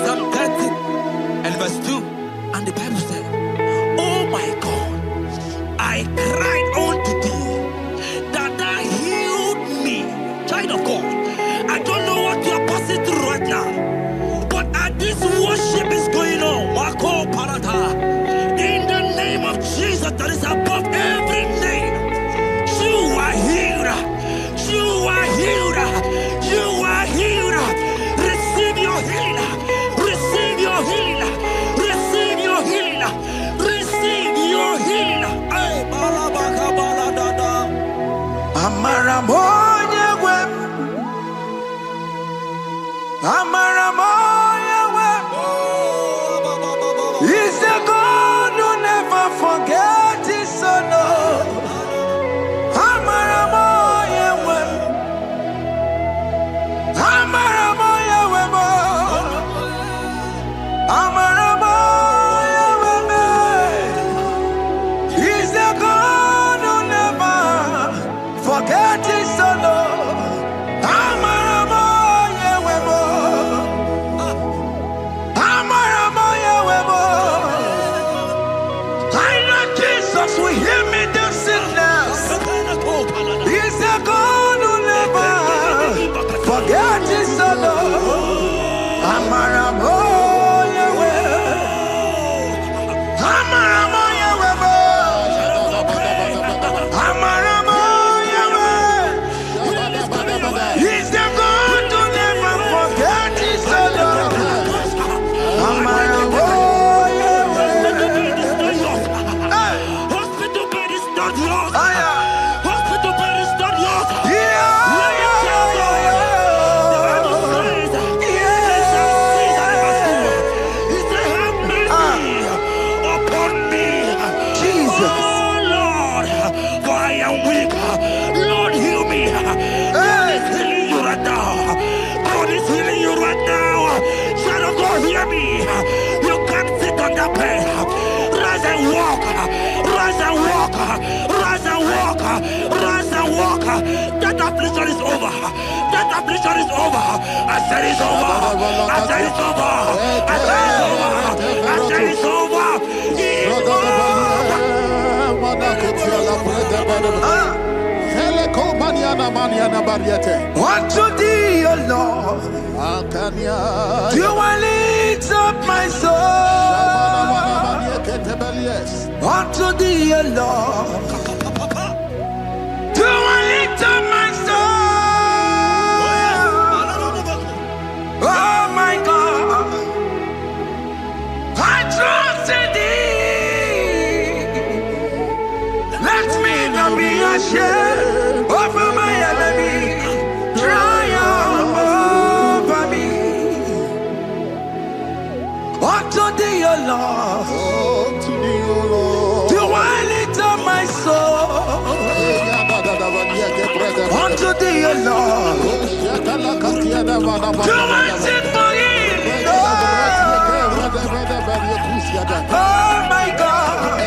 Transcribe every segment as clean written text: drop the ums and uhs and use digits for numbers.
Psalm 30 and verse 2, and the Bible said, "Oh my God, I cried unto thee, that thou healed me." Child of God, I don't know what you are passing through right now, but as this worship is going on, in the name of Jesus that is above every name, you are healed. You are healed. You are healed. Receive your healing. Receive your healing. Receive your healing. Receive your healing. Amaramoya wem. Amaramoya wem. He's the God who never forgets his son. Amaramoya wem. Amaramoya wem. Amaramoya wem. He's the God who never forgets his son. Amaramoya wem. Amaramoya wem. I know Jesus will hear me the sickness. He's the God who never forgets his son. Amaramoya wem. Amaramoya wem. Amaramoya wem. He's the God who never forgets his son. Amaramoya wem. Hospital bed is not yours. Aya. Hospital bed is not yours. Yeah, Let me tell you, the Bible says, He said, "Have mercy upon me, Jesus. oh Lord, for I am weak. Lord, heal me." God is healing you right now. God is healing you right now. Child of God, hear me. You can't sit on that bed. Rise and walk. Rise and walk. Rise and walk. Rise and walk. That affliction is over. That affliction is over. I said it's over. I said it's over. I said it's over. I said it's over. It's over. Unto thee, O Lord, do I lift up my soul. Unto thee, O Lord, do I lift up my soul. Oh my God, I trust in thee. Let me not be ashamed over my enemy. Triumph over me. Unto thee, O Lord, do I lift up my soul. Unto thee, O Lord, do I sing for him. Oh my God,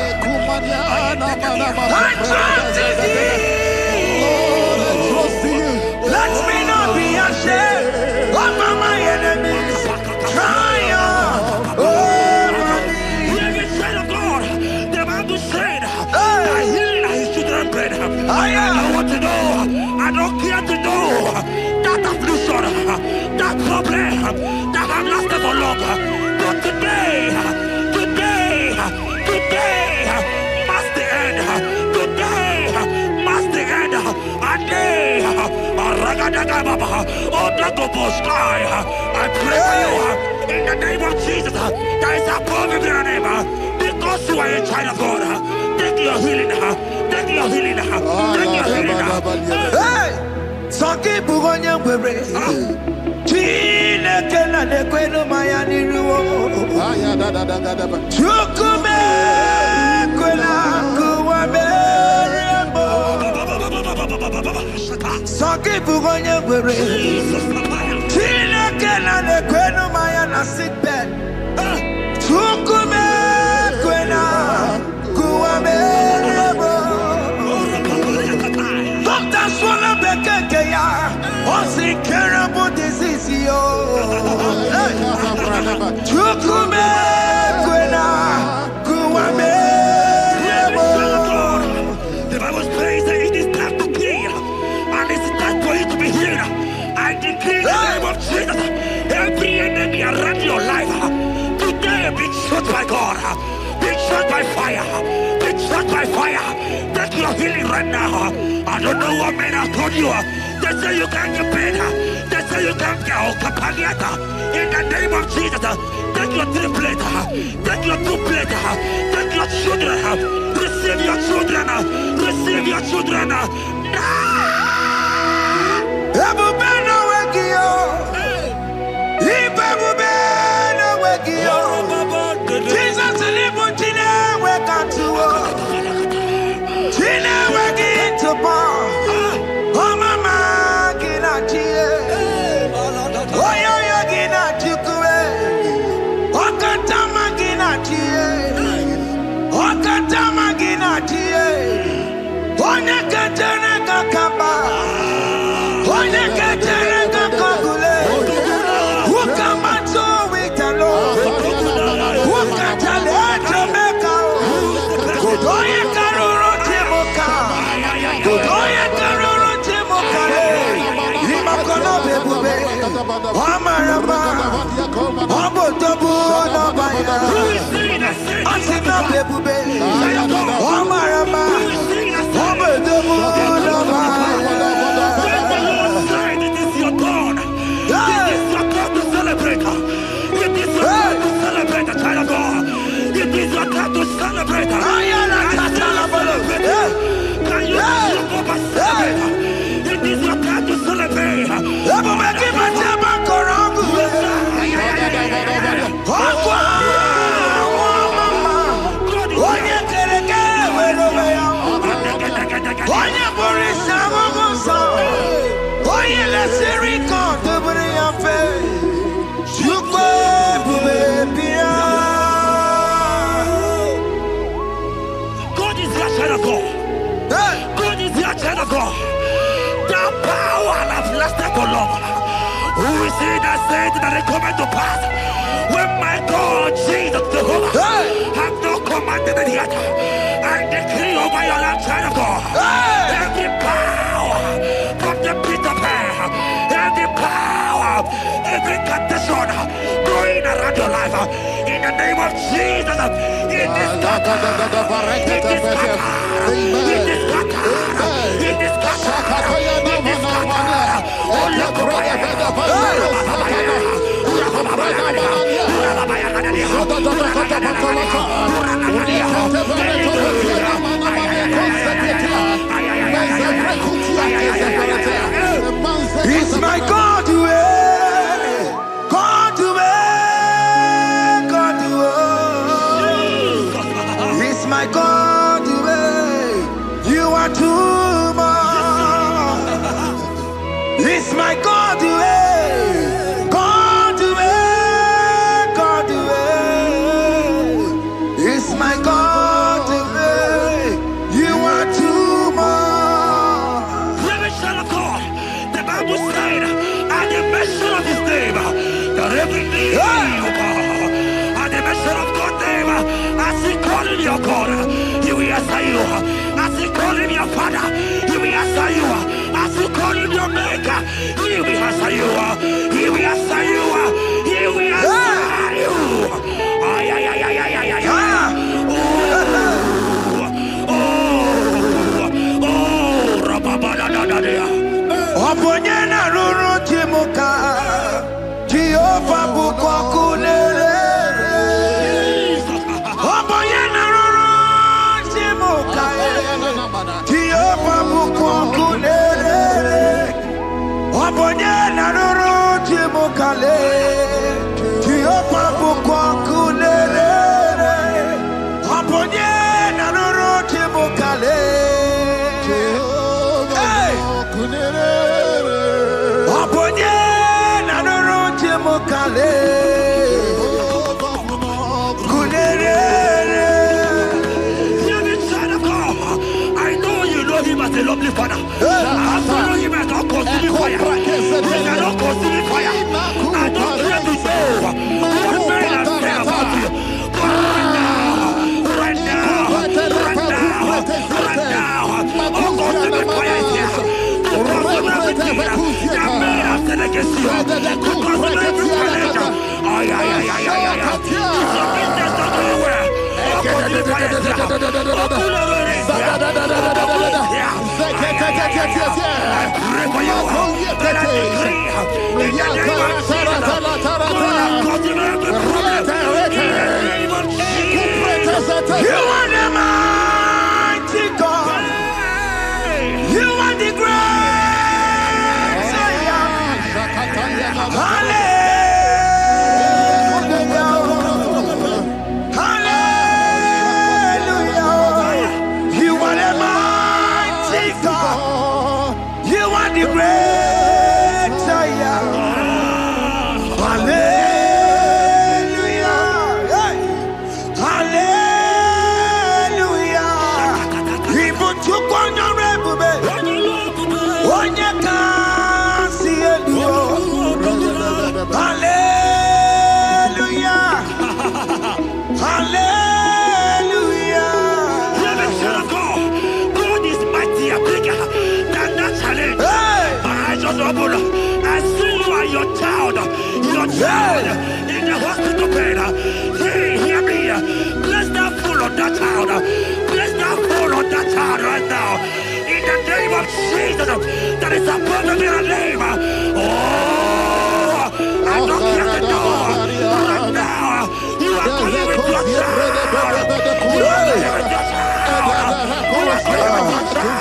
I trust in thee. Let me not be ashamed over my enemies. Triumph over me. Hear me, child of God. The Bible said, "I heal his children bread." I want to know. I don't care to know that affliction, that problem that have lasted for long. But today must the end. Today must the end. A day. I pray for you in the name of Jesus. That is above every name. Because you are a child of God. Take your healing. Take your healing. Take your healing. Hey, Sanki Bugonya Were. Chine Kena de Queno Mayani Ruo. Chukume Quena Kuame. Sanki Bugonya Were. Chine Kena de Queno Mayana sick bed. Chukume Quena Kuame. by fire. Be struck by fire. Take your healing right now. I don't know what men have told you. They say you can't get better. They say you can't get kapaniata. In the name of Jesus, take your 3 plate. Take your 2 plate. Take your children. Receive your children. Receive your children. Jesus who is he that said that it cometh to pass when my God Jesus Jehovah have not commanded it yet? I decree over your life, child of God, every power from the pit of hell, every power, every condition going around your life, in the name of Jesus, it is scattered, it is scattered, it is scattered, it is scattered, it is scattered. Oh, look It's my God to God to God to It's my God to you are too much. It's my God to God to God to It's my God to you are too much. Revelation of God. The Bible said, at the mention of his name, that every knee will bow. At the mention of God's name, as he called him your God, he will answer you. As he called him your Father, he will answer you. As he called him your Maker, he will answer you. He will answer you. He will answer you. Ay, ay, ay, ay, ay, ay, ay, ay. Oponyena ruru timuka Jehova bukwa kulele Oponyena ruru timuka Jehova bukwa kulele Oponyena ruru timuka le the mighty God. You are the great. I see you and your child in the hospital bed. Hear me. Bless that fool on that child. Bless that fool on that child right now. In the name of Jesus, that is above every name. Oh, I don't hear the door right now. You are coming with your child. You are coming with your child. You are coming with your child.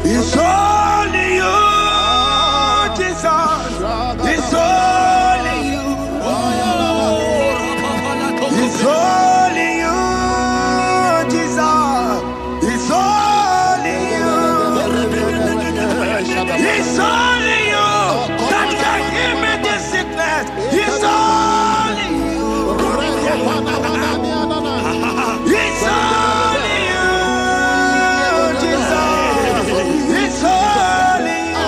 It's only you, Jesus. It's only you. It's only you, Jesus. It's only you. It's only you that can give me this sickness. It's only you. It's only you, Jesus. It's only you.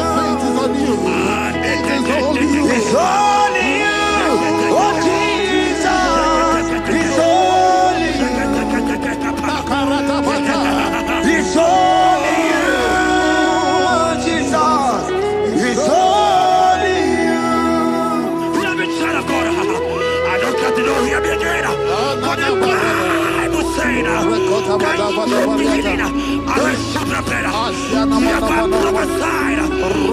It's only you. Oh, Jesus. It's only you. It's only you, Jesus. It's only you. Child of God, I don't got to know hear me again. But the Bible saying, I will shut up better. You have been prophesied.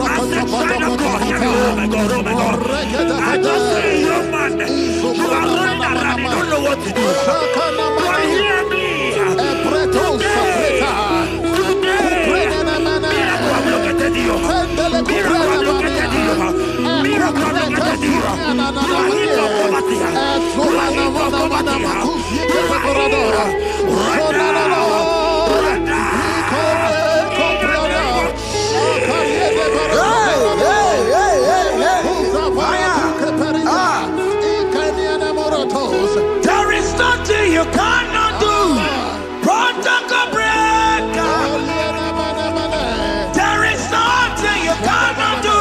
I said, child of God, hear me. Oh my God, oh my God. I just say, young man, you are running around, you don't know what to do. But hear me. There is nothing you cannot do. Protocol breaker. There is nothing you cannot do.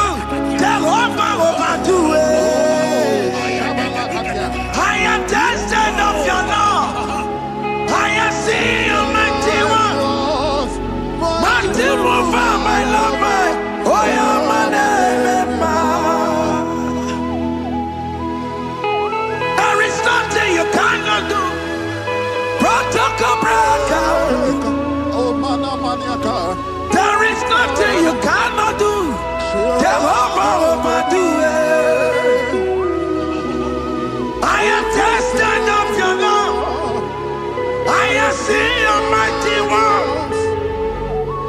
Jehovah overdo it. I am tested of your law. I am seeing you, mighty one. Mighty mover, my lover. Oh, yeah, my name, there is nothing you cannot do. Protocol breaker. There is nothing you cannot do. Jehovah overdo it. I am tested of your love. I am seeing your mighty ones.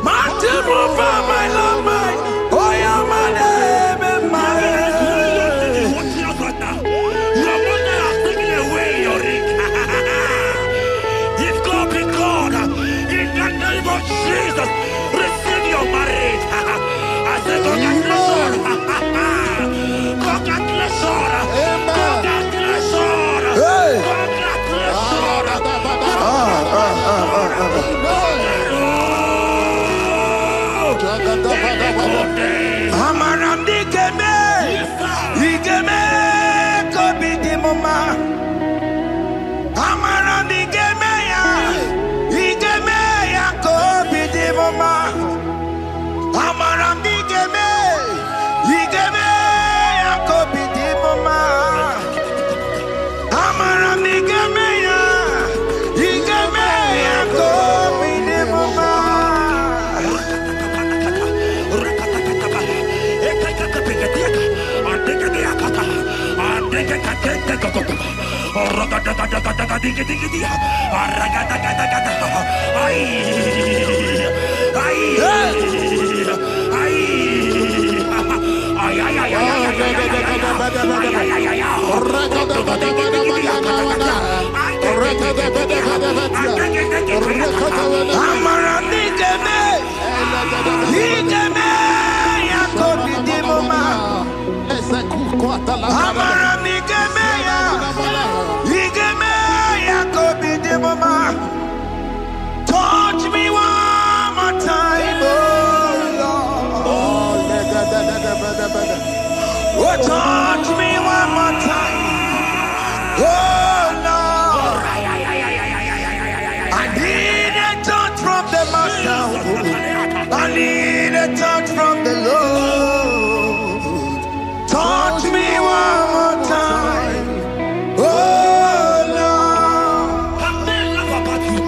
Mighty mover, my love, my. Oh, yeah, my name and my Jesus, receive your marriage. I say, congratulations. Congratulations. Congratulations. Congratulations. Amaram dikeme, dikeme, kobi di mama. Amaram dikeme. Touch me one more time, oh Lord. Oh, touch me one more time, oh Lord. I need a touch from the Master. I need a touch from the Lord. Touch me one more time, oh Lord. Have men laugh about you?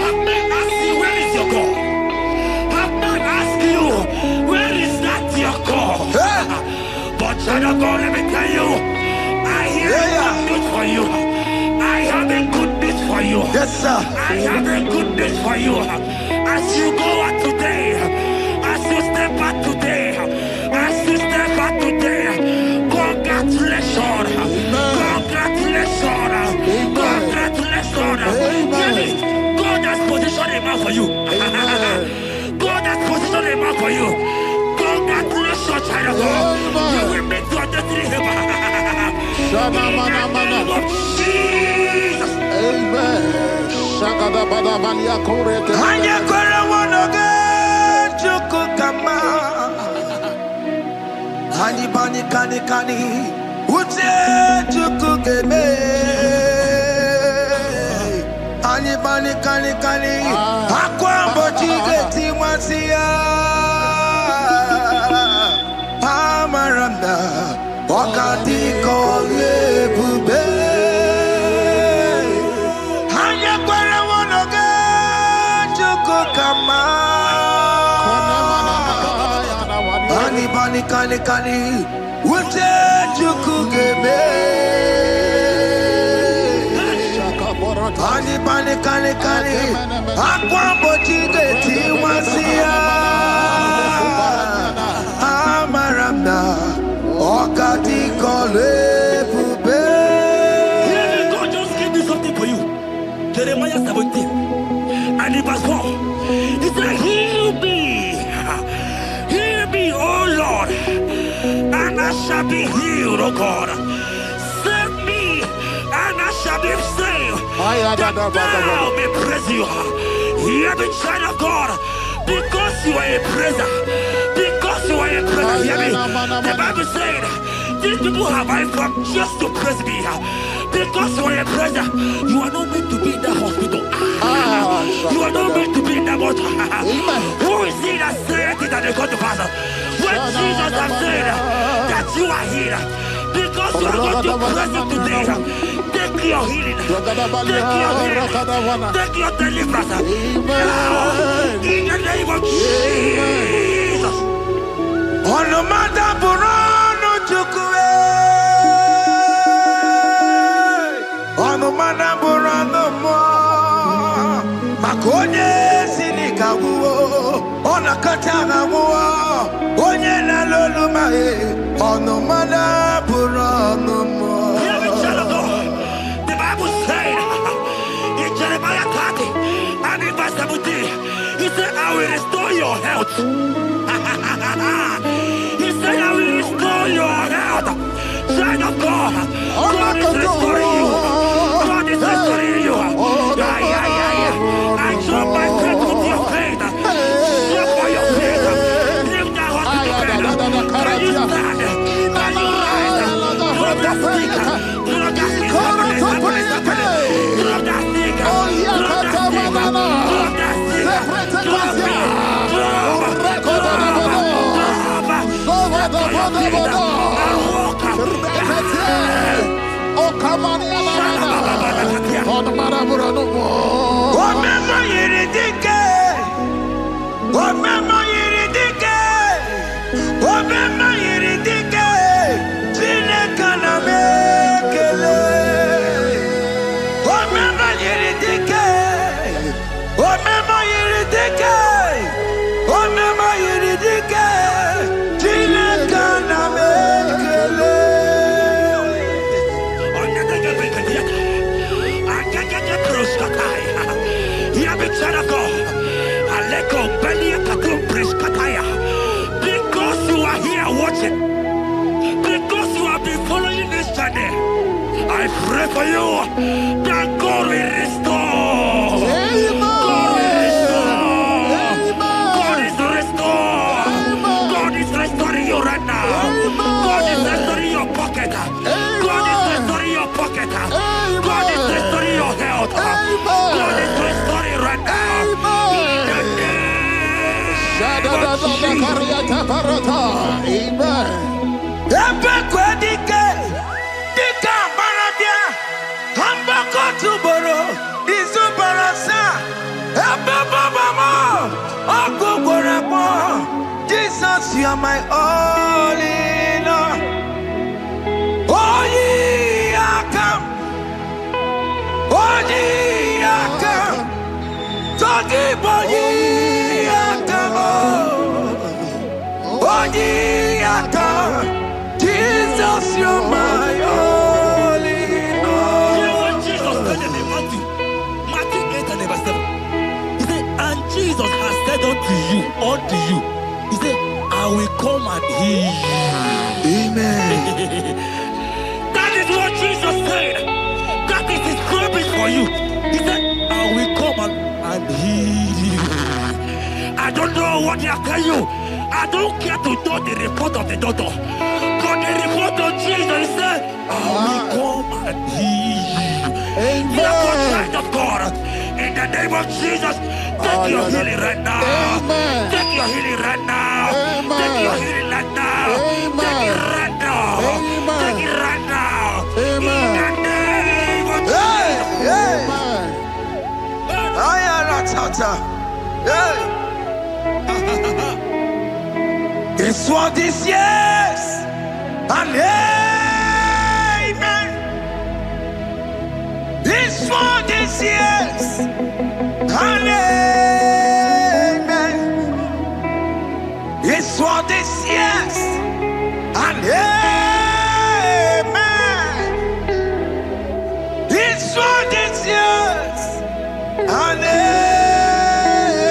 Have men ask you, where is your God? Have men ask you, where is that your God? But child of God, let me tell you, I hear a good news for you. I have a good news for you. Yes, sir. I have a good news for you. As you go out today, as you step out today, as you step out today, congratulations. Congratulations. Congratulations. Hear me. God has positioned a man for you. God has positioned a man for you. Congratulations, child of God. You will meet your destiny helper. In the name of Jesus. Amen. Hanya kora wanoge chukukama. Hani bani kani kani ute chukukeme. Hani bani kani kani akwambo chigeti mwasiya. Amaranda wakati kole bube. Hanya kora wanoge chukukama. Hani bani kani kani ute chukukeme. Hani bani kani kani akwambo chigeti mwasiya. Amaranda wakati kole bube. God just gave me something for you. Jeremiah 17 and in verse 4. He said, heal me, oh Lord, and I shall be healed, oh God. Save me, and I shall be saved, that thou may praise you. Hear me, child of God, because you are a praiser. Because you are a praiser, hear me. The Bible said, these people have I come just to praise me. Because you are a praiser, you are not meant to be in that hospital. You are not meant to be in that water. Who is it that said it that they got to pass? When Jesus has said that you are healed, because you are going to praise him today, take your healing, take your deliverance. Now, in the name of Jesus. On the matter Burano Chukwe. On the matter Burano Mo. Makonye Sinika Wo. On a Katana Wo. Onye na Loluma. On the matter Burano Mo. The Bible said in Jeremiah 30 and in verse 17, he said, I will restore your health. He said, I will restore your health. Child of God, God is restoring you. God is restoring you. I drop my faith with your faith. Drop for your faith. Leave that hospital bed. Can you stand? Can you rise? Drop that stick. Drop that stick. Drop that stick. Drop that stick. Drop it. Remember Hear me, child of God. Aleko Belia Katum Preskataya. Because you are here watching, because you have been following this journey, I pray for you that God will restore. God will restore. God is restoring. God is restoring you right now. God is restoring your pocket. God is restoring your pocket. God is restoring your health. God is restoring right now. In the name of Jesus, you are my all in all. Oh, ye are come. Oh, ye are come. Talking about ye are come. Oh, ye are come. Jesus, you are my all in all. You know what Jesus said in Matthew 8 and verse 7? He said, and Jesus has said unto you, he said, I will come and heal you. Amen. That is what Jesus said. That is his promise for you. He said, I will come and heal you. I don't know what they are telling you. I don't care to know the report of the doctor. But the report of Jesus, he said, I will come and heal you. Therefore, child of God, in the name of Jesus, take your healing right now. Amen. Take your healing right now. Amen. Take your healing right now. Amen. Take it right now. Amen. Take it right now. Amen. In the name of Hey, hey. Amen. I am a tata. Hey. This what is yes. And amen. This what is yes. And amen. This what is yes. And amen. This what is yes. And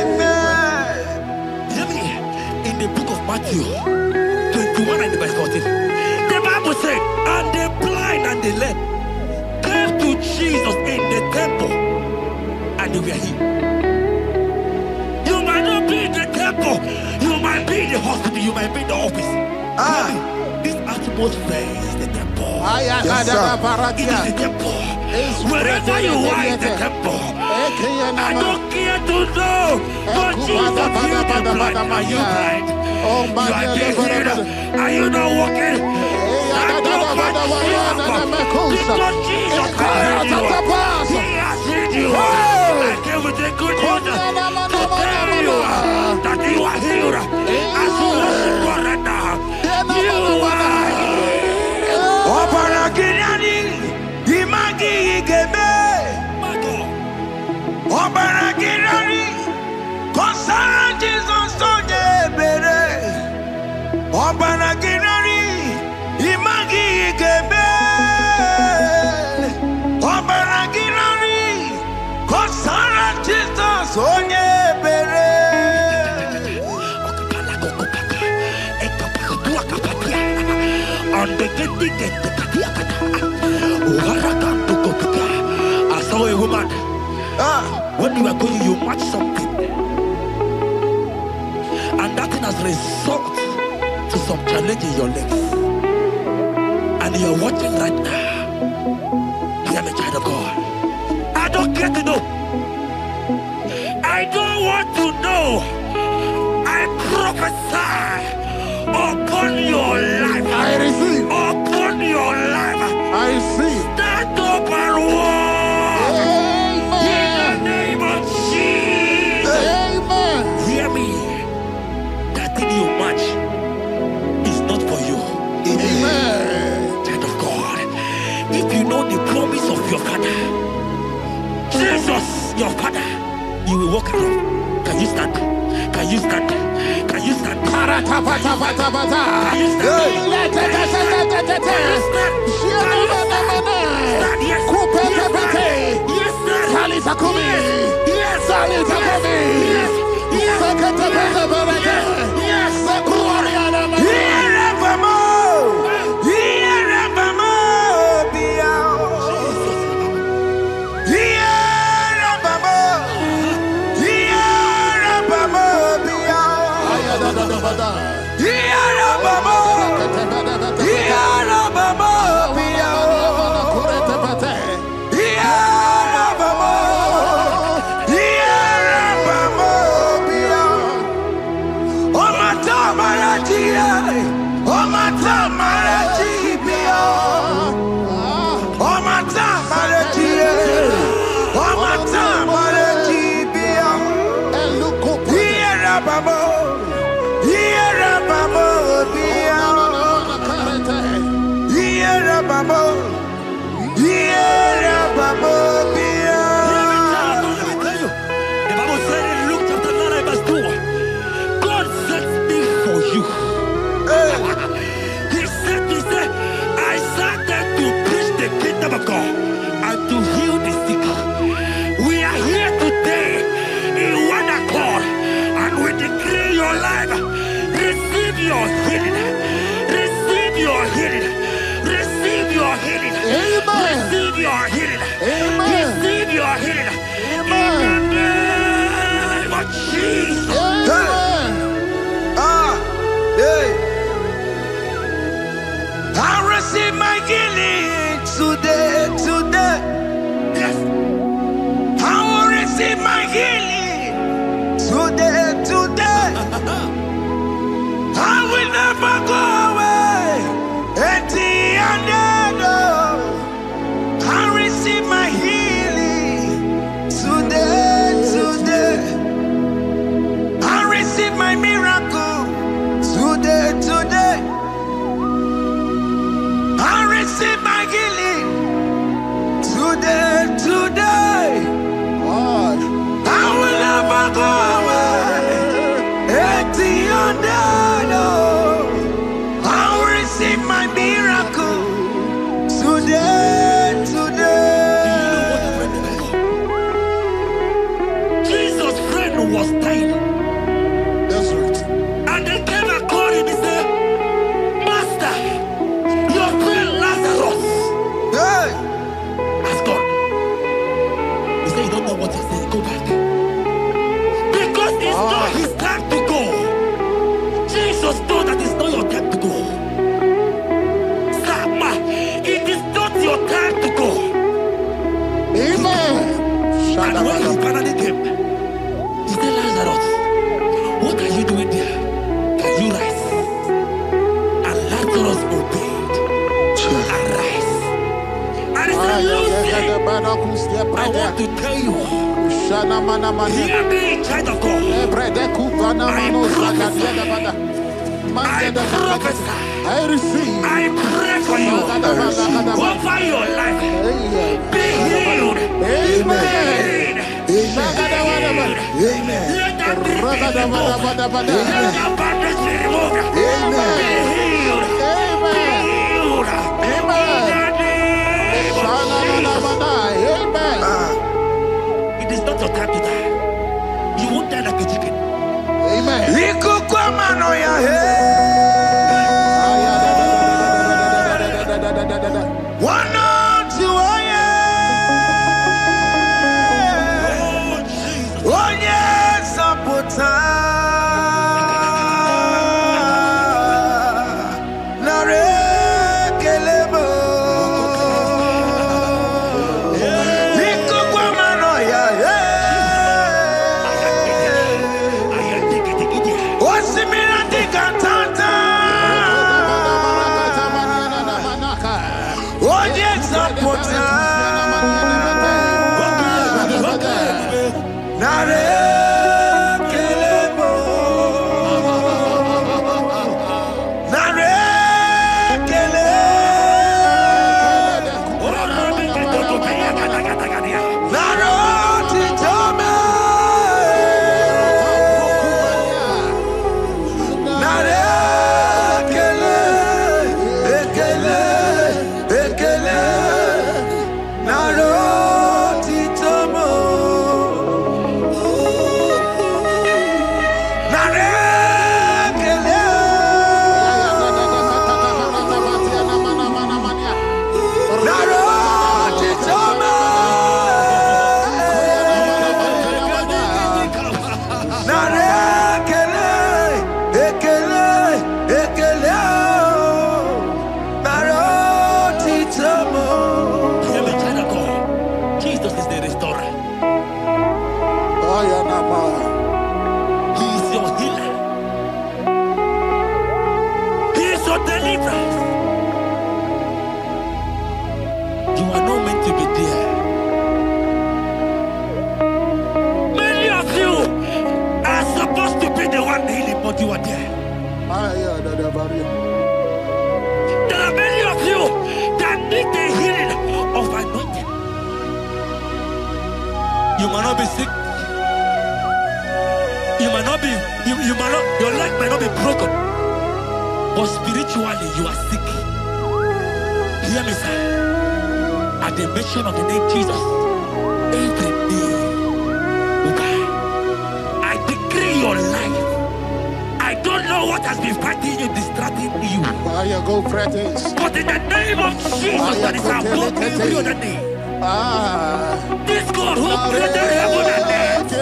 amen. Hear me. In the book of Matthew 21 and verse 14, the Bible said, and the blind and the lame came to Jesus in the temple, and they were healed. You might not be in the temple, you might be in the hospital, you might be in the office. This atmosphere is the temple. Yes, sir. It is the temple. Wherever you are in the temple, I don't care to know, but Jesus healed the blind. Are you blind? You are dead here. Are you not walking? Stand up and stand up. Because Jesus has healed you. He has healed you. I came with the good news to tell you that you are healed. As you worship God right now, you are healed. Obaragirani, imagi igebe. My God. Obaragirani, kosara Jesus sonye bere. Obaragirani, imagi igebe. Obaragirani, kosara Jesus sonye bere. I saw a woman. When you are going, you match something, and that thing has result to some challenge in your legs, and you are watching right now. Hear me, child of God. I don't care to know. I don't want to know. I prophesy upon your life. I receive. Upon your life. I receive. Stand up and walk. In the name of Jesus. Amen. Hear me. That thing you match is not for you. Amen. Child of God. If you know the promise of your father, Jesus, your father, you will walk around. Can you stand? Can you stand? Can you stand? Can you stand? Can you stand? Yes, sir. Yes, sir. Yes, sir. And when he finally came, he said, Lazarus, what are you doing there? Can you rise? And Lazarus obeyed and rise. And he said, Lucy, I want to tell you, hear me, child of God. I prophesy. I receive. I pray for you over your life. Be healed. Amen. Amen. Let that be removed. Let that bandage be removed. Amen. Be healed. Be healed. Amen. Amen. It is not your time to die. You won't die like a chicken. Amen. You are there. There are many of you that need the healing of anointing. You might not be sick. You might not be, you might not, your leg might not be broken. But spiritually you are sick. Hear me, sir. At the mention of the name Jesus, every day will die. I decree your life. I don't know what has been fighting you, distracting you. But in the name of Jesus, that is above every other name. This God who created heaven and earth,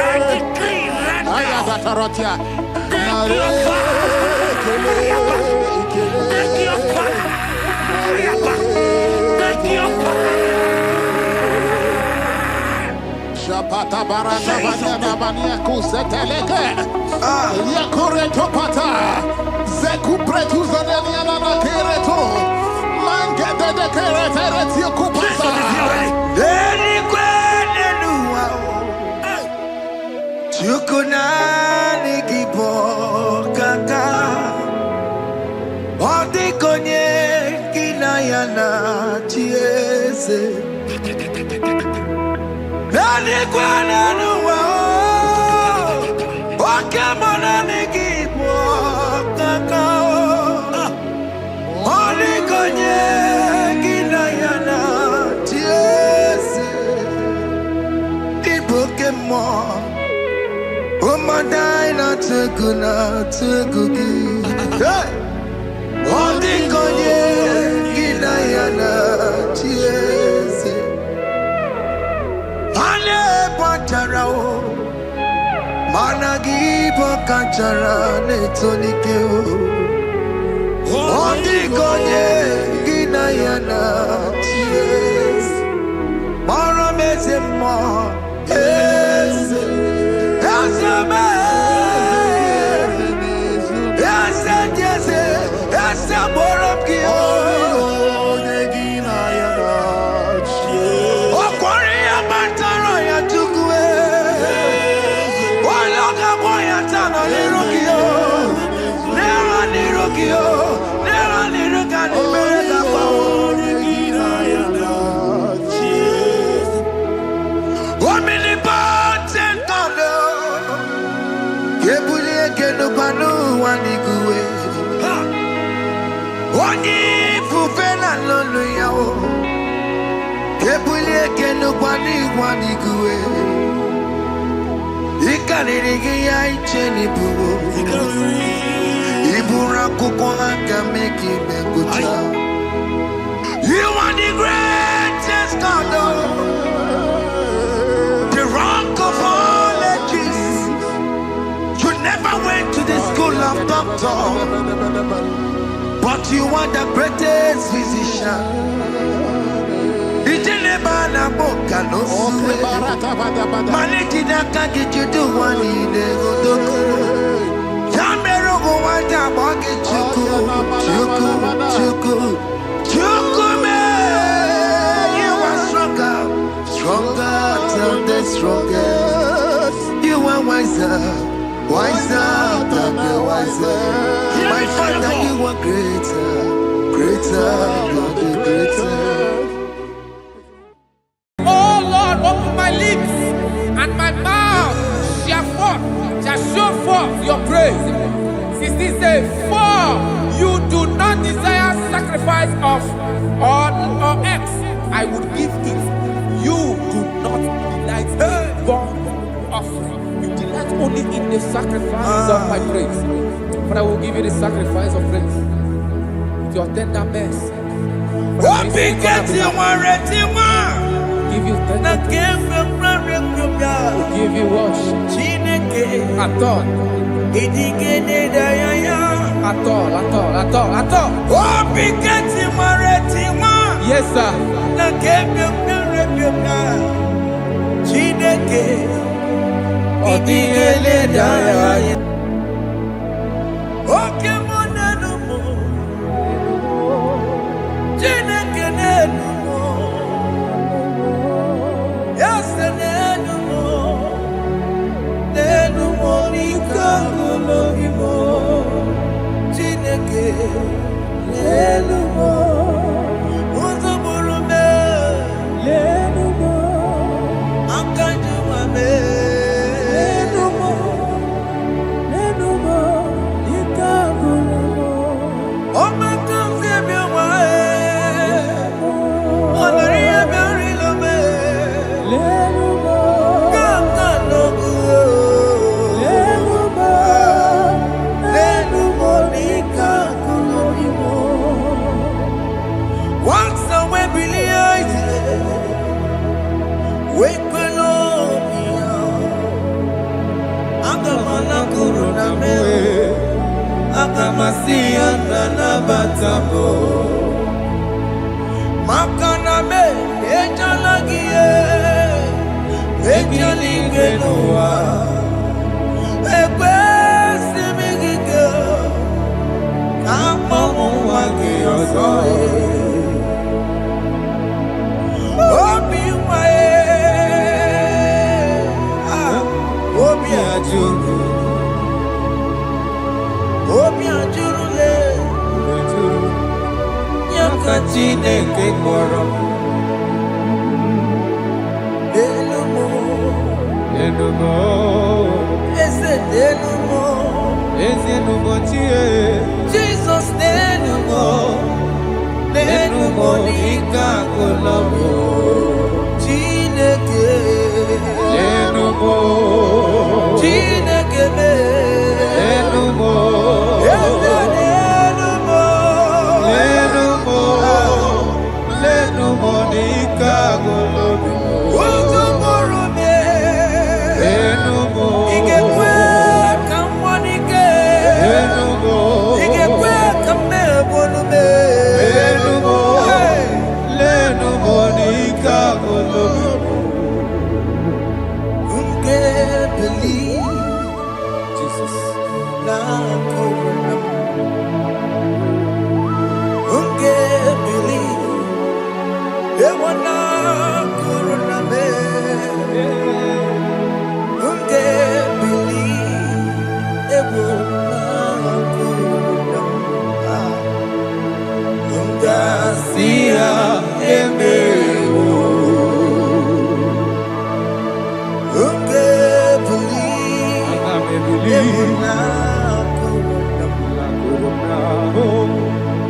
I decree right now, take your fire, take your fire, take your fire. Pata baranda banya banya kuseteleke yakore topata zeku pretu zanenia na kereto mangede de kerete tikupata deni kwene nuwa chukuna nigibo kaka odi konye kinayana chiese Nani kwana nuwa Wakemona nikipo kakao Oli konye kinayana tiese Ibokemo Umadai na tegugi Oli konye kinayana tiese Patarao Managi Pokachara Netonikeo Ondigonye Ginayana Ties Marames Oni fufela lolo yawo. Kebulie kenu kwani kuwe. Ikanirigi ya icheni buwo. Ibura kuko anga meki mengucha. You are the greatest God, the rock of all ages. You never went to the school of doctor, but you are the greatest physician. Ijelebana boka no suwe. Malekina kage judu wani negodoku. Yamero go wanda boge chuku. Chukume, you are stronger than the strongest. You are wiser than the wiser. My Father, you are greater than the greatest. Oh Lord, open my lips and my mouth shall show forth your praise. 16 says, for you do not desire sacrifice of or X, I would give it. You do not delight in burnt offering. You delight only in the sacrifice of my praise. But I will give you the sacrifice of praise with your tender mercy. Give you tender will give you worship. At all. Yes, sir.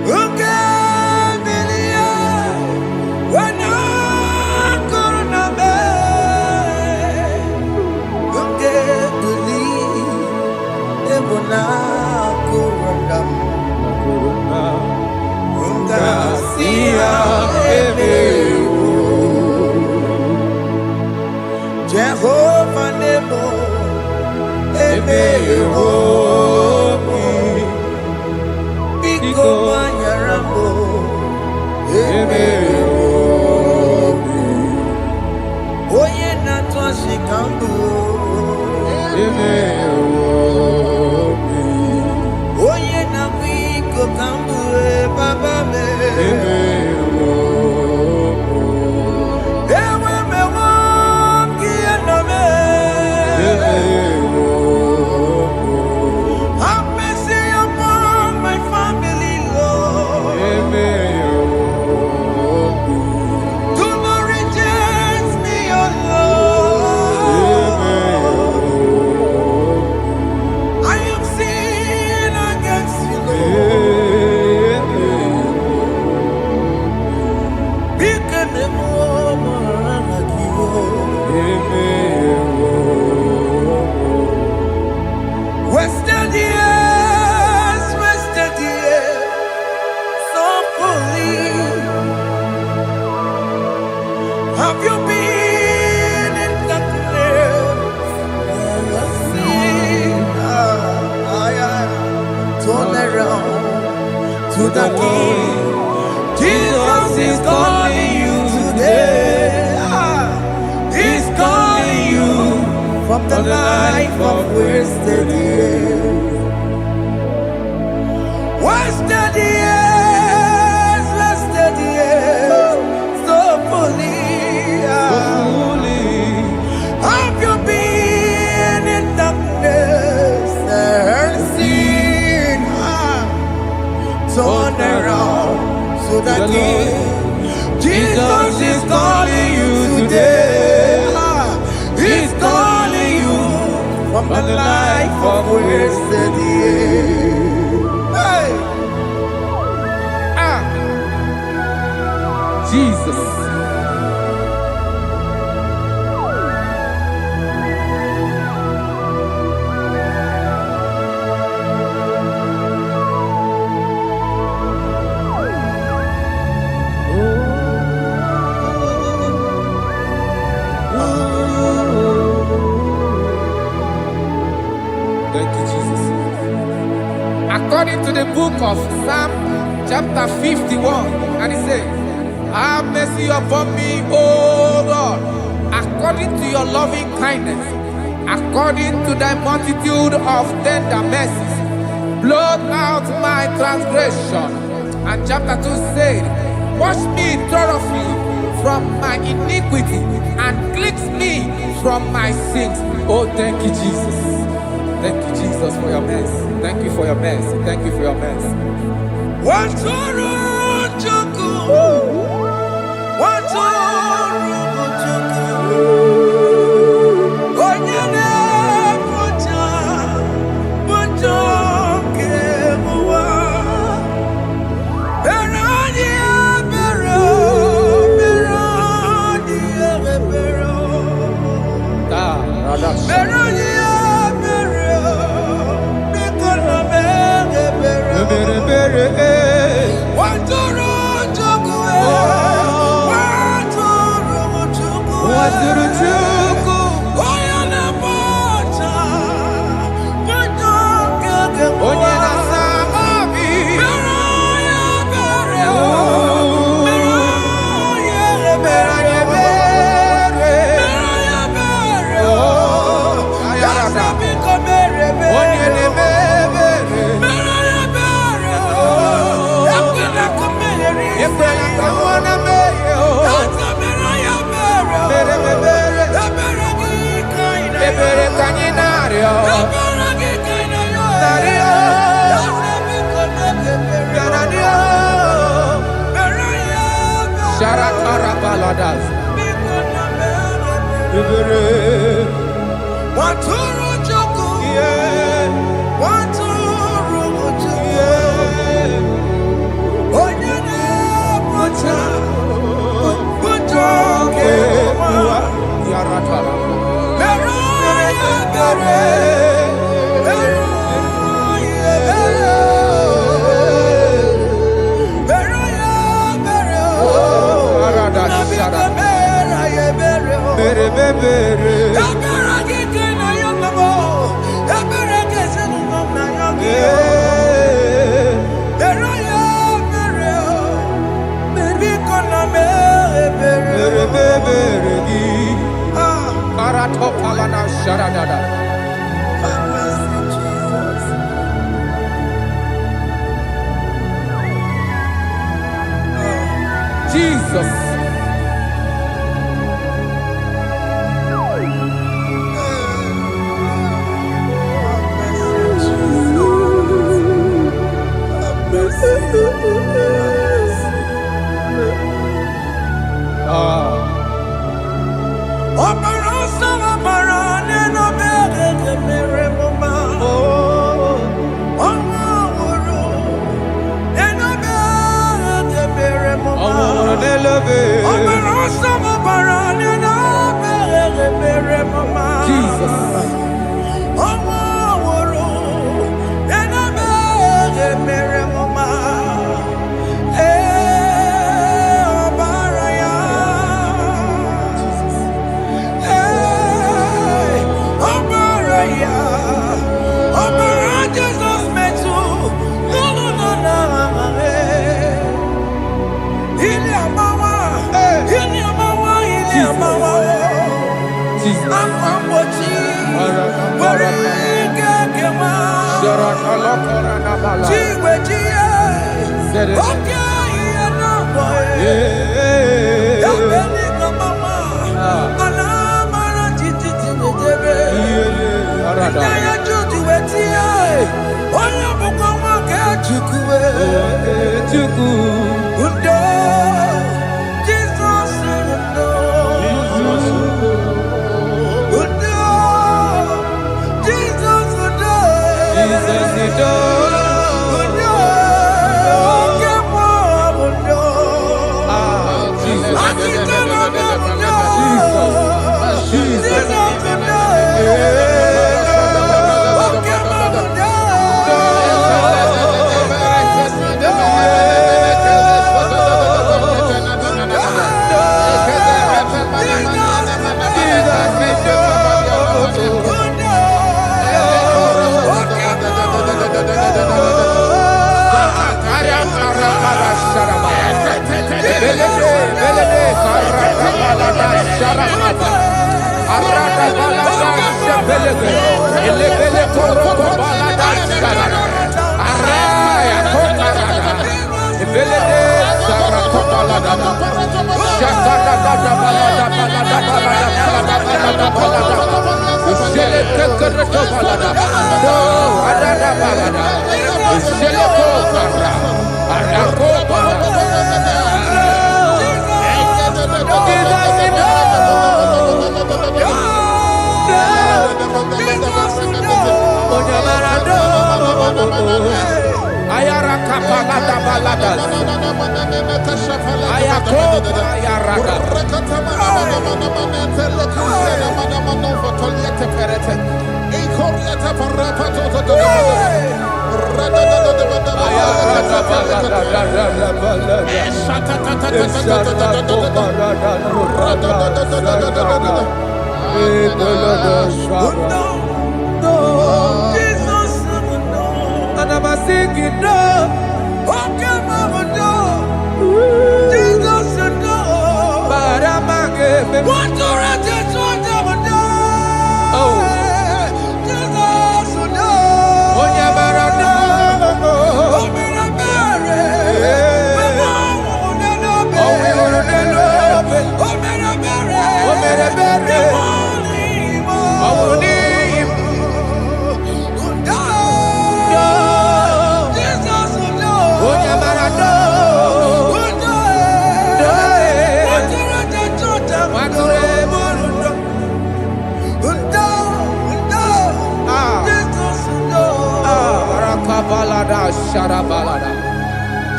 Okay. Have you been in the turn around to the King. Jesus is calling you today. He's calling you from the life of wasted years. Wasted years, wasted years, so fully. Have you been in darkness and seen? Turn around to the King. Jesus is calling you today. He's calling you from the life of wasted years. Hey. Jesus. Thank you, Jesus. According to the book of Psalm chapter 51, and it says, have mercy upon me, O Lord, according to your loving kindness, according to thy multitude of tender mercies, blot out my transgression. And chapter 2 said, wash me thoroughly from my iniquity and cleanse me from my sins. Oh, thank you, Jesus. Thank you, Jesus, for your mercy. Thank you for your mercy. Thank you for your mercy. Bere Jesus.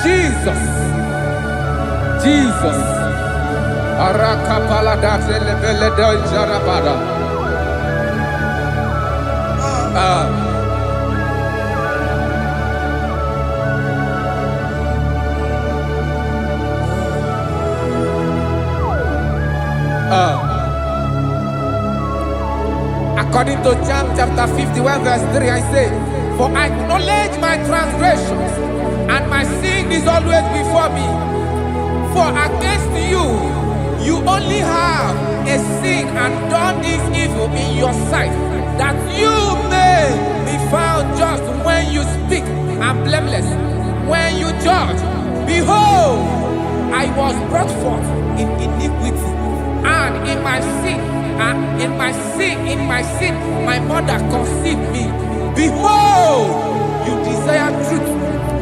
Jesus. Jesus. Arakapalada zelebeleda jarabada. According to John chapter 51 verse 3, I say, for I acknowledge my transgressions, and my sin is always before me. For against you, you only have a sin and done this evil in your sight, that you may be found just when you speak, and blameless when you judge. Behold, I was brought forth in iniquity, and in my sin, my mother conceived me. Behold, you desire truth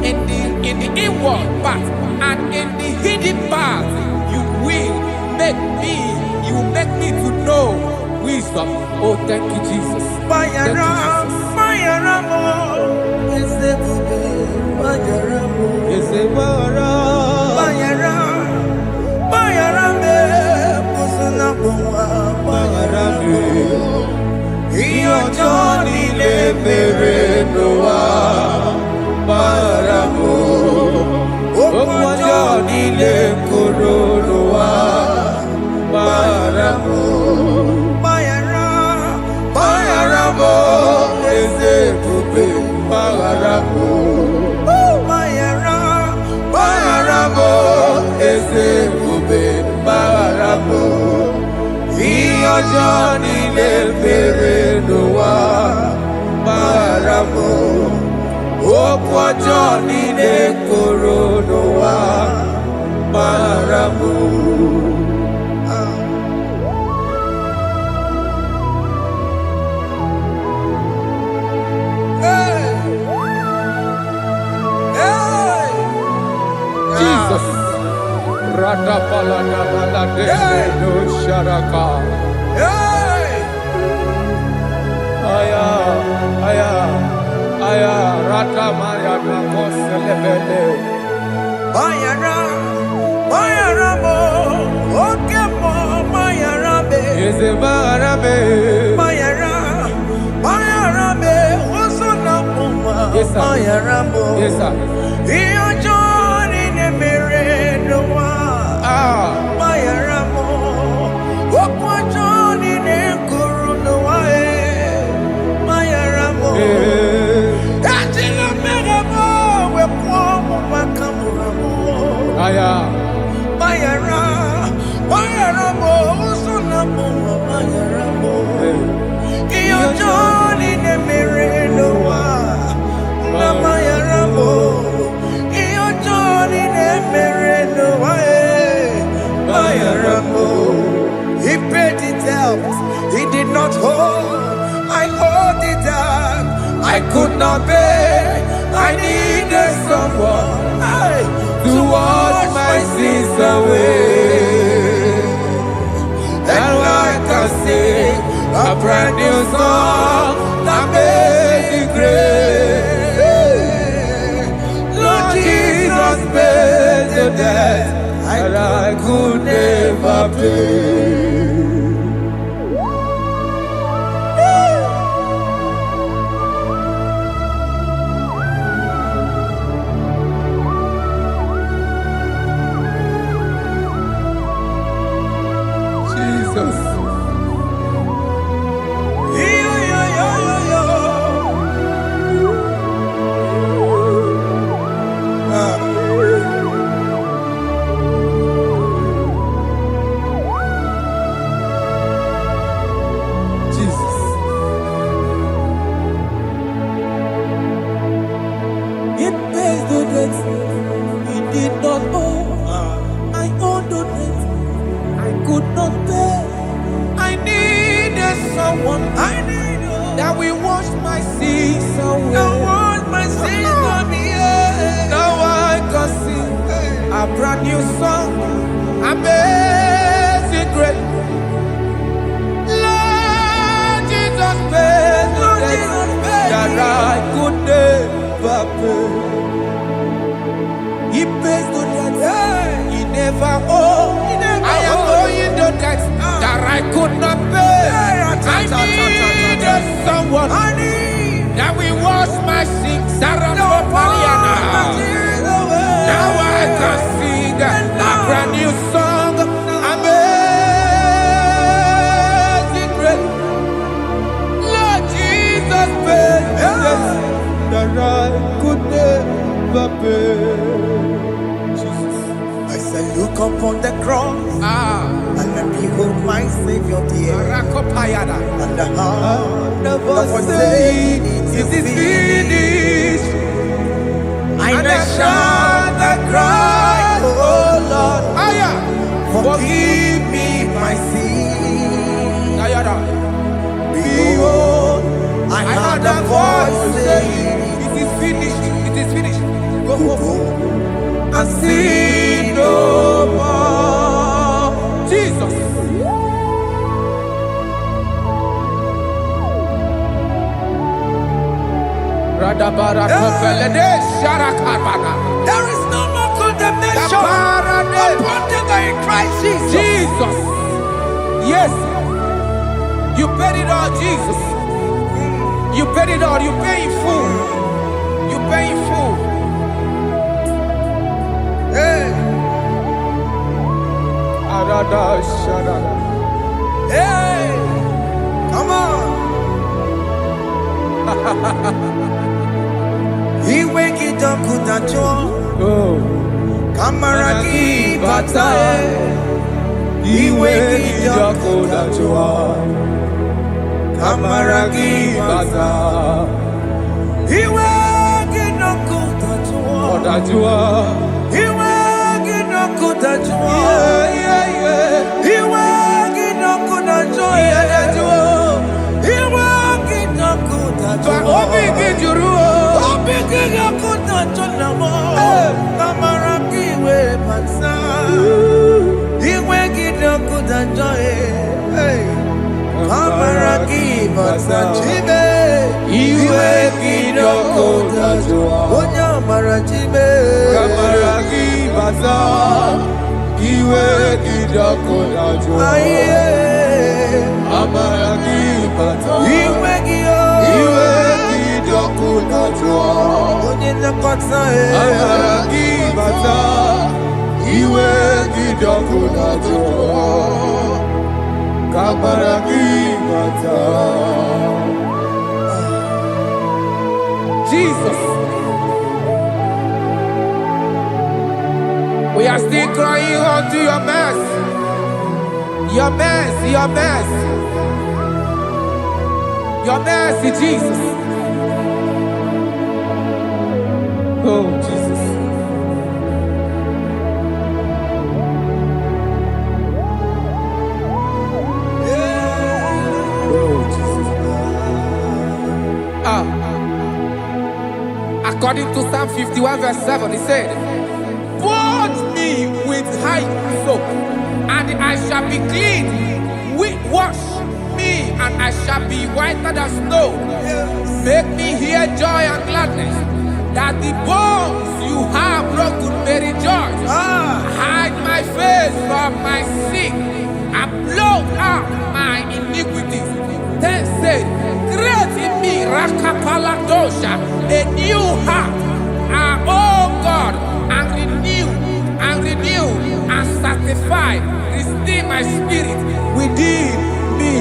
in the inward part, and in the hidden part, you will make me to know wisdom. Oh, thank you, Jesus. Thank you, Johnny le mere noa maramo okwa Johnny le koro noa maramo. Jesus. Rada palada balade no sharaka. Aya, rata maya na koselebele. Bayara mo, oke mo, bayara be. Eze bayara be. Bayara be, oso na muma. Bayara mo. Yes sir. Iyo joni ne mere noa. Bayara mo, okwa joni ne kuru noa. Bayara mo. Aya, bayara mo, usuna mo, bayara mo. Iyo joni ne mere noa, na bayara mo. Iyo joni ne mere noa, bayara mo. He paid it out, he did not hold. I owed it out, I could not pay. I needed someone to wash my sins away. And I can sing a brand new song that made me great. Lord Jesus paid the debt that I could never pay. That we wash my sins away. Now I can sing a brand new song. Amazing grace. Lord Jesus paid the debt that I could never pay. He pays the debt he never owed. I am owing the debt that I could not pay. I needed someone that will wash my sins. Now I can sing a brand new song. my Savior dear. Rakopayada. And the heart of us saying it is finished. And I shout and cry, oh Lord, forgive me my sin. Behold, I heard a voice saying, it is finished, it is finished. Go and sin no more. Jesus. There is no more condemnation upon them that in Christ Jesus. Jesus. Yes. You paid it all, Jesus. You paid it all. You pay in full. You pay in full. Hey. Hey. Come on. Iweki dokutacho. Kamaraki batae. Iweki dokutacho. Kamaraki batae. Iweki dokutacho. Iweki dokutacho. Iweki dokutacho. Iweki dokutacho. Jesus. We are still crying unto your mercy. Your mercy, your mercy. Your mercy, Jesus. Oh, Jesus. Oh, Jesus. According to Psalm 51 verse 7, he said, "Purge me with hyssop, and I shall be clean. Wash me, and I shall be whiter than snow. Make me hear joy and gladness, that the bones you have broken may rejoice. Hide my face from my sin, and blot out my iniquities. Then said, create in me Rakapaladosha, a new heart, oh God, and renew, and sanctify, restore my spirit within me."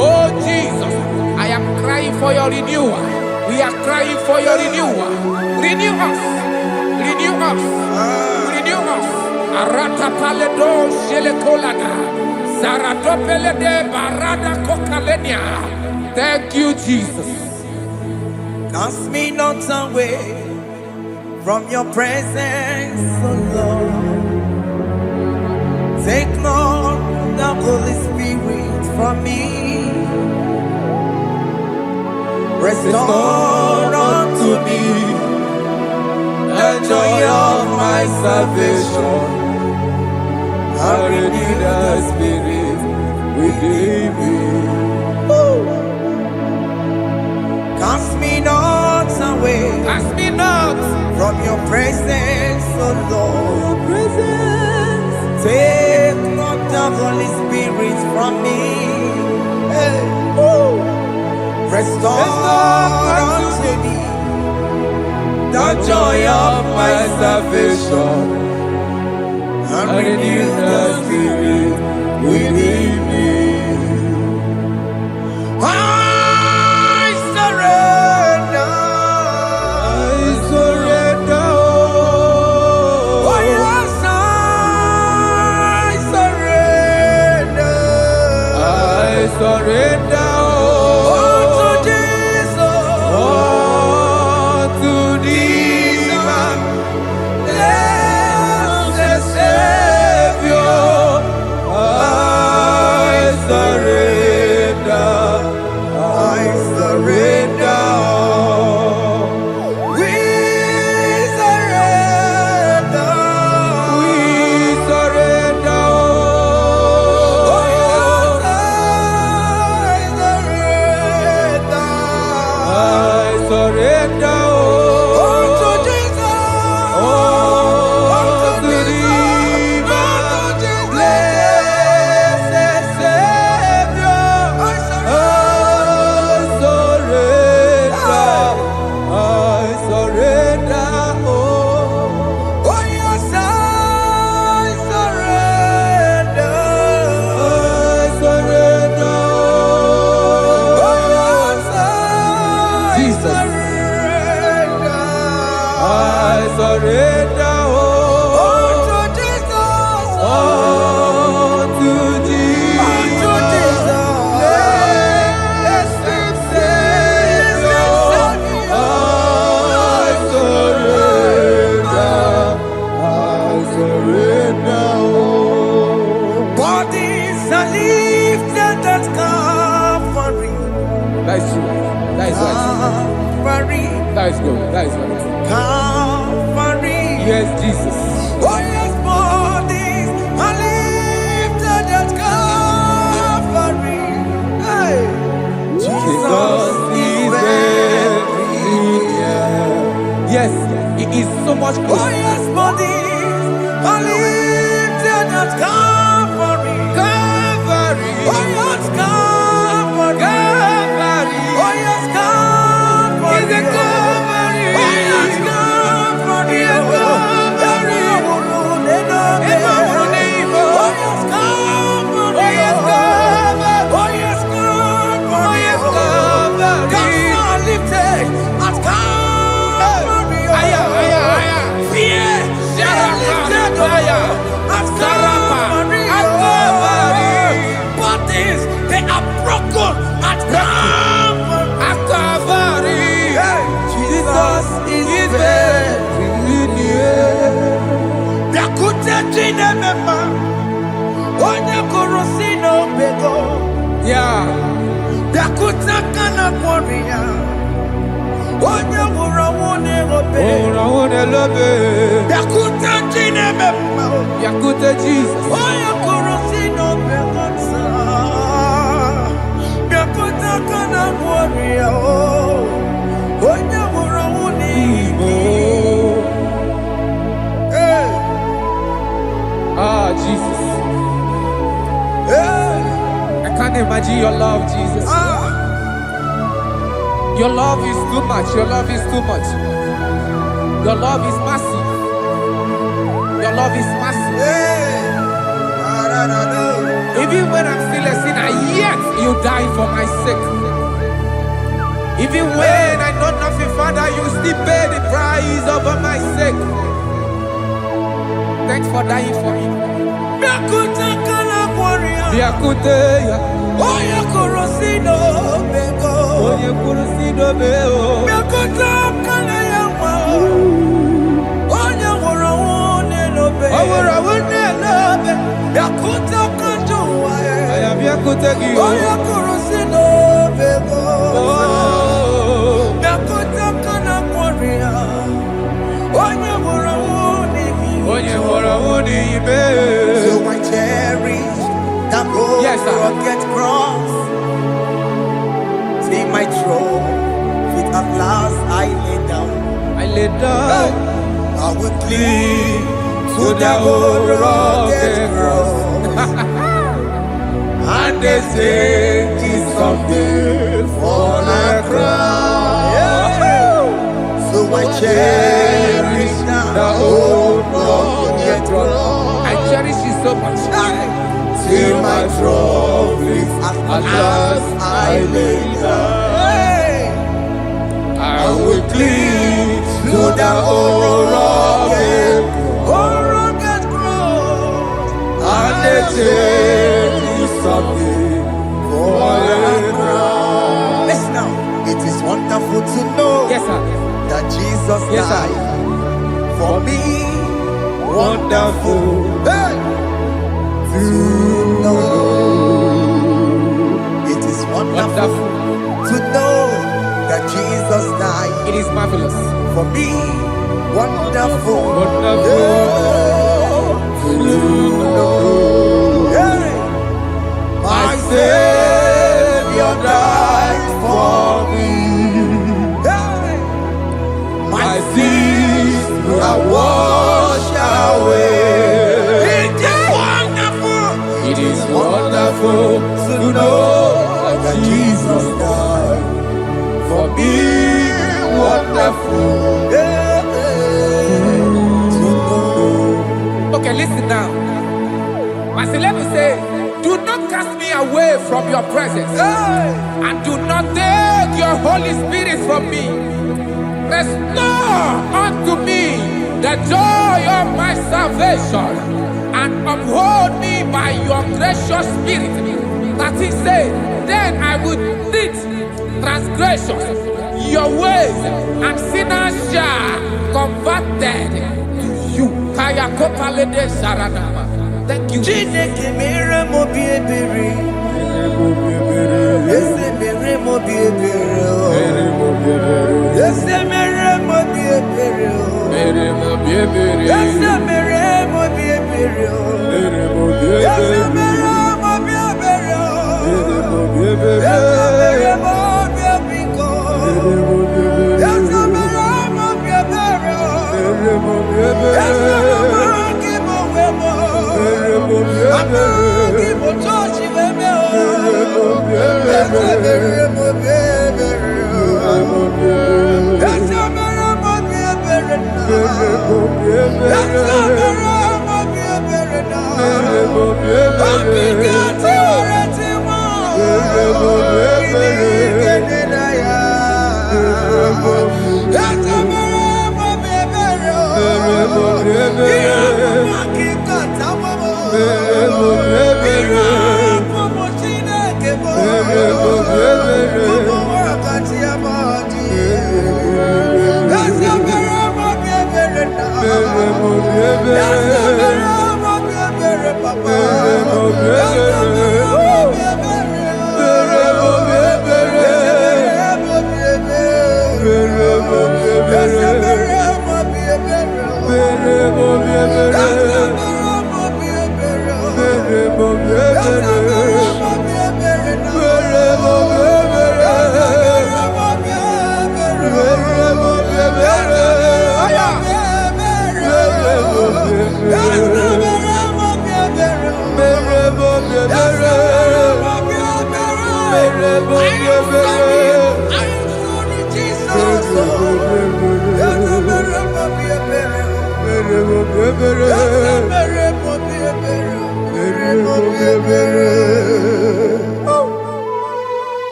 Oh Jesus, I am crying for your renewal. We are crying for your renewal. Renew us, renew us, renew us. Arata paledo shelekolada, zaratopele de barada kokalenia. Thank you, Jesus. Cast me not away from your presence, oh Lord. Take not the Holy Spirit from me. Restore unto me the joy of my salvation, and renew the spirit within me. Cast me not away, Cast me not from your presence, oh Lord. Take not the Holy Spirit from me. Hey. Restore unto me the joy of my salvation, and renew the spirit within me. I surrender. Oh yes, I surrender. surrender. To Jesus. To thee, my blessed Savior, I surrender. I surrender. We surrender. We surrender. Oh, yes, I surrender. to Jesus. To thee, my blessed Savior, I surrender. Oh, yes, I surrender. Jesus. I surrender. To Jesus. To thee, To Jesus. blessed Savior, I surrender. Bodies are lifted at Calvary. That is true. That is right. Calvary. That is good. That is right. Calvary. Yes, Jesus. Oh, yes, bodies are lifted at Calvary. Hey. Jesus is very near. Yes, it is so much Oh, closer. yes, bodies are lifted at Calvary. Calvary. Oh, yes, Calvary. Calvary. Oh, yes, Calvary. Is a Calvary. Oh, yes, Calvary. Is a Calvary. Oh, yes, Calvary. Oh, yes, Calvary. Oh, yes, Calvary. Oh, yes, Calvary. Gods are lifted at Calvary. Aya, aya, aya. Fear is lifted at Calvary. Bodies, they are broken at Calvary. At Calvary. Jesus is very near. Biakute chinemema, onye kurusi n'obego. Yeah. Biakute kana kworiya, onye nwụrụ ọnwụ n'erobe. Oh, love. Biakute chinemema, Yakute Jesus. onye kurusi n'obego nsa. Biakute kana kworiya, onye nwụrụ ọnwụ n'igwe. Hey, Ah, Jesus. hey, I can't imagine your love, Jesus. Your love is too much. Your love is too much. Your love is massive. Your love is massive. hey. Even when I'm still a sinner, yet you died for my sake. Even when I know nothing, Father, you still pay the price over my sake. Thanks for dying for me. Biakute kana kworiya, Biakute ya. onye kurusi n'obego. Onye kurusi dobe o. Biakute kana ya nwa, onye nwụrụ ọnwụ n'elobe. Owura wune lobe. Biakute kanju ụwa ya, Aya biakute gi o. onye kurusi n'obego. Oh. Biakute kana kworiya, onye nwụrụ ọnwụ n'ihi. Onye hụrụ wuni ibe. So I cherish that Yes, sir. rugged cross. See my throne, feet at last I lay down. I lay down I will cling to the old rugged cross. And they say it's something for the crown. So I cherish The old rugged cross. I cherish it so much. till my trophies at last I lay down. I will cling to the old rugged cross. And they say it's something for for me. Wonderful. My Savior died for me. My sins are washed away. It is wonderful to know that Jesus died for me. Wonderful to know. Okay, listen now. Verse 11 says, do not cast me away from your presence, and do not take your Holy Spirit from me. Restore unto me the joy of my salvation, and uphold me by your gracious spirit. That he said, then I would teach transgressions your ways, and sinners shall converted to you. Thank you.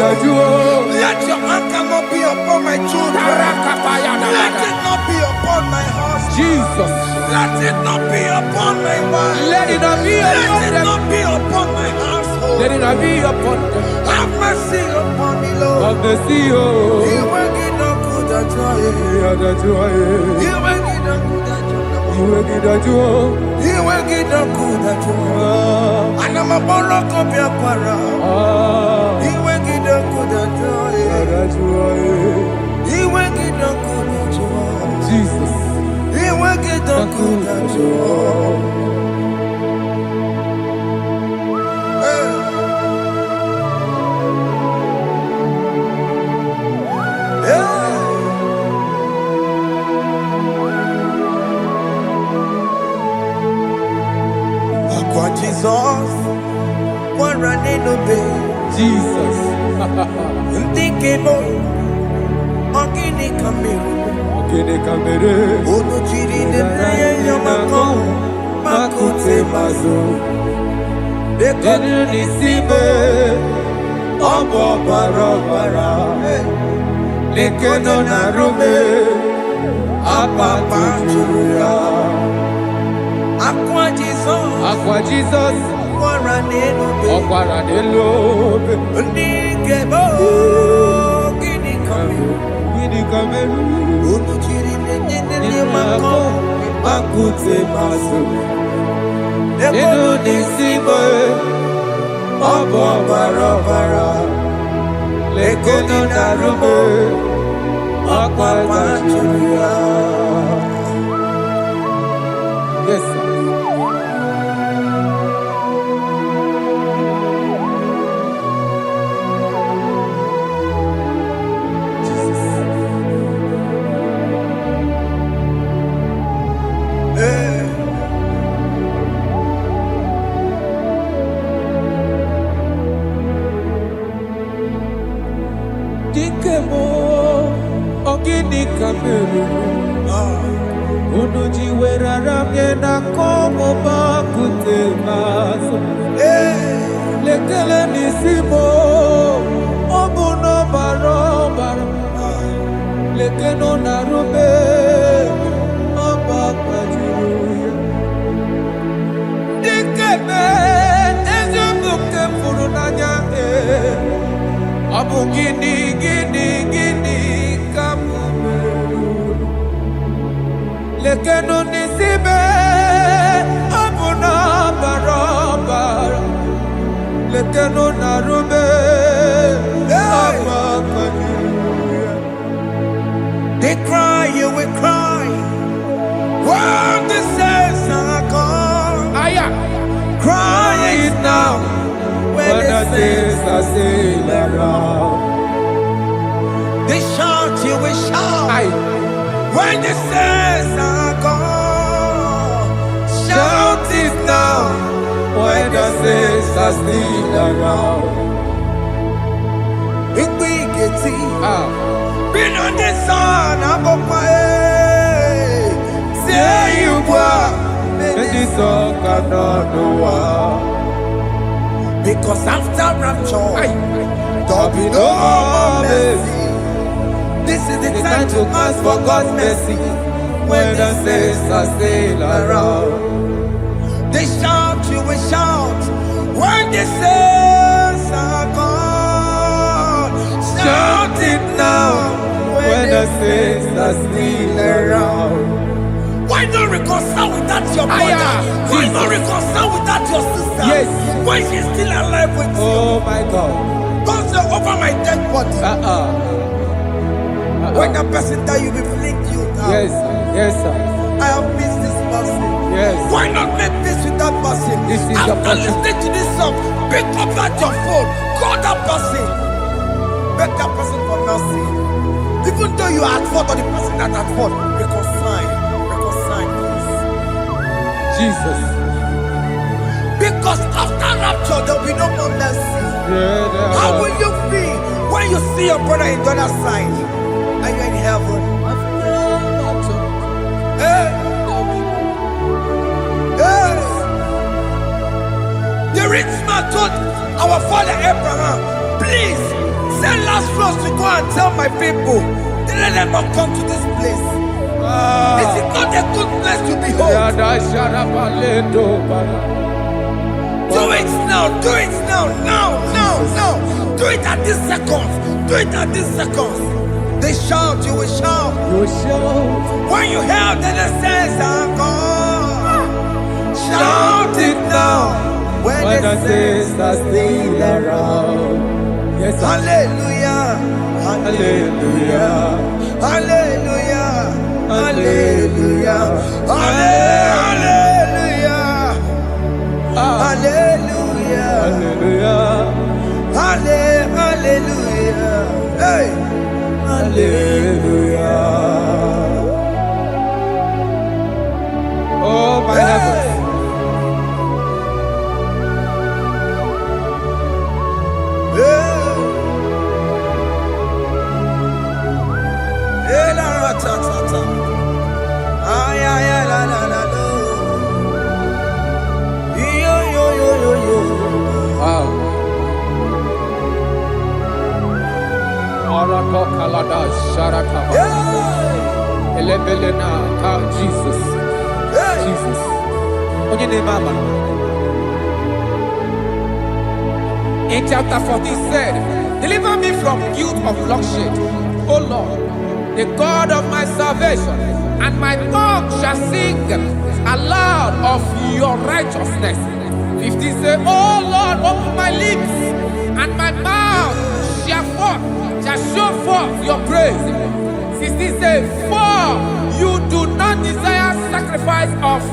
Jesus. Let your anger not be upon my children. Let it not be upon my husband. Jesus. Let it not be upon my wife. Let it not be upon my household. Let it not be upon them. Have mercy upon me, Lord. Have mercy, oh. You will get no good at joy. You will get no good at joy. You will get no good at joy. And I'm a borrow of your para. You will get Jesus. Jesus, one running obey. Jesus. Thinking more, Ogini Kamere. Ono chiri de naye yamako, makute mazo. Dekonu nisibe, obo barabara. Lekeno narume, apapa chuya. Aqua Jesus, Okwaranelo. Ndikebo, Gini Kamere. Ono chiri de yamako, makute mazo. Dekonu nisibe, obo barabara. Lekeno narume, apapa chuya. Yes, sir. Dikemo, Ogini Kamere. Unuji werara mjena komo makute maso. Lekele nisimo, obuno barobara. Lekeno narube, abakajuya. Dikeme, ezubuke furunanya. Abu gini kamumeru. Lekeno nisibe, abu na barabara. Lekeno narube, abakajuya. They cry, you will cry. When the saints are gone, cry it now. When the saints are still around, they shout, you will shout. When the saints are gone, shout it now. when the saints are still around. It will get been on the sun, I'm on my say you were, And this song cannot go on. because after rapture, There'll be no more mercy. this is the It's time to ask for God's mercy. when the saints are still around. They shout, you will shout. When the saints are gone, shout it now. When the saints are still around. Why not reconcile with that your brother? Why not reconcile with that your sister? Yes. When she's still alive with you? Oh my God. Don't say over my dead body. When the person that you will fling you down. Yes, sir. I have missed this person. Yes. Why not make peace with that person? This is the After person. listening to this song, pick up that your phone, call that person, beg that person for mercy. Even though you are at fault or the person that at fault, reconcile, please. Jesus. Because after rapture, there will be no more mercy. How will you feel when you see your brother in the other side? Are you in heaven? Hey. Hey. The rich man told our father Abraham, please send Lazarus to go and tell my people, let them not come to this place. This is not a good place to behold. Do it now, do it now, now. Do it at this second. Do it at this second. They shout, you will shout. When you hear that the saints are gone, shout it now. When the saints are still around. Yes, I Hallelujah. Hallelujah. Hallelujah. Hallelujah. Hallelujah. Hallelujah. Hallelujah. Hallelujah. Hey. Hallelujah. Oh, my heavens. Wow. Arako kalada sharataba. Elebelena ka Jesus. Jesus. Onye name mama. In chapter 14 said, deliver me from guilt of bloodshed, O Lord, the God of my salvation, and my tongue shall sing aloud of your righteousness. 15 say, O Lord, open my lips, and my mouth shall show forth your praise. 16 say, for you do not desire sacrifice of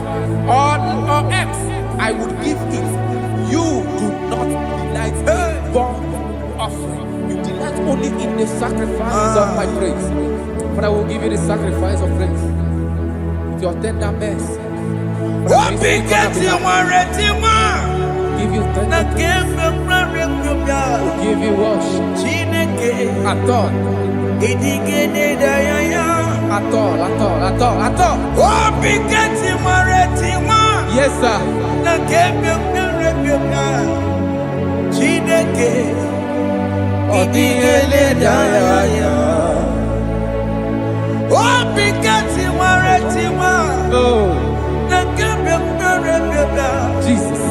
or eggs, I would give it. You do not delight in burnt offering. You delight only in the sacrifice of my praise. But I will give you the sacrifice of praise with your tender mercy. Give you tender praise. Will give you worship. At all. At all. Yes, sir. Jesus.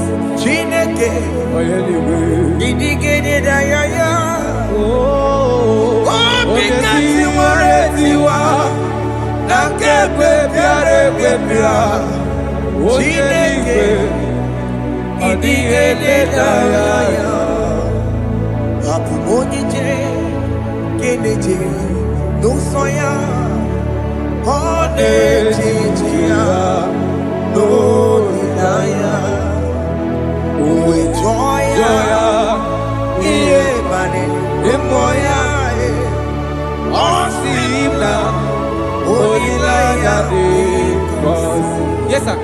Yes, sir.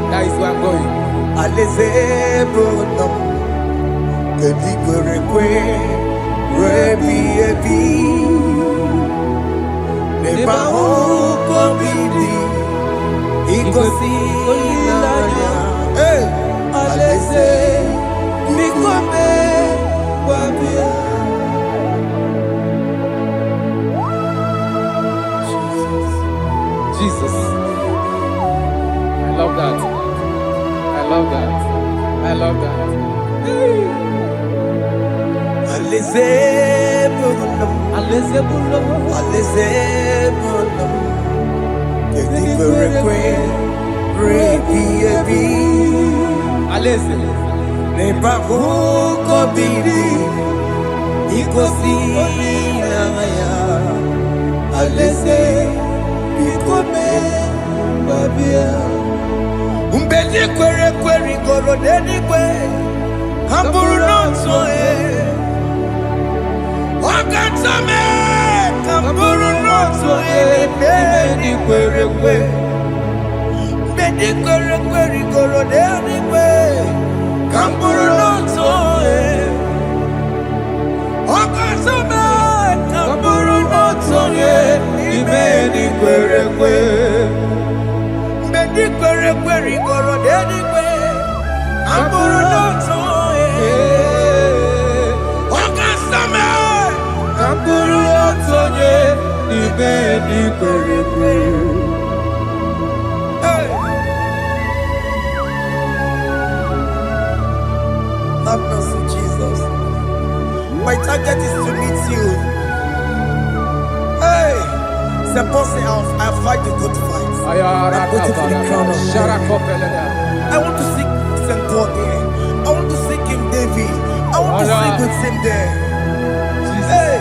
That is where I'm going. Jesus. I love that. I love that. I love that. Umbedi kwere kwere goro dedi kwe Hamburu nonso Wakatame Hamburu nonso Umbedi kwere kwere Umbedi kwere kwere goro dedi kwe Hamburu nonso Wakatame Hamburu nonso Umbedi kwere kwere Kwere kwere goro dedi kwe Amburu noto Wakasame Amburu noto Have mercy, Jesus. My target is to meet you. Hey, suppose I fight the good fight. I'm waiting for the crown of heaven. I want to seek St. God there. I want to seek King David. I want to seek with him there. Hey,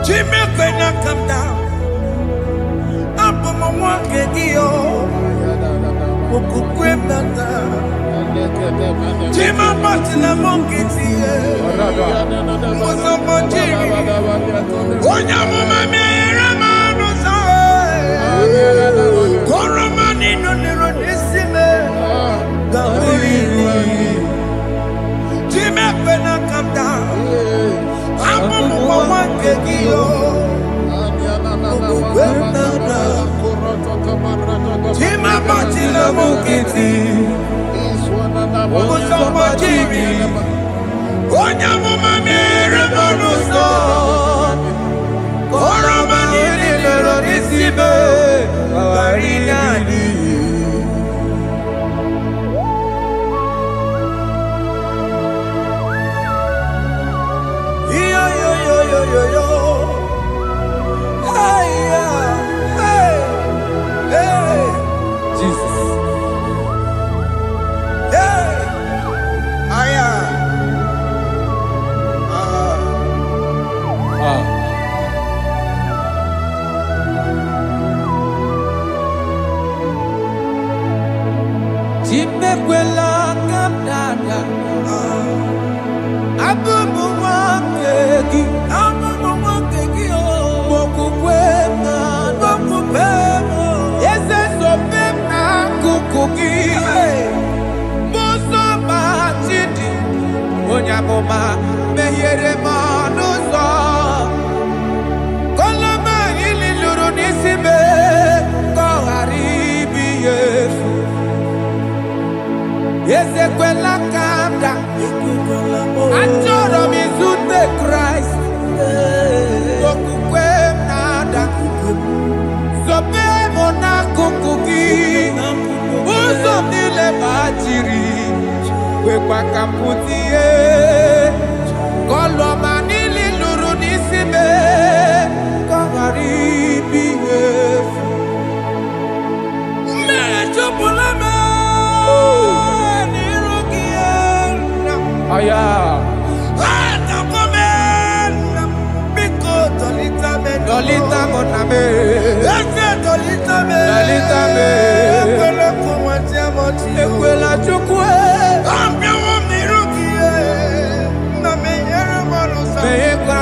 Jimmy, when I come down, I'm on my walk again. Jima Batina Monkey, was a monkey. Onya Mama Ramano, Coramani, no Neronissime, Jimmy, when I come down, I'm on my Jima Batina Monkey. Onya Mama Ramano, Coramani, no Neronissime, Onyamoma mehere manuzo kolama ililuru nisibe koharibi yesu yesekwela kanda achoro mizute Christ okukwe nada sobe mona kukuki uzo nile bajiri Wekwa kamputie Koloma nili luru nisime Kogaribi yefu Mechupulame Nirugiena Aya Atakomena Miko dolitame Dolitamo name Ese dolitame Dolitame Ekwela kumwatia moti Ekwela chukwe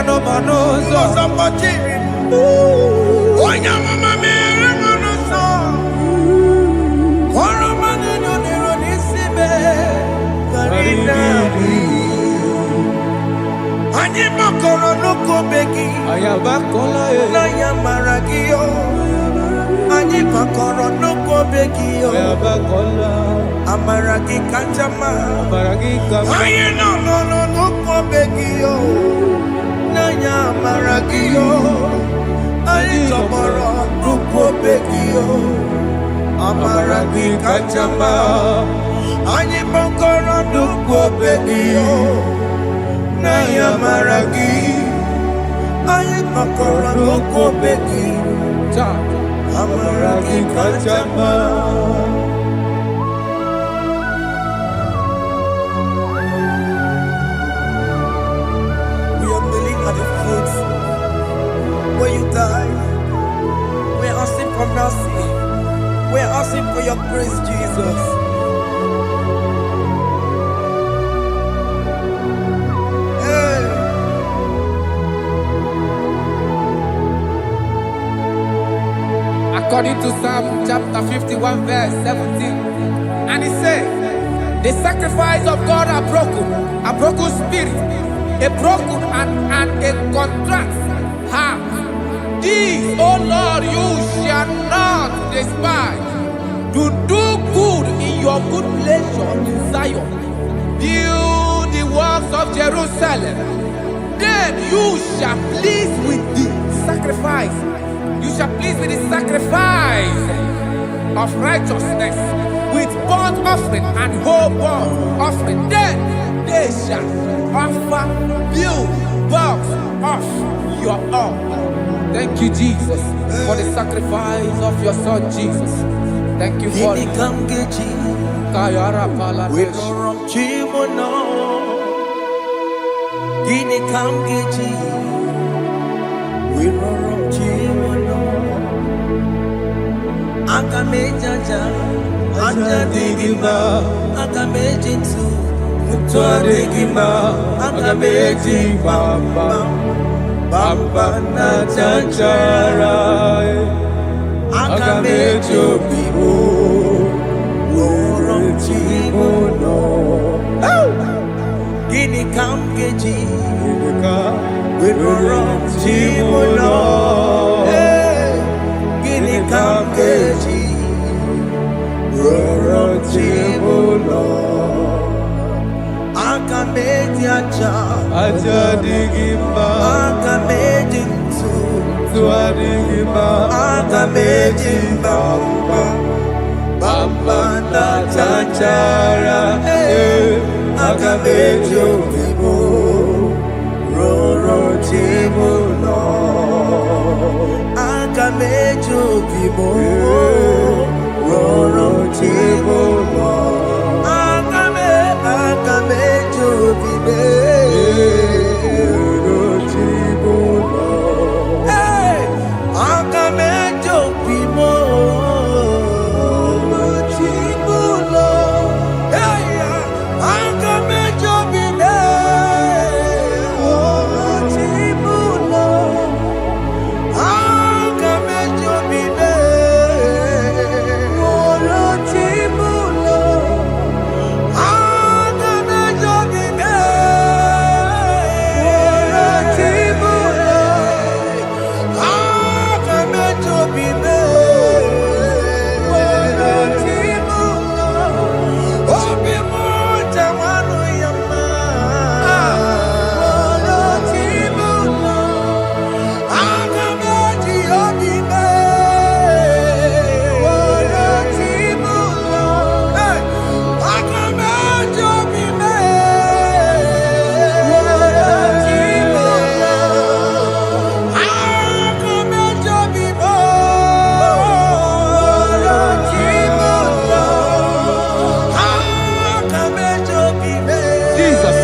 no manozo somebody onya mama mere manozo koromani no neronisibe karina ani makoro no kobeki ayabakola na yamaragio ani makoro no kobeki ayabakola amaragi kanjama amaragi kama ayi no kobeki Nanya maragio, ali tomorrow nuko begio, amaragi kachamba, ani mongoro nuko begio, nanya maragi, ali mongoro nuko begio, amaragi kachamba. When you die, we're asking for mercy. We're asking for your grace, Jesus. Hey. According to Psalm chapter 51 verse 17, and it says, the sacrifice of God are broken spirit, a broken and a contrite heart. This, O Lord, you shall not despise. To do good in your good pleasure in Zion. Build the works of Jerusalem. then you shall please with the sacrifice. You shall please with the sacrifice of righteousness, with burnt offering and whole burnt offering. Then they shall offer you bulks of your own. Thank you, Jesus, for the sacrifice of your Son, Jesus. Thank you for it. Kayara Pala. We no wrong chimono. Gini kamgeji. We no wrong chimono. Akamejaja. Aja digima. Akamejinsu. Mutwa digima. Akameji bamba. Bamba na chanchara. Akamejo bibo. Gini kamgeji, we run chimono. Gini kamgeji, we run chimono. Akameji aja digima, akameji tu digima, akameji bamba. Bamba na chanchara, akamejo vibo, roro chimuno. Akamejo vibo, roro chimuno. Akamejo vibe, roro chimuno. Akamejo vibo. Jesus.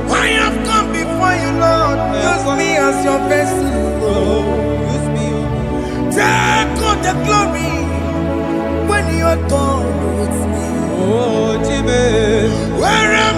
I have come before you, Lord. Use me as your vessel. Use me. Take all the glory when you are done with me. Oh, Jimmy. Wherever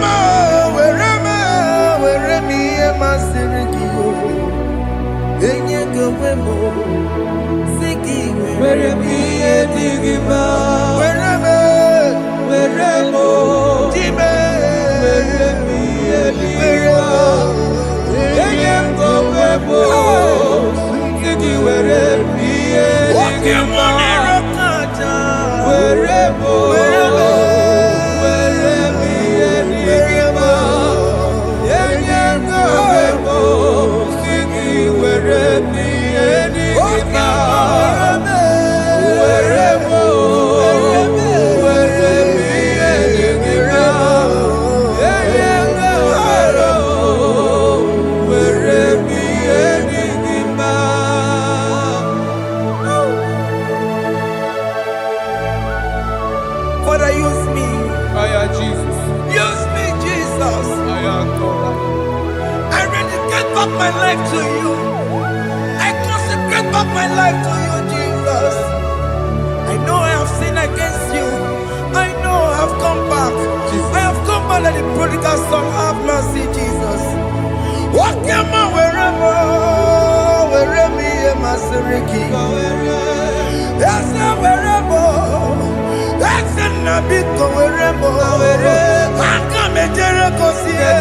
let the prodigal son have mercy, Jesus. Wakema weremo, weremi emasiriki. Esa weremo, esa nabiko weremo. Aka mejere kosie,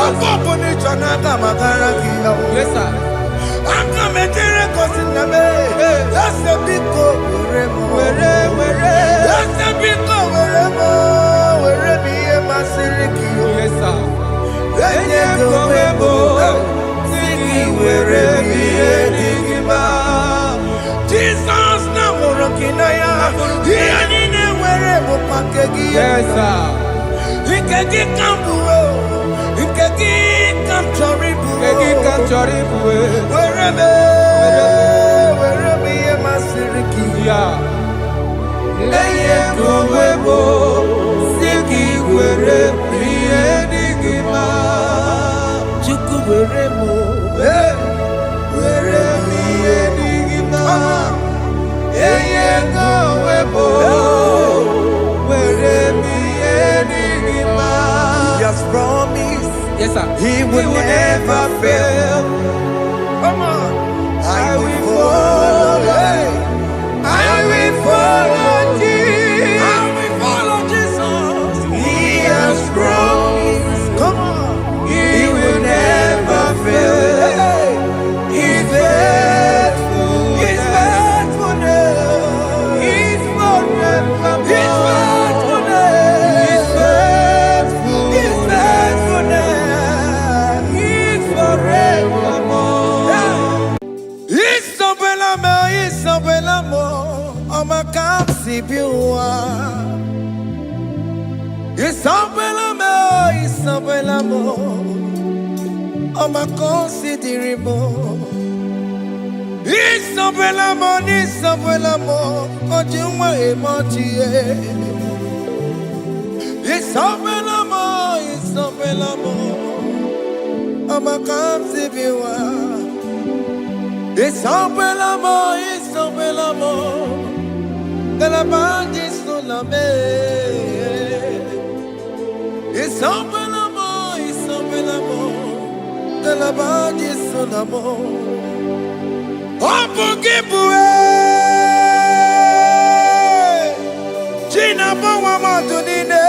akopo ni chanaga magaraki. Yes, sir. Aka mejere kosi nabe, esa biko weremo. Esa biko weremo, weremi emasiriki. Yes, sir. Enye kowebo, siki weremi edigima. Jesus na morokinaya, yanine werebo pakegi. Yes, sir. Ikegi kambuo, ikegi kamchoribu. Kegi kamchoribu. Weremi emasiriki. Yeah. Enye kowebo, siki weremi edigima. Chuku weremo, weremi edigima. Enye kowebo, weremi edigima. He has promised Yes, sir. he will never fail. Come on, I will follow. I will follow Jesus. I will follow Jesus. He has promised. Come on, he will never fail. He's faithful. He's faithfulness. He's forever. He's faithfulness. He's faithful. He's faithfulness. He's forevermore. Isabelamo, I'ma come see you. Isabelamo, I'ma consider him. Isabelamo, Ojuma emoji. Isabelamo, I'ma come see you. Isabelamo, de la bande solame. Isabelamo, de la bande solamo. Opugibue, Gina Bawa Madunine,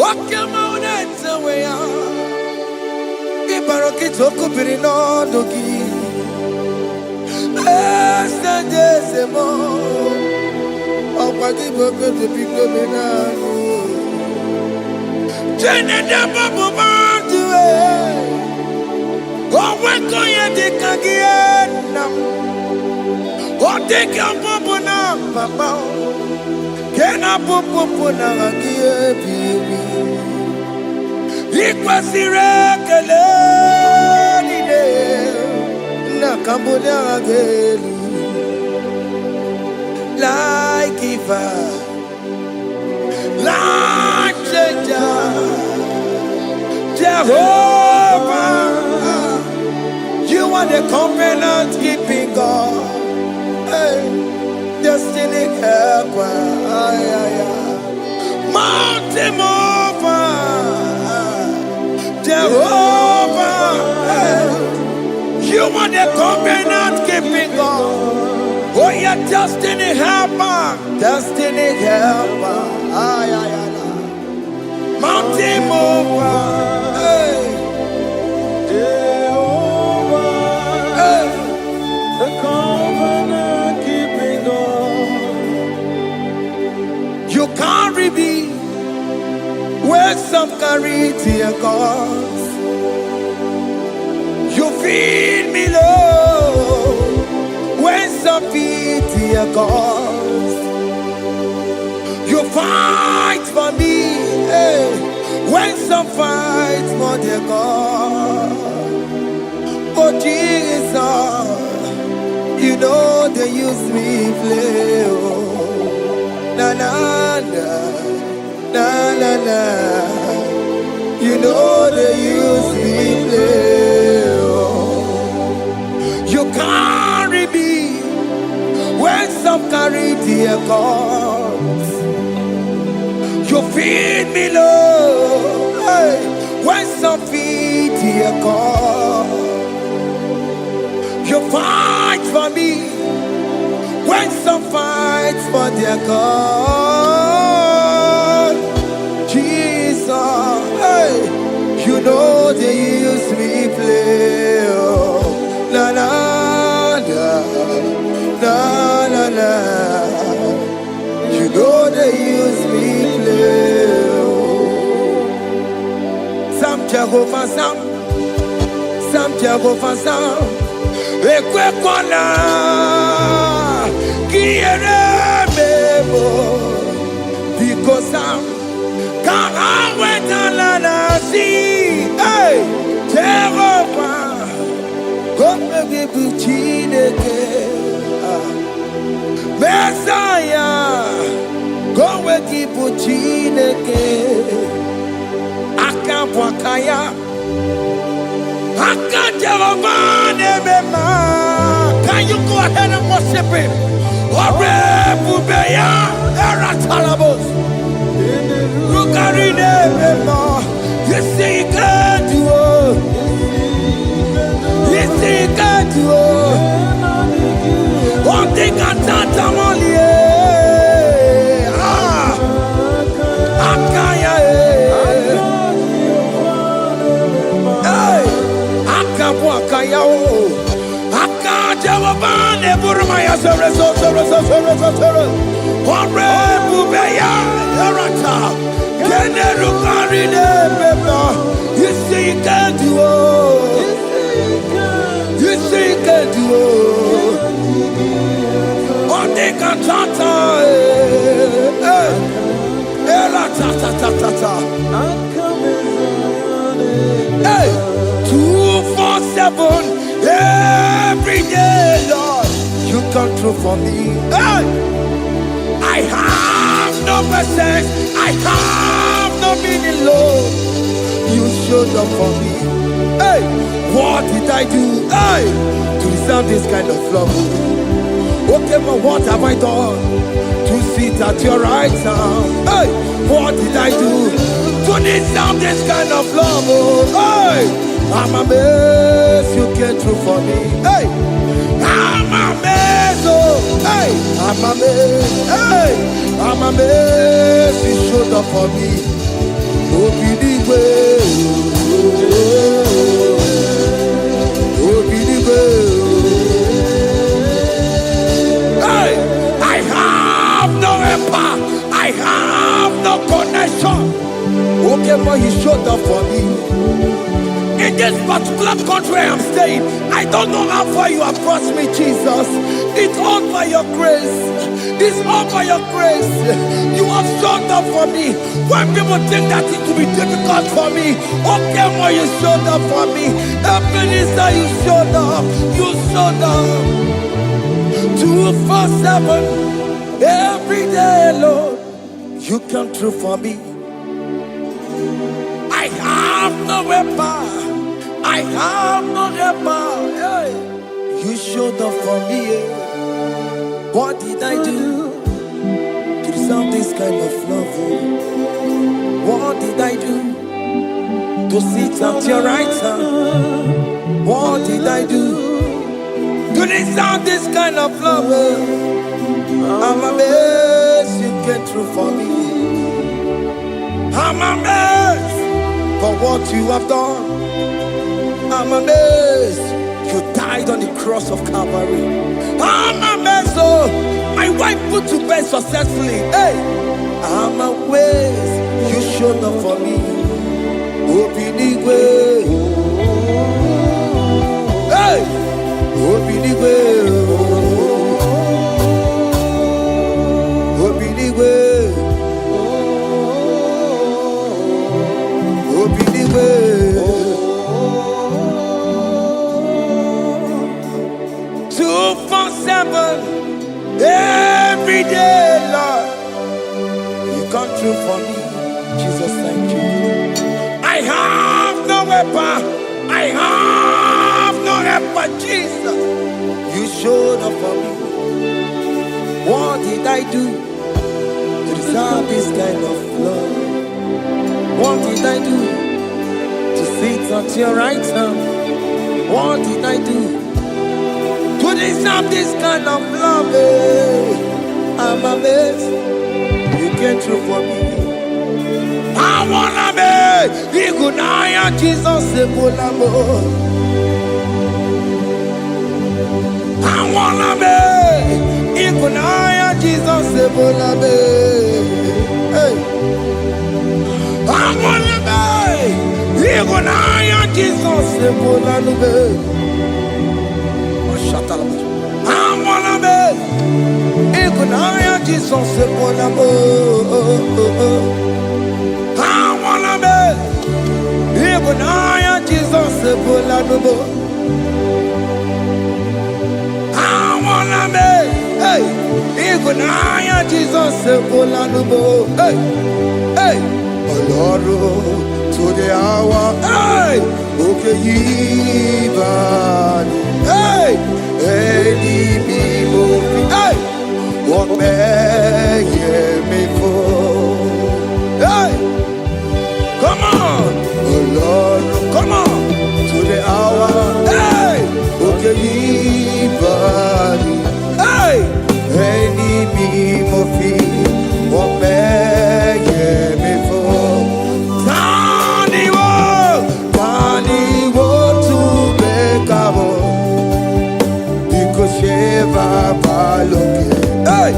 Okamauneta Wea, Ibarokitoku Pirino Dogi. Estendezemo, Opagi Boko to Picominano. Jenna Babu Bandue, Owakoya de Kagiana, Oteka Popona, Papa, Kena Popona, Baby. Equasire, Cambodia like giver, like changer, Jehovah, you are the covenant keeping God, hey, destiny helper, mountain mover, Jehovah, hey. You are the covenant keeping God. Oh, your destiny helper. Destiny helper. Mountain mover. Hey. Jehovah. Hey. The covenant keeping God. You carry me where some carry tear gods. You feed me low when some feed your cause. You fight for me, hey, when some fight for their God. Oh Jesus, you know they use me play. Oh, na na na, na na na. You know they use me play. You carry me when some carry their cause. You feed me, Lord. Hey, when some feed dear God, you fight for me. When some fight for their God, Jesus, hey, you know they use me play. Oh, la la la la la la. You know they use me play. Oh, some Jehovah, some Jehovah, some. Ekwekwana kiere mebo because I'm can't wait to see. Hey, Jehovah, come give you chineke. Messiah, come give you chineke. Akabwakaya. Can you go ahead and worship him? You see, you can do it. You see, you can do it. One thing I can't only. You see, you can do it. You see, you can do it. One thing I can't. Hey, 247 every day, Lord, you come through for me. Hey, I have no message, I have no meaning, Lord. You showed up for me. Hey, what did I do? Hey, to deserve this kind of love? Okay, but what have I done to sit at your right hand? Hey, what did I do to deserve this kind of love? Hey, I'm amazed you came through for me. Hey, I'm amazed. Oh, hey, I'm amazed. Hey, I'm amazed you showed up for me. Oh, be the way. Oh, be the way. Hey, I have no empire. I have no connection. Okay, but he showed up for me. In this particular country I'm staying, I don't know how far you have brought me, Jesus. It's all by your grace. It's all by your grace. You have showed up for me. When people think that it will be difficult for me, okay, well, you showed up for me. Ebenezer, you showed up. You showed up. 247 every day, Lord. You come through for me. I have no weapon. I have no weapon. Hey. You showed up for me. What did I do to deserve this kind of love? What did I do to sit at your right hand? What did I do to deserve this kind of love? I'm amazed you came through for me. I'm amazed for what you have done. I'm amazed you died on the cross of Calvary. I'm amazed, oh, my wife put to bed successfully. Hey, I'm amazed you showed up for me. Open the way. Hey, open the way. Open the way. Open the way. 247 every day, Lord. You come through for me, Jesus. Thank you. I have no weapon. I have no weapon, Jesus. You showed up for me. What did I do to deserve this kind of love? What did I do to sit at your right hand? What did I do to deserve this kind of love? I'm amazed you came through for me. I wanna be Igunaya Jesus Sebulamo. I wanna be Igunaya Jesus Sebulame. Hey. I wanna be Igunaya Jesus Sebulame. I wanna be Igunaya Jesus Sebulamo. I wanna be Igunaya Jesus Sebulamo. I wanna be hey Igunaya Jesus Sebulamo. Hey hey Oloro to the hour hey okay even hey any people hey what may me for hey come on oh Lord come on to the hour hey okay even hey any people what may me for hey,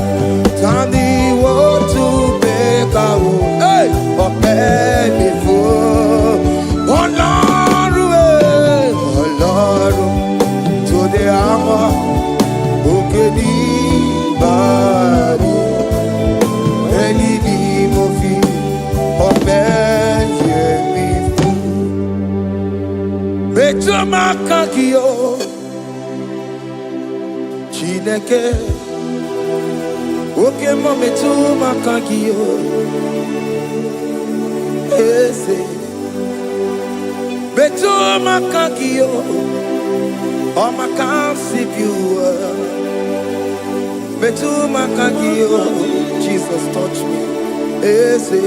Tandy want to make a hey, but maybe for oh Lord, to the hour, okay, body, any movie, but maybe for better Makakio. Chineke oke mome tu makagio ese betu makagio o makansibiwa betu makagio Jesus touch me ese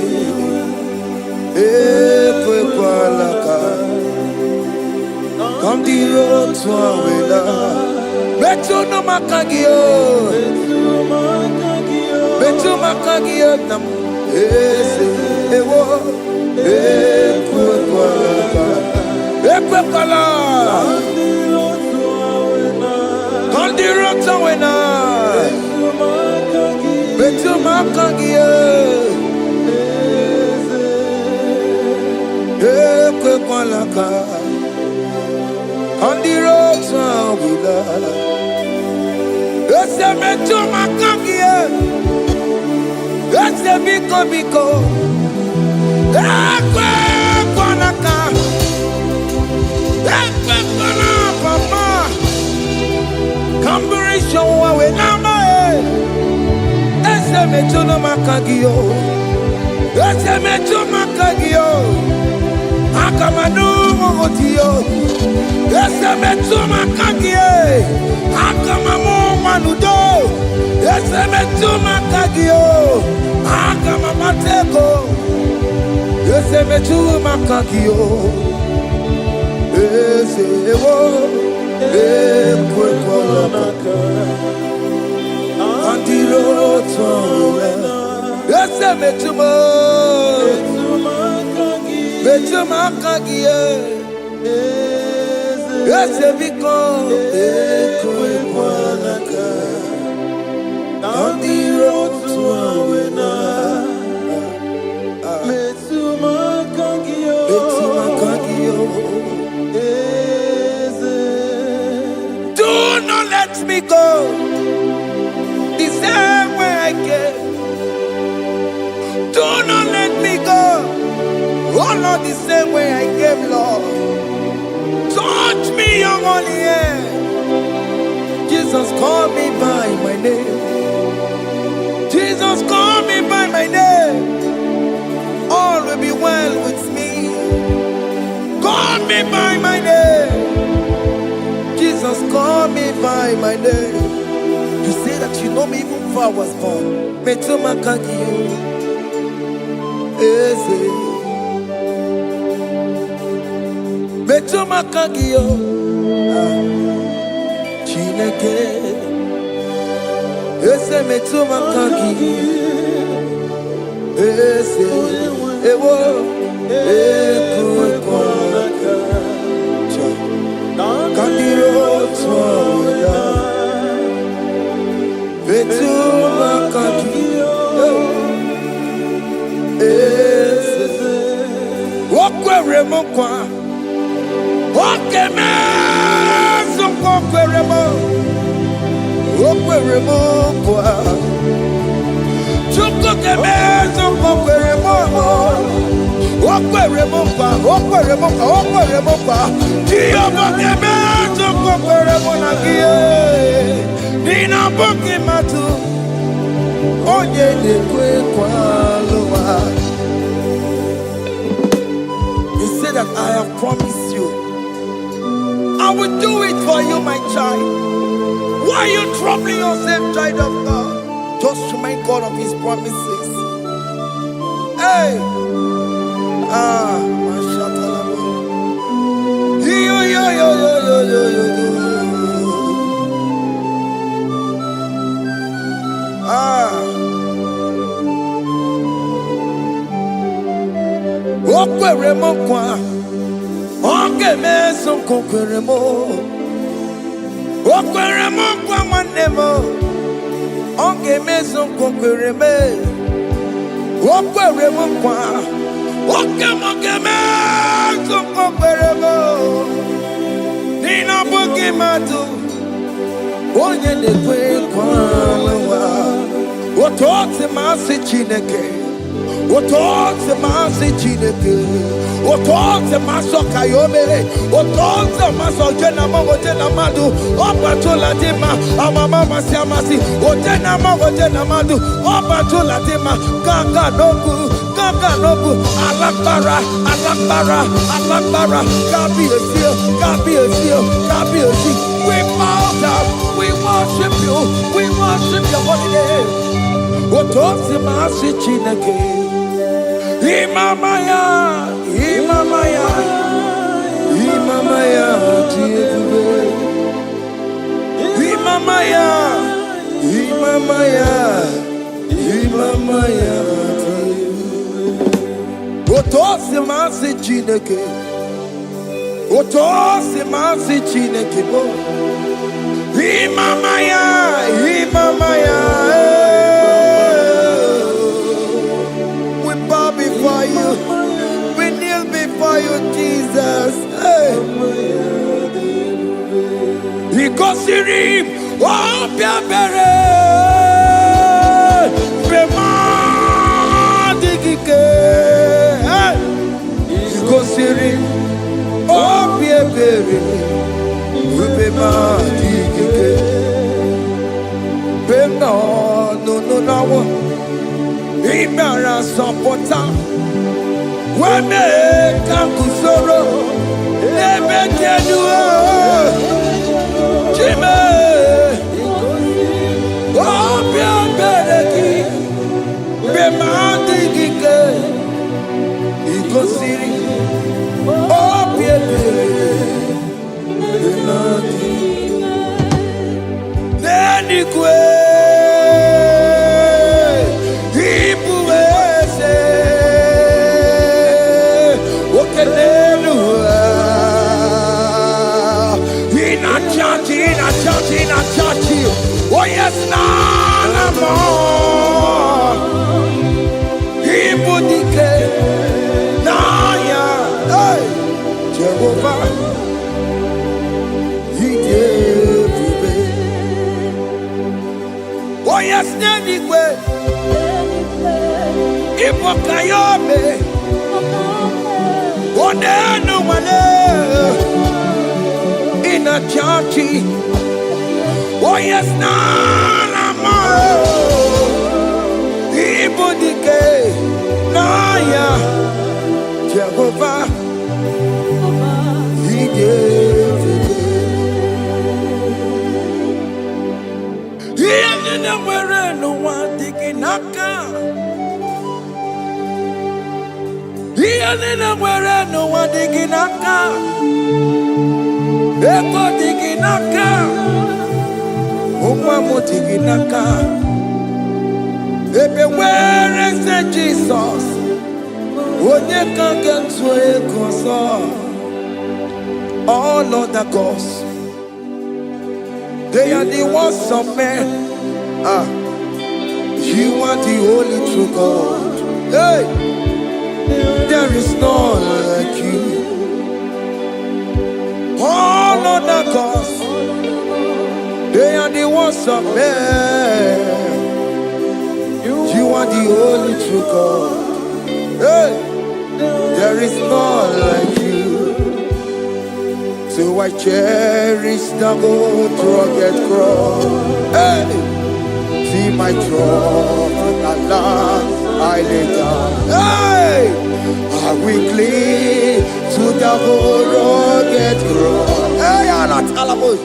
ekwe kwalaka come the road to awela betu no makagio betu makagio nam ese ewo ekwe kwala on the road to awela betu makagio ekwe kwala on the road to awela. It's a meto makagie. It's a biko. Ekwe kwanaka. Ekwe kwana papa. Kamburisho wawe nama it's a meto no makagio. It's a meto makagio. Akamanu mogotio. It's a meto makagie. Akamamu manudo, esemetu makagio, akamamateko, esemetu makagio, esewo, ekwekwalaka, andiro towe, esemetu makagio. Yes, because ekwe kwanaka on the road to awena metumakagio do not let me go the same way I came. Do not let me go, oh Lord, the same way I came, Lord. Touch me, your holy hand. Jesus, call me by my name. Jesus, call me by my name. All will be well with me. Call me by my name. Jesus, call me by my name. You say that you know me even before I was born. Metumakagio. Eze. Metuma kagio Chineke Ese metuma kagi Ese Ewo Ekuekwa Kandiro Tsoya Metuma kagio Ese Wokwere mokwa Okeme Zokweremo Okweremo kwa Chukukeme Zokweremo Okweremo kwa Okweremo kwa Okweremo kwa Kiyobokeme Zokweremo nagie Nina boki matu Onye dekwe kwa loa. He said that I have promised you I will do it for you, my child. Why are you troubling yourself, child of God? Just remind God of His promises. Hey! Yo, yo, yo, yo, yo, yo, yo, yo. Okweremo kwa Okeme Zokweremo Okweremo kwa manemo Okeme Zokwereme Okweremo kwa Okeme Zokweremo Nina boki matu Onye dekwe kwa lewa Otote masi Chineke Otote masi Chineke Otote maso kayome Otote maso jena madu Opatola dima Amama masi amasi Ojena madu Opatola dima Ganga nobu Alakbara Gabi esio We bow down We worship your holy name Otote masi Chineke Imamaya Otosi masi Chineke bo Imamaya We bow before you We kneel before you Jesus Ikosirim Obiabere Bema Digike Ikosirim Obiabere Bema Digike Bema no Imara Sopota Weme Kakusoro Nebe Kedua Jime Obia Bereki Bemandi Gike Ikosiri Obia Bereki Neni Kwe Oh yes, none more. Ibudike, Naya, hey, Jehovah, He gave me. Oh yes, anyway, Ibukayome, oh no one in a church. Oh yes, Nana Ibudike Naya Jehovah He gave it He ended up where no one taking Naka He nina nwere n'ụwa dị gị n'aka. Ego dị gị n'aka. Ụmụ m dị gị n'aka. Ebe nwere eze Jizọs. Onye ka ga-etu ego ọzọ. All other gods, they are the works of men. You are the only true God. Hey, there is none like you. All other gods, they are the works of men. You are the only true God. Hey, there is none like you. So I cherish the old rugged cross. Hey, see my throne, Allah, I lay down. Hey, I will cling to the old rugged cross. Hey, Allah, Talamus,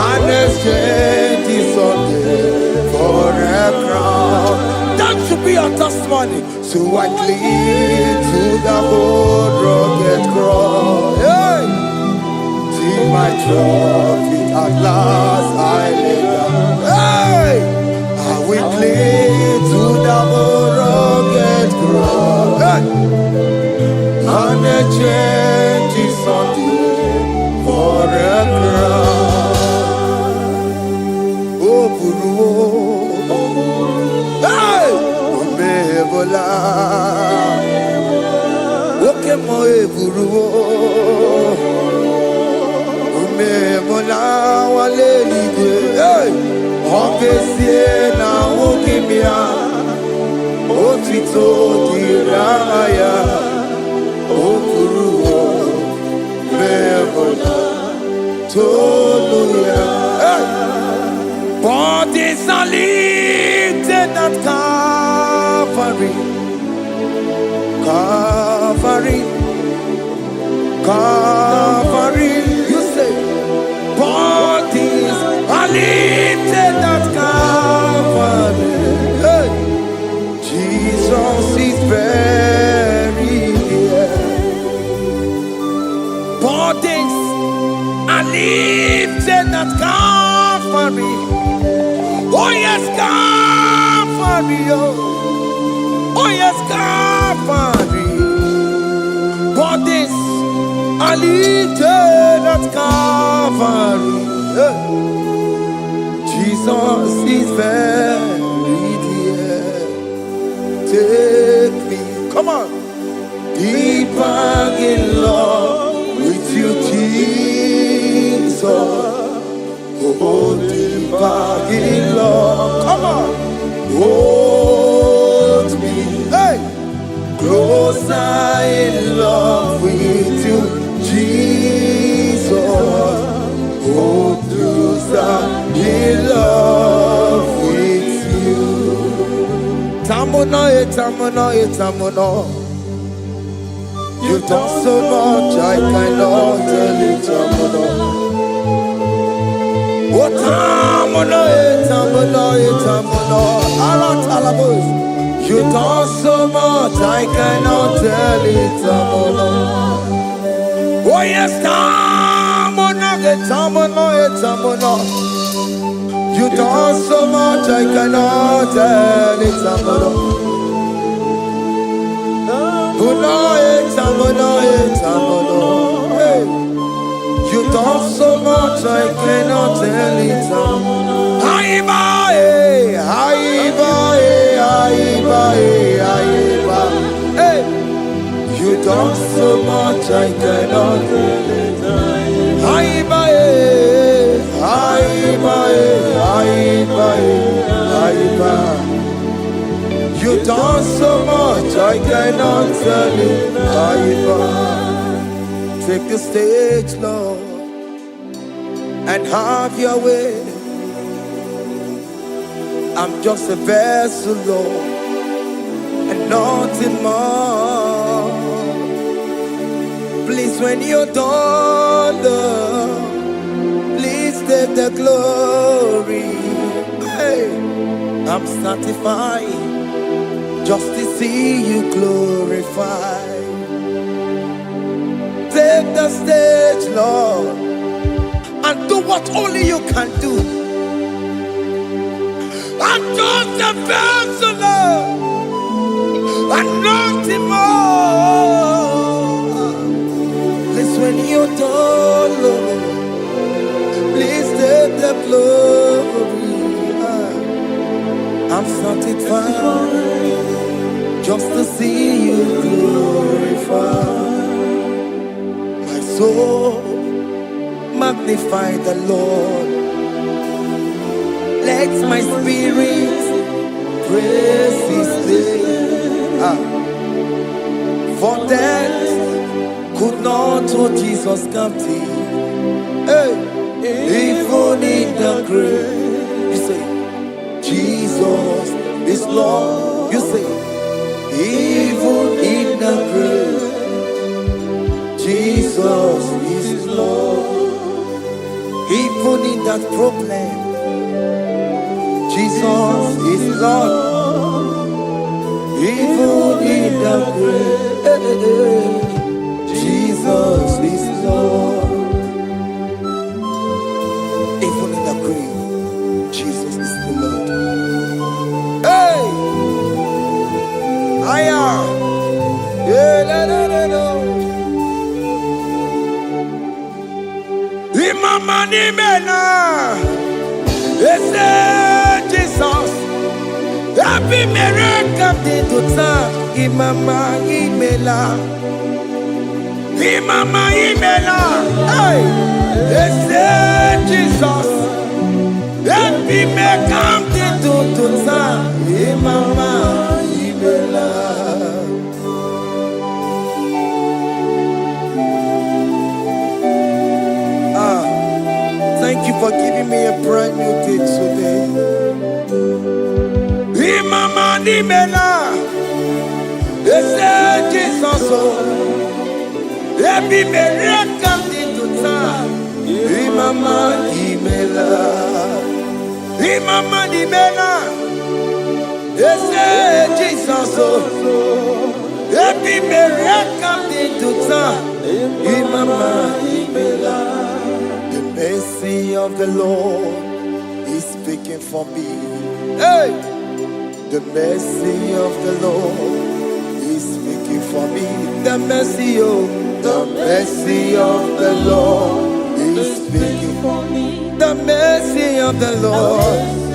and exchange this Sunday for a crown. That should be our testimony. So I cling to the old rugged cross. Hey, my trophy at last I lay down. Hey, I will cling to the rugged cross. Hey, and the change is on for a crown. Oh, Guru, hey, Omebola, okay, my Guru. Mola wale ligwe, hey, ongesie na ukimia, otito diraya, okuruo, memola, toluya, hey. Bodies are lifted at Calvary, Calvary, Calvary. Bodies are lifted at Calvary. Hey. Jesus is buried here. Bodies are lifted at Calvary. Oh yes, Calvary. Oh yes, Calvary. Bodies are lifted at Calvary. Jesus is buried here. Take me, come on, deeper in love with you, Jesus. Oh, deeper in love, come on, hold me, hey, closer in love with you, Jesus. Oh, closer in love with you. Tamuno, tamuno, tamuno. You've done so much, I cannot tell it, tamuno. Oh, tamuno, tamuno, tamuno. Alat alabos. You've done so much, I cannot tell it, tamuno. Oh, yes, tamuno, tamuno, tamuno. You done so much, I cannot tell it, tamuno. Hey, you done so much, I cannot tell it. Hey, you done so much, I cannot tell it. You done so much, I cannot tell it. Take the stage, Lord, and have your way. I'm just a vessel, Lord, and nothing more. Please, when you're done, Lord, please take the glory. Hey, I'm satisfied just to see you glorified. take the stage, Lord, and do what only you can do. I'm just a vessel, Lord, and nothing more. Please, when you don't, Lord, please take the glory. I'm satisfied just to see you glorified. My soul magnify the Lord. Let my spirit praise His name. For death could not hold Jesus captive. Hey, even in the grave, you say, Jesus is Lord. You say, even in the grave, Jesus is Lord. Even in that problem, Jesus is Lord. Even in the grave, Jesus is Lord. Even in the grave, Jesus is the Lord. Hey! I am. Imama ni mena, Jesus. Happy miracle to time. Imama imela, Imama imela. Hey, Jesus. Happy miracle to time. Imama imela. Thank you for giving me a brand new day today. Imama nimela, Jesus, every miracle into time. Imama nimela, Imama nimela, Jesus, every miracle into time. Imama nimela. The mercy of the Lord is speaking for me. Hey! The mercy of the Lord is speaking for me. The mercy of the Lord is speaking for me. The mercy of the Lord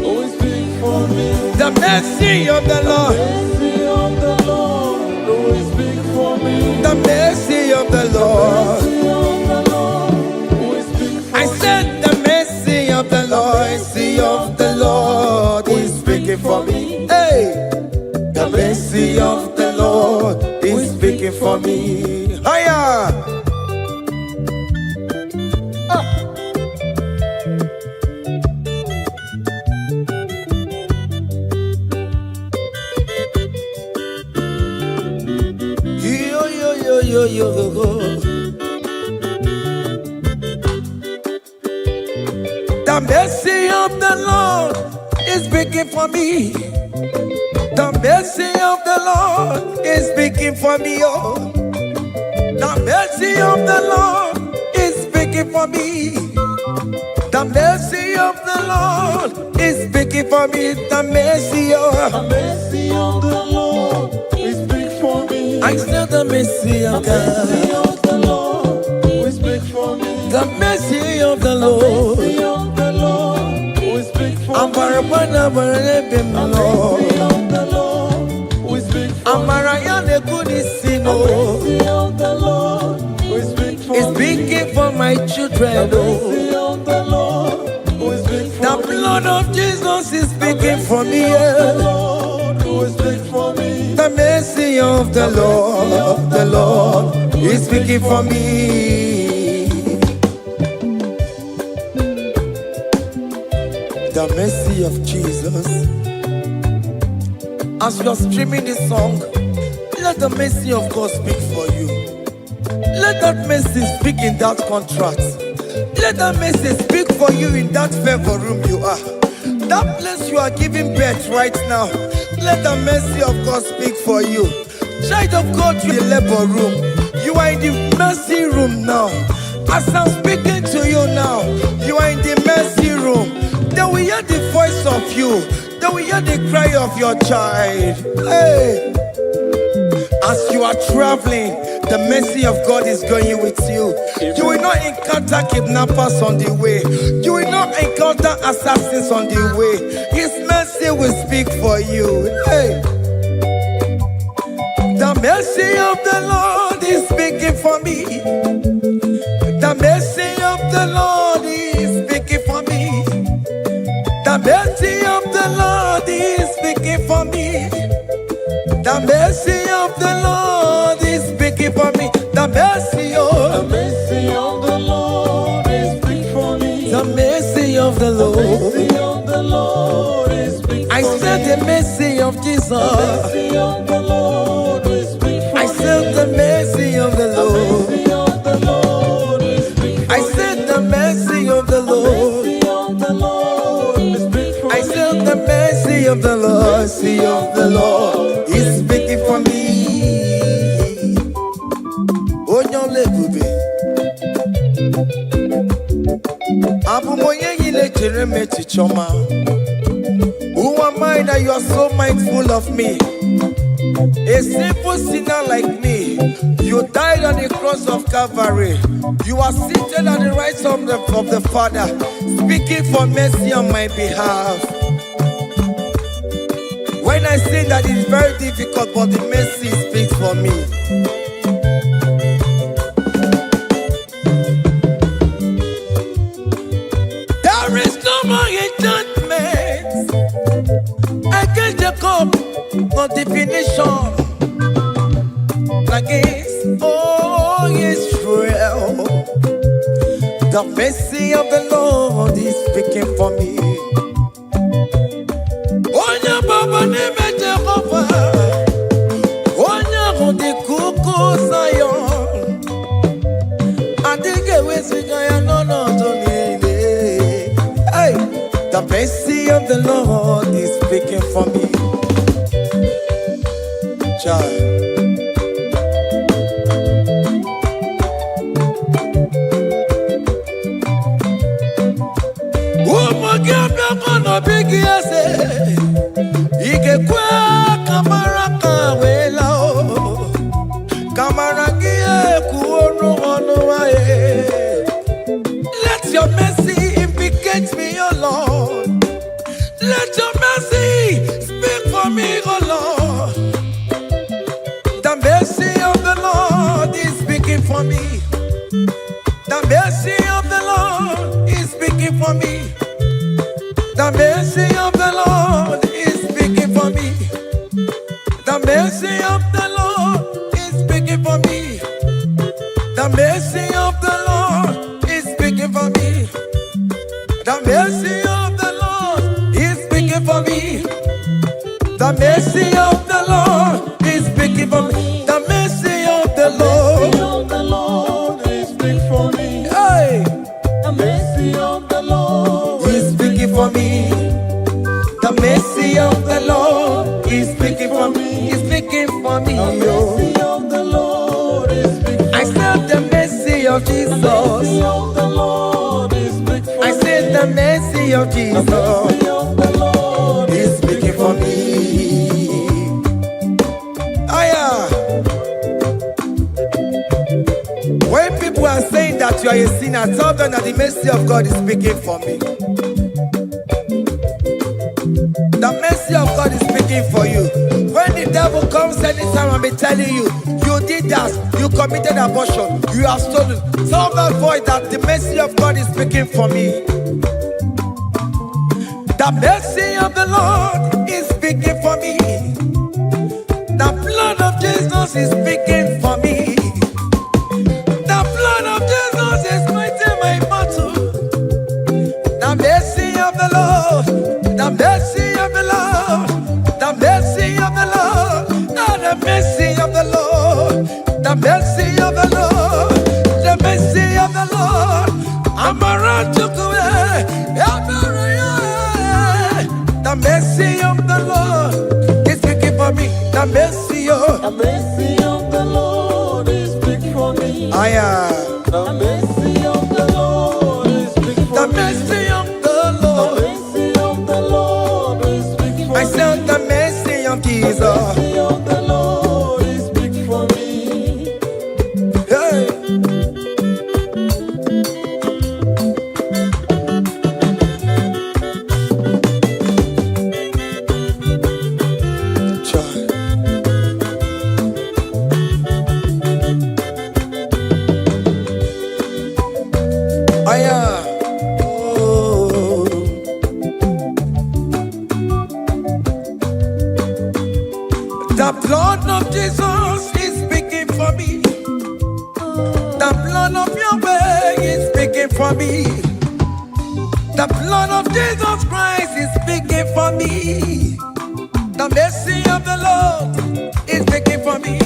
is speaking for me. The mercy of the Lord is speaking for me. The mercy of the Lord. I said the mercy of the Lord is speaking for me. Hey, the mercy of the Lord is speaking for me. Hiya! Yo. The mercy of the Lord is speaking for me. The mercy of the Lord is speaking for me. Oh, the mercy of the Lord is speaking for me. The mercy of the Lord is speaking for me. The mercy of the Lord is speaking for me. I said the mercy of God. The mercy of the Lord is speaking for me. The mercy of the Lord. I'm for it's speaking for my children. The blood of Jesus is speaking for me. The mercy of the Lord is speaking for me. The mercy of Jesus. As you are streaming this song, let the mercy of God speak for you. Let that mercy speak in that contract. Let that mercy speak for you in that favor room you are. That place you are giving birth right now. Let the mercy of God speak for you. Child of God, you in the labor room. You are in the mercy room now. As I'm speaking to you now, you are in the mercy room. They will hear the voice of you. They will hear the cry of your child. Hey. As you are traveling, the mercy of God is going with you. You will not encounter kidnappers on the way. You will not encounter assassins on the way. His mercy will speak for you. Hey. The mercy of the Lord is speaking for me. The mercy of the Lord is speaking for me. The mercy of the Lord is speaking for me. The mercy of the Lord is speaking for me. The mercy of the Lord is speaking for me. the mercy of the Lord. The mercy of the Lord is speaking for me. I said the mercy of Jesus. The mercy of the Lord is speaking for me. I said the mercy of the Lord. The mercy of the Lord is speaking for I said the mercy of the Lord. me. The mercy of the Lord is speaking for I said the mercy of the Lord. Mercy of the Lord is speaking for me. Onyole bube. Abumoye yile jereme chichoma. Who am I that you are so mindful of me? A simple sinner like me. You died on the cross of Calvary. You are seated at the right side of the Father, speaking for mercy on my behalf. When I say that it's very difficult, but the mercy speaks for me. There is no more enchantment against Jacob, no definition against all Israel. The mercy of the Lord is speaking for me. Onya baba neme Jehovah, onya hundi kuku Zion. Adige wesigaya no tonile. Hey, the mercy of the Lord is speaking for me. Child. Big yes, Ikekwe kamara kawela o kamara gie kuono wae. Let your mercy implicate me, O Lord. Let your mercy speak for me, O Lord. The mercy of the Lord is speaking for me. The mercy of the Lord is speaking for me. The mercy of the Lord is speaking for me. The mercy of the Lord is speaking for me. The mercy of the Lord is speaking for me. The mercy of the Lord is speaking for me. The mercy of the Lord is speaking for me. The mercy of the Lord is speaking for me. Hey. The mercy of the Lord is speaking for me. The mercy of the Lord is speaking for me. Is speaking for me. The mercy of the Lord is speaking for me. I said the mercy of Jesus. The mercy of the Lord is speaking for me. I said the mercy of Jesus. The mercy of the Lord is speaking for me. Aya. When people are saying that you are a sinner, tell them that the mercy of God is speaking for me. The mercy of God is speaking for you. When the devil comes anytime and be telling you, you did that, you committed abortion, you have stolen, tell that voice that the mercy of God is speaking for me. The mercy of the Lord is speaking for me. The blood of Jesus is speaking for me. The blood of Jesus is fighting my battle. The mercy of the Lord, the mercy of the Lord, the mercy of the Lord, the mercy of the Lord, the mercy of the Lord, the mercy of the Lord. I'm around to go. The mercy of the Lord is speaking for me. The mercy of The mercy of the Lord is big for me. The mercy of the Lord is big for The me. mercy of the The Lord. mercy of the Lord is big for I me. said the mercy of The Jesus. mercy of the Lord is big for me. Hey. Child. Oh. The blood of Jesus is speaking for me. The blood of Yahweh is speaking for me. The blood of Jesus Christ is speaking for me. The mercy of the Lord is speaking for me.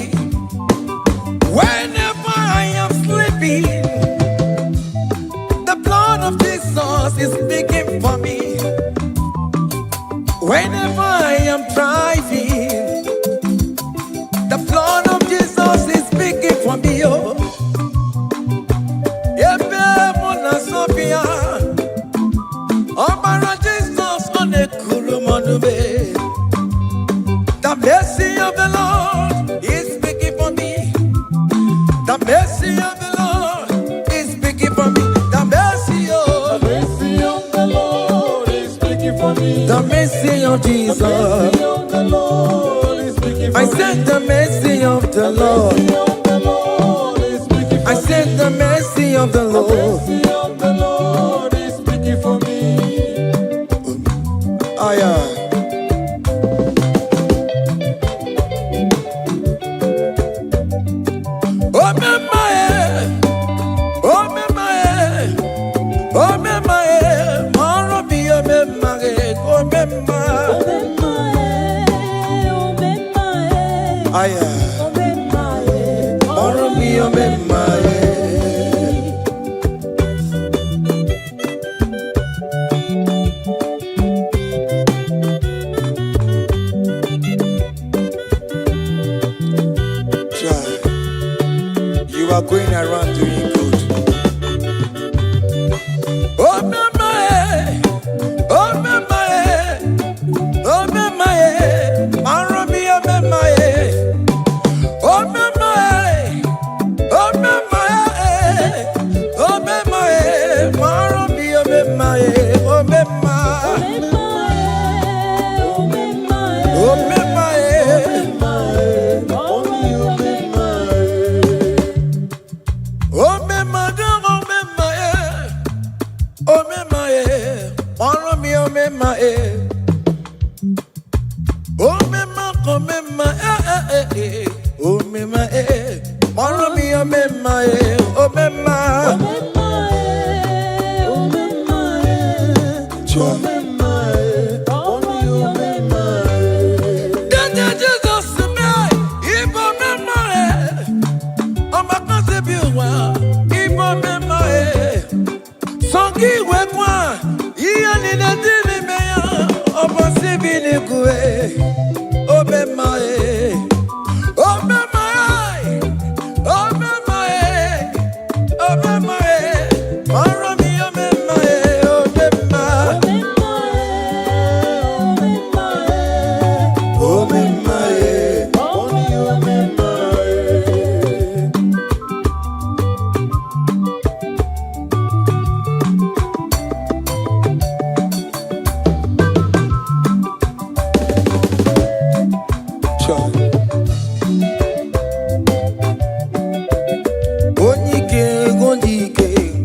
Whenever I am sleeping, the blood of Jesus is speaking for me. Whenever I am driving, the blood of Jesus is speaking for me. Oh, Ebe Mona Sophia, Obara Jesus on the Kurumanube. The mercy of the Lord is speaking for me. The mercy of the Lord is speaking for me. The mercy The of mercy of the Lord is speaking for me. the mercy of The Jesus. mercy of the Lord is speaking for I me. said the mercy of the Lord. The mercy of the Lord is speaking for I me. said the mercy of the The Lord. mercy of the Lord is speaking for me. Aya. Oh mama oh mama oh mama maro bi oh mama oh mama. Aya. Maro bi oh mama. You are going around doing good. Oh mama, oh mama, oh mama, Maromi, oh mama, oh mama, oh mama, oh mama, Maromi, oh mama, oh mama, oh mama. Oh me mother, oh me my, oh me my, follow me, oh me my, oh me my, oh me my, oh me my, follow me, oh me my, oh me my, Jesus me, if oh me my, oh my God be well. Songi wekwa, iya ni na dini meya, obo sibini kue, obe mae, obe mae, obe mae, obe mae, maro mi obe mae, obe mae, obe mae, obe mae.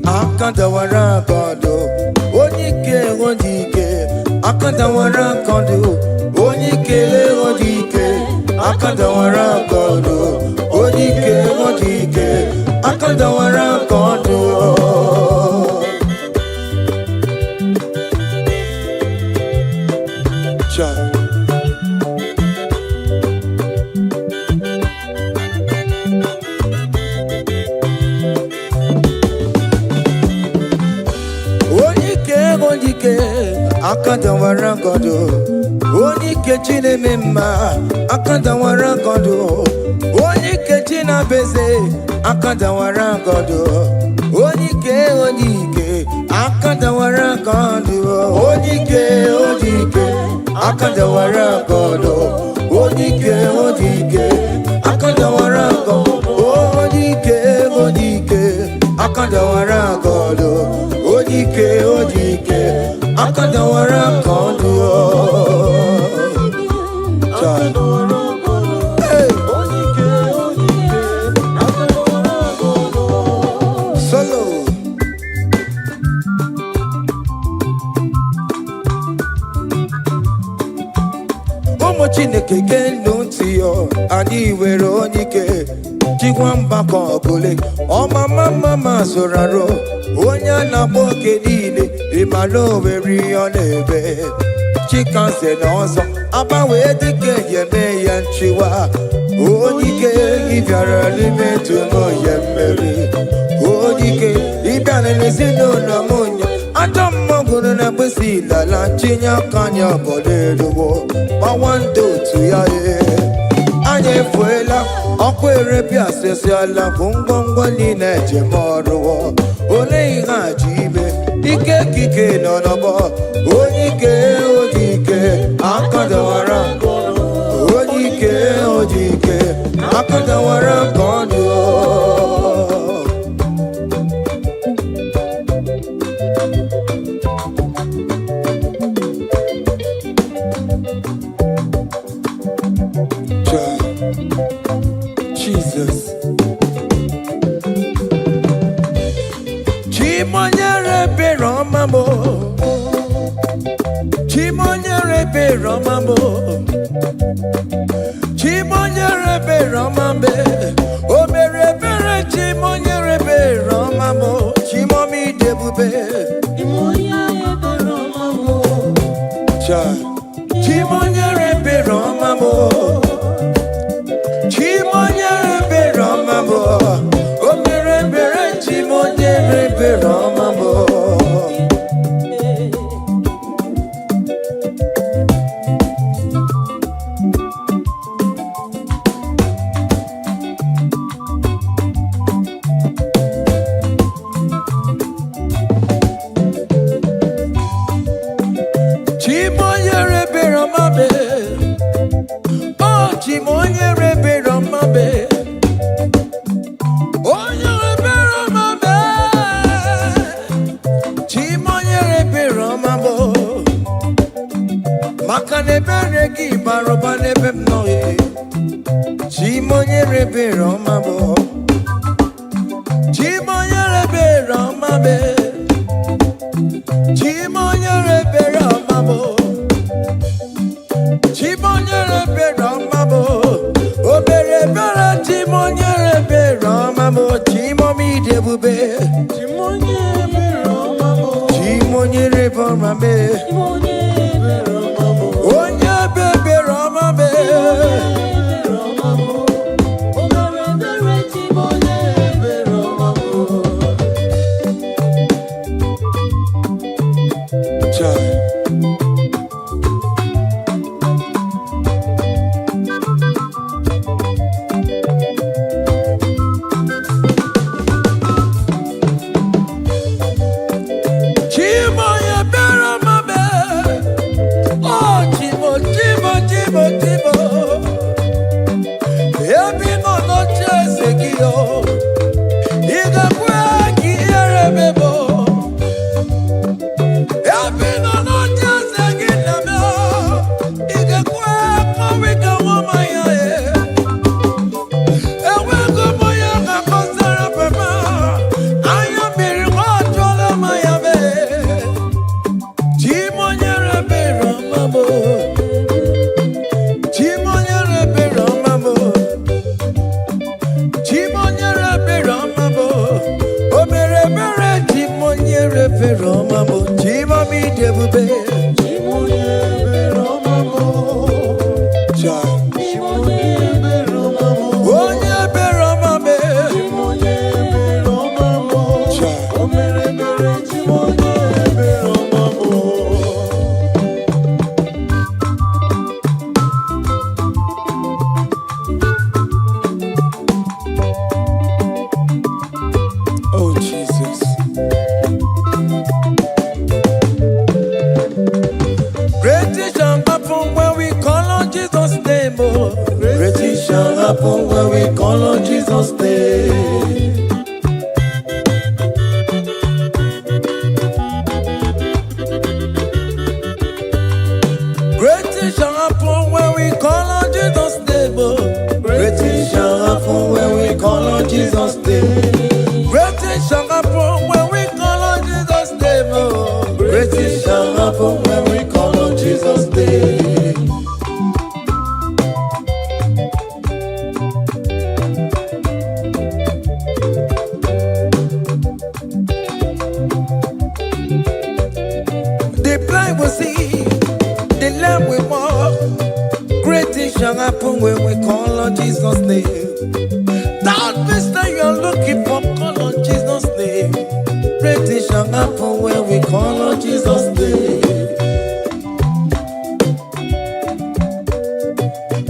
Akandawara kondo, onyike wondike. Akandawara kondo, onyike wondike. Akandawara kondo, onyike wondike. Akandawara kondo. Child. Akandawara kondo, onike chine mema. Akandawara kondo, na beze akadawara godo onike akadawara godo onike akadawara godo onike akadawara godo onike akadawara godo onike akadawara godo solo ụmụ Chineke genu ntị yo anyị were onike chikwa mgbakọ ọbụle ọmama zụrụ arụ onye a na-agba oke niile ịmala oweri ọ na-ebe chikanse na ọzọ agbanwee dịka eme ya nchiwa onike ịbịara n'ime tụmụ ya mmeri onike ịbịara n'ezinụlọ m nya ajọ mmọgụrụ na mgbesi ilala chinye aka anya ọbọdọ eluwo gbawa ndị otu ya anyị efuela ọkụ erepịa asịsịala bụ ngwongwo niile ejem ọrụwo ole ihe a ji ibe ike ekike nọ n'ọgbọ onike akadawara onike akadawara ka ọnụ Jesus Chimonyere Beromamo Chimonyere Beromamo Chimonyere Beromambe Omere Bere Chimonyere Beromamo Chimomi Debube Chimonyere Beromamo Chimonyere Beromamo Chimonyere Beromamo Omere Bere Chimonyere Beromamo Chimonyere Beromame Oh Chimonyere Beromame Onyere Beromame Chimonyere Beromamo Makane Bereki Baroba Nebem Noe Chimonyere Beromamo Chimonyere Beromame Chimonyere Beromamo Chimonyere Beromamo Obere Bera Chimonyere Beromamo Chimomi Debube Chimonyere Beromamo Chimonyere Beromame Onye Bebe Romame Obere Bera Chimonyere Beromamo Chimoye Beromame happen when we call on Jesus' name. Great things shall happen when we call on Jesus' name. Great things shall happen when we call on Jesus' name. Great things shall happen when we call on Jesus' name. Great things shall happen when we call on Jesus' name. The blind will see, the lame will walk. Great things shall happen when we call on Jesus' name. That means that you're looking for, call on Jesus' name. Great things shall happen when we call on Jesus' name.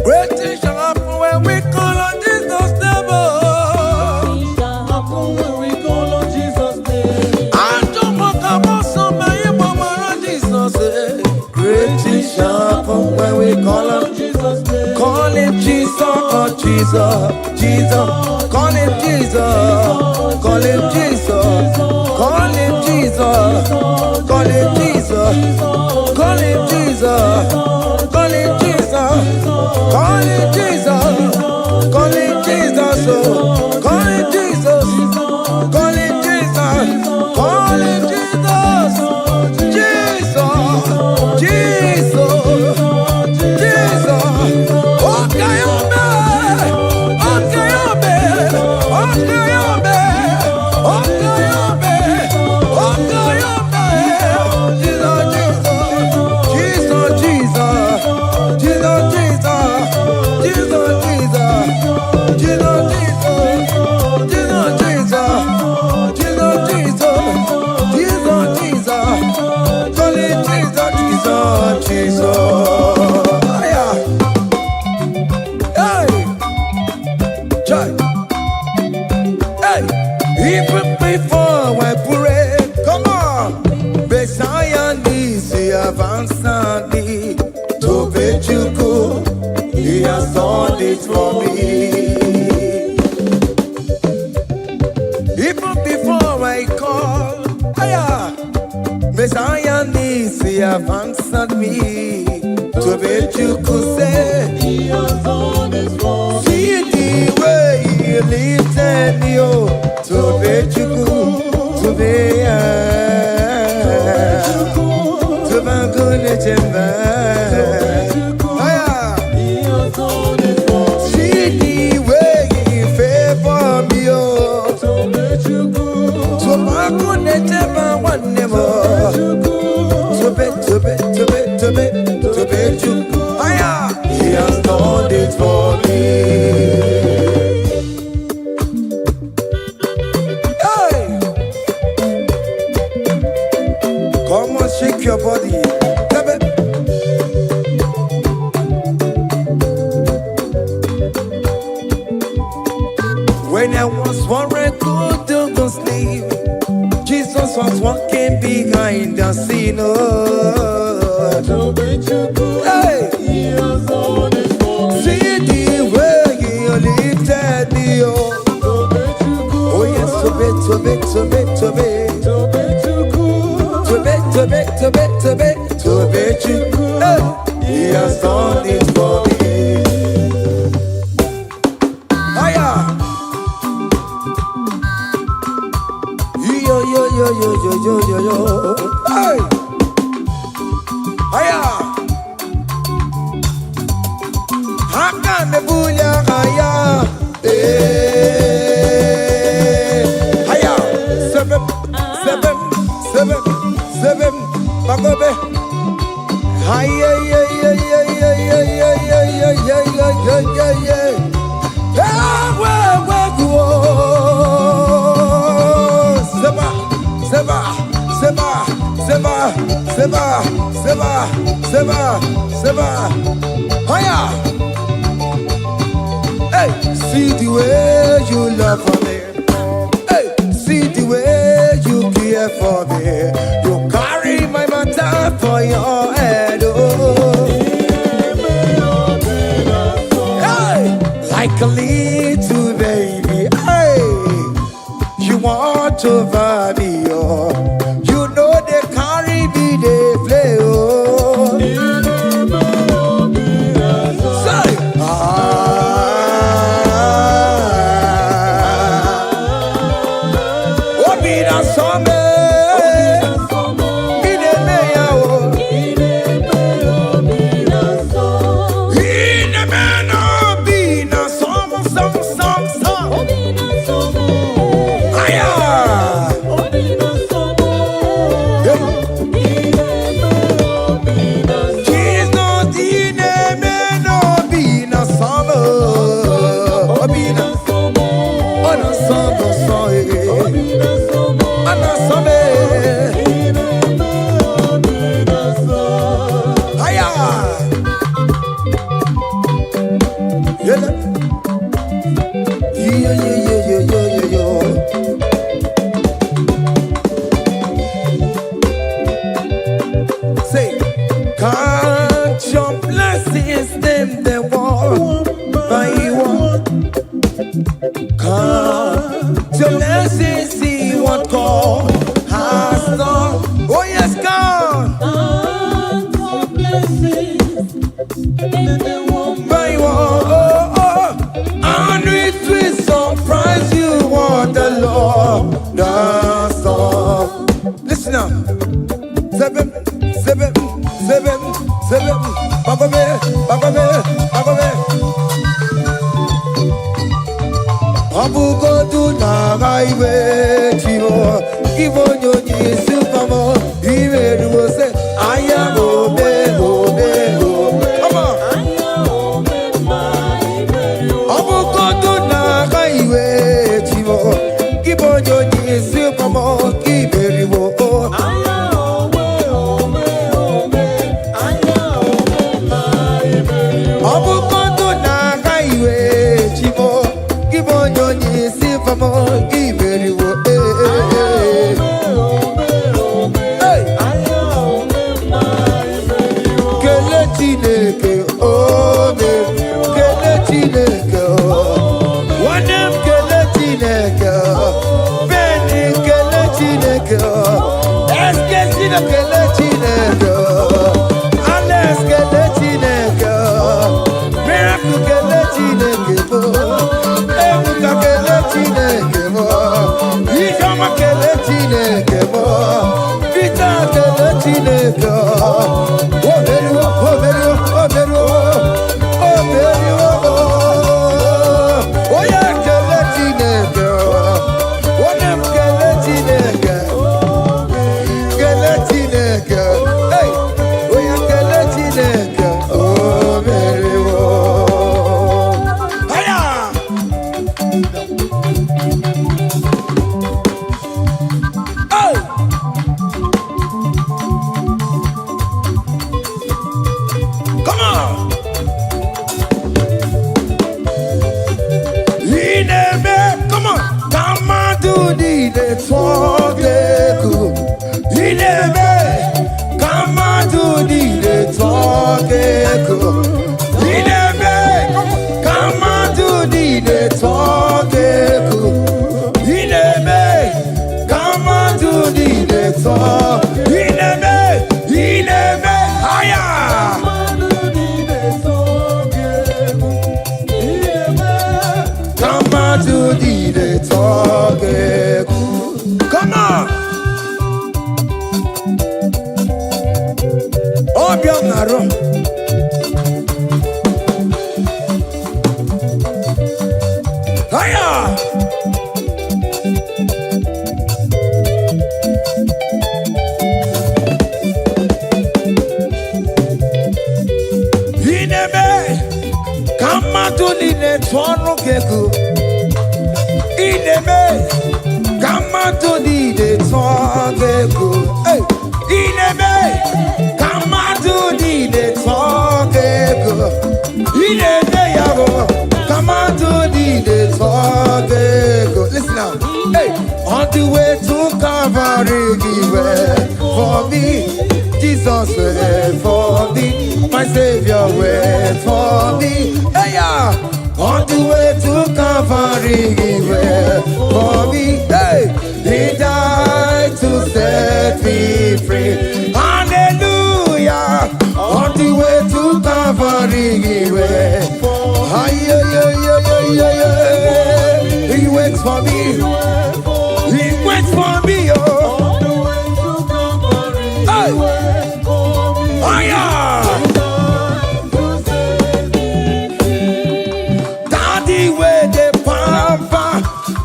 Great things shall happen when we call on Jesus' name. When we call on Jesus' name. I don't want to come so many more Jesus. Great things shall happen when we call on Jesus' name. Call him Jesus, oh Jesus, Jesus. Call him Jesus, call him Jesus, call him Jesus, call him Jesus, call him Jesus, call him Jesus, call him Jesus, call him Jesus, call him Jesus, call him Jesus, call him Jesus, Jesus, Jesus, Jesus. Okay, even before I pray, come on. Messiah needs to have answered me. To bet you good, he has done it for me. Even before I call, Messiah needs to have answered me. To bet you could say, he has done it for me. See the way he lifted me, oh. To bet you could, to be to be good at your see the way he favor me, oh. To bet you could, to be good at your one never. To bet you could, he has done it for me. Come on, shake your body. When I was worried, good to go sleep, Jesus was walking behind the scene. Hey, see the way he lifted me. Oh yes, to bet. To bet you, he has done it for me. Hiya, yo. Hey, hiya, haka nebunya hiya, hiya, seven, bagobe. Hiya, hey, see the way you love for me. Hey, see the way you care for me. You carry my matter for your head. Oh. Hey, like a little baby. Hey, you want over me, oh. You know they carry me, they play, oh. Say, oh, be that summer. Say, count your blessings, them they want by one. Count your blessings, see what God has done. Oh yes, God. Count your blessings, them they want by one. Oh, oh. And it will surprise you what the Lord does done. Listen up. Seven. Bagome. Abugo do na gaiwe chivo. Ibo nyonyi supamo. Iwe ruo se aya obe. Come on. Abugo do na gaiwe chivo. Ibo nyonyi supamo. Iwe ruo. Listen now. Hey, on the way to Calvary, he went for me. Jesus went for me. My Savior went for me. Hey, yeah. on the way to Calvary, He went for me. Hey, He died to set me free. Hallelujah. On the way to Calvary, He went. He waits for me. He waits for me. Oh. Hey. Daddy way the pamper,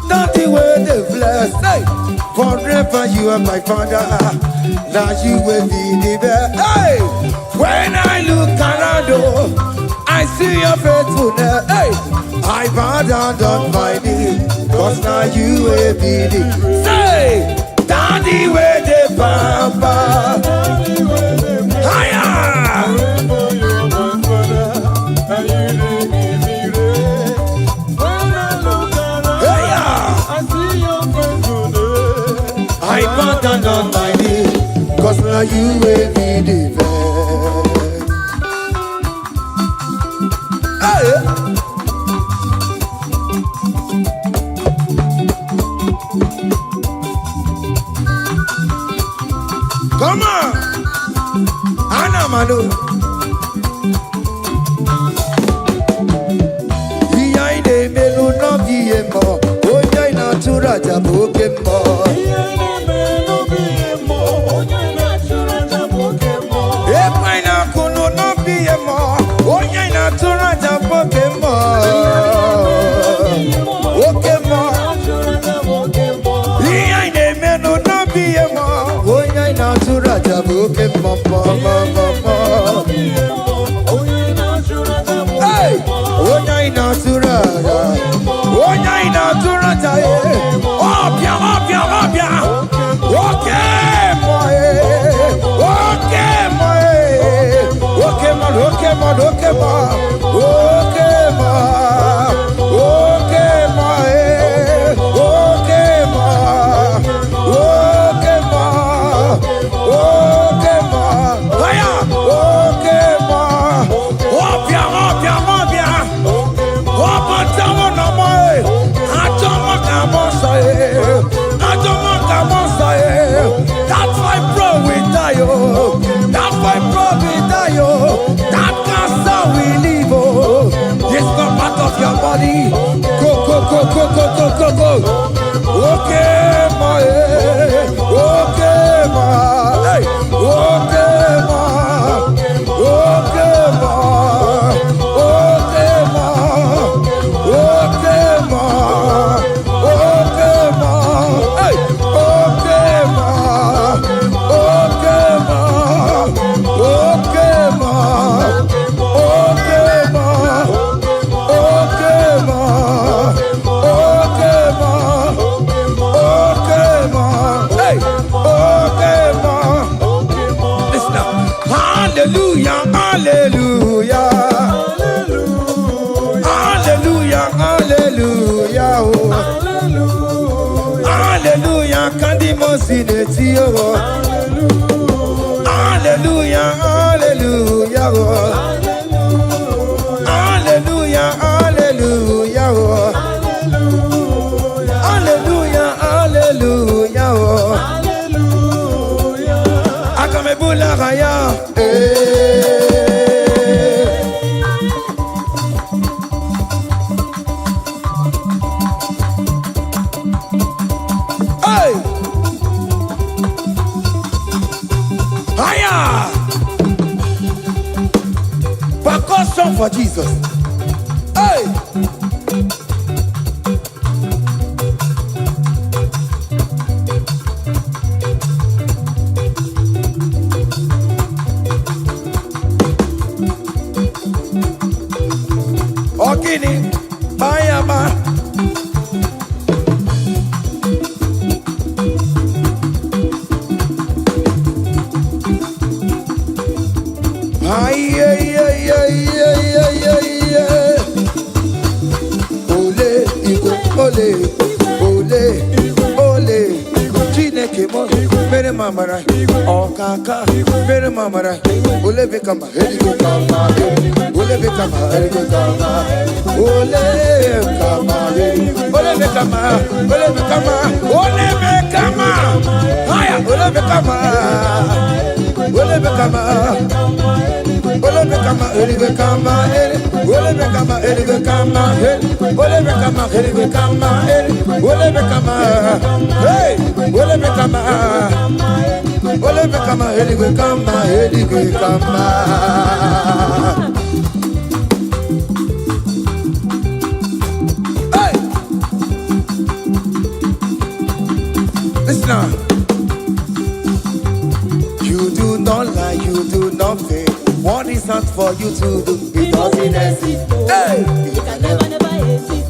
daddy way the bless. Hey. Forever you are my father. Now you will be the best. Hey. When I look around, oh, I see your faithfulness. Hey. I bow down on my knees, cause now you will be the. Say, daddy way the pamper. I bow down on my knees, cause now you will be the best. Hey. Come on, Anna Manu. Iyaine melu no biemo, onya ina tura jaboke mo. Iyaine melu biemo, onya ina tura jaboke mo. Epaina kuno no biemo, onya ina tura jaboke mo. Oke mo. Iyaine melu no biemo. Natura jabuke mama mama. Hey, onya natura, onya natura jaye. Opia, opia, opia. Okay, boy. Okay, boy. Okay, man. Okay, man. Okay, man. Okay, man. Okay, boy. Okay, man. Okay, man. Okay, ma. Aya. Okay, ma. Opia, opia, opia. Opa, tamo na mai. Atomo kamosa e. Atomo kamosa e. That's why bro we die oh. That's why bro we die oh. That cancer we live oh. It's not part of your body. Go, go, go, go, go, go, go, go. Okay, ma. Okay, ma. Hey. Okay, ma. Okay, ma. Okay, ma. Okay, ma. Okay, ma. Hey. Okay, ma. Okay, ma. Okay, ma. Okay, ma. Okay, ma. Okay, ma. Okay, ma. Hey. Okay, ma. Listen now. Hallelujah, hallelujah. Hallelujah, hallelujah. Oh. Hallelujah, kandi mosineti oh. Hallelujah, hallelujah. Oh. Hallelujah, hallelujah. Oh. Hallelujah, hallelujah. Oh. Akamebula raya. Hey! Higher! Percussion for Jesus. Hey! Ogini, Bayama. Ay, ay, ay, ay, ay, ay, ay, mamara, okaka, mere mamara, ole bekama, helige kama, ole bekama, helige kama, ole bekama, ole bekama, ole bekama, ole bekama, haya, ole bekama, ole bekama, ole bekama, helige kama, ole bekama, helige kama, ole bekama, helige kama, ole bekama, hey, ole bekama, ole bekama, helige kama, helige kama. Hey, listen now. You do not lie, you do not fail. What is hard for you to do? It doesn't exist. Hey, it can never exist.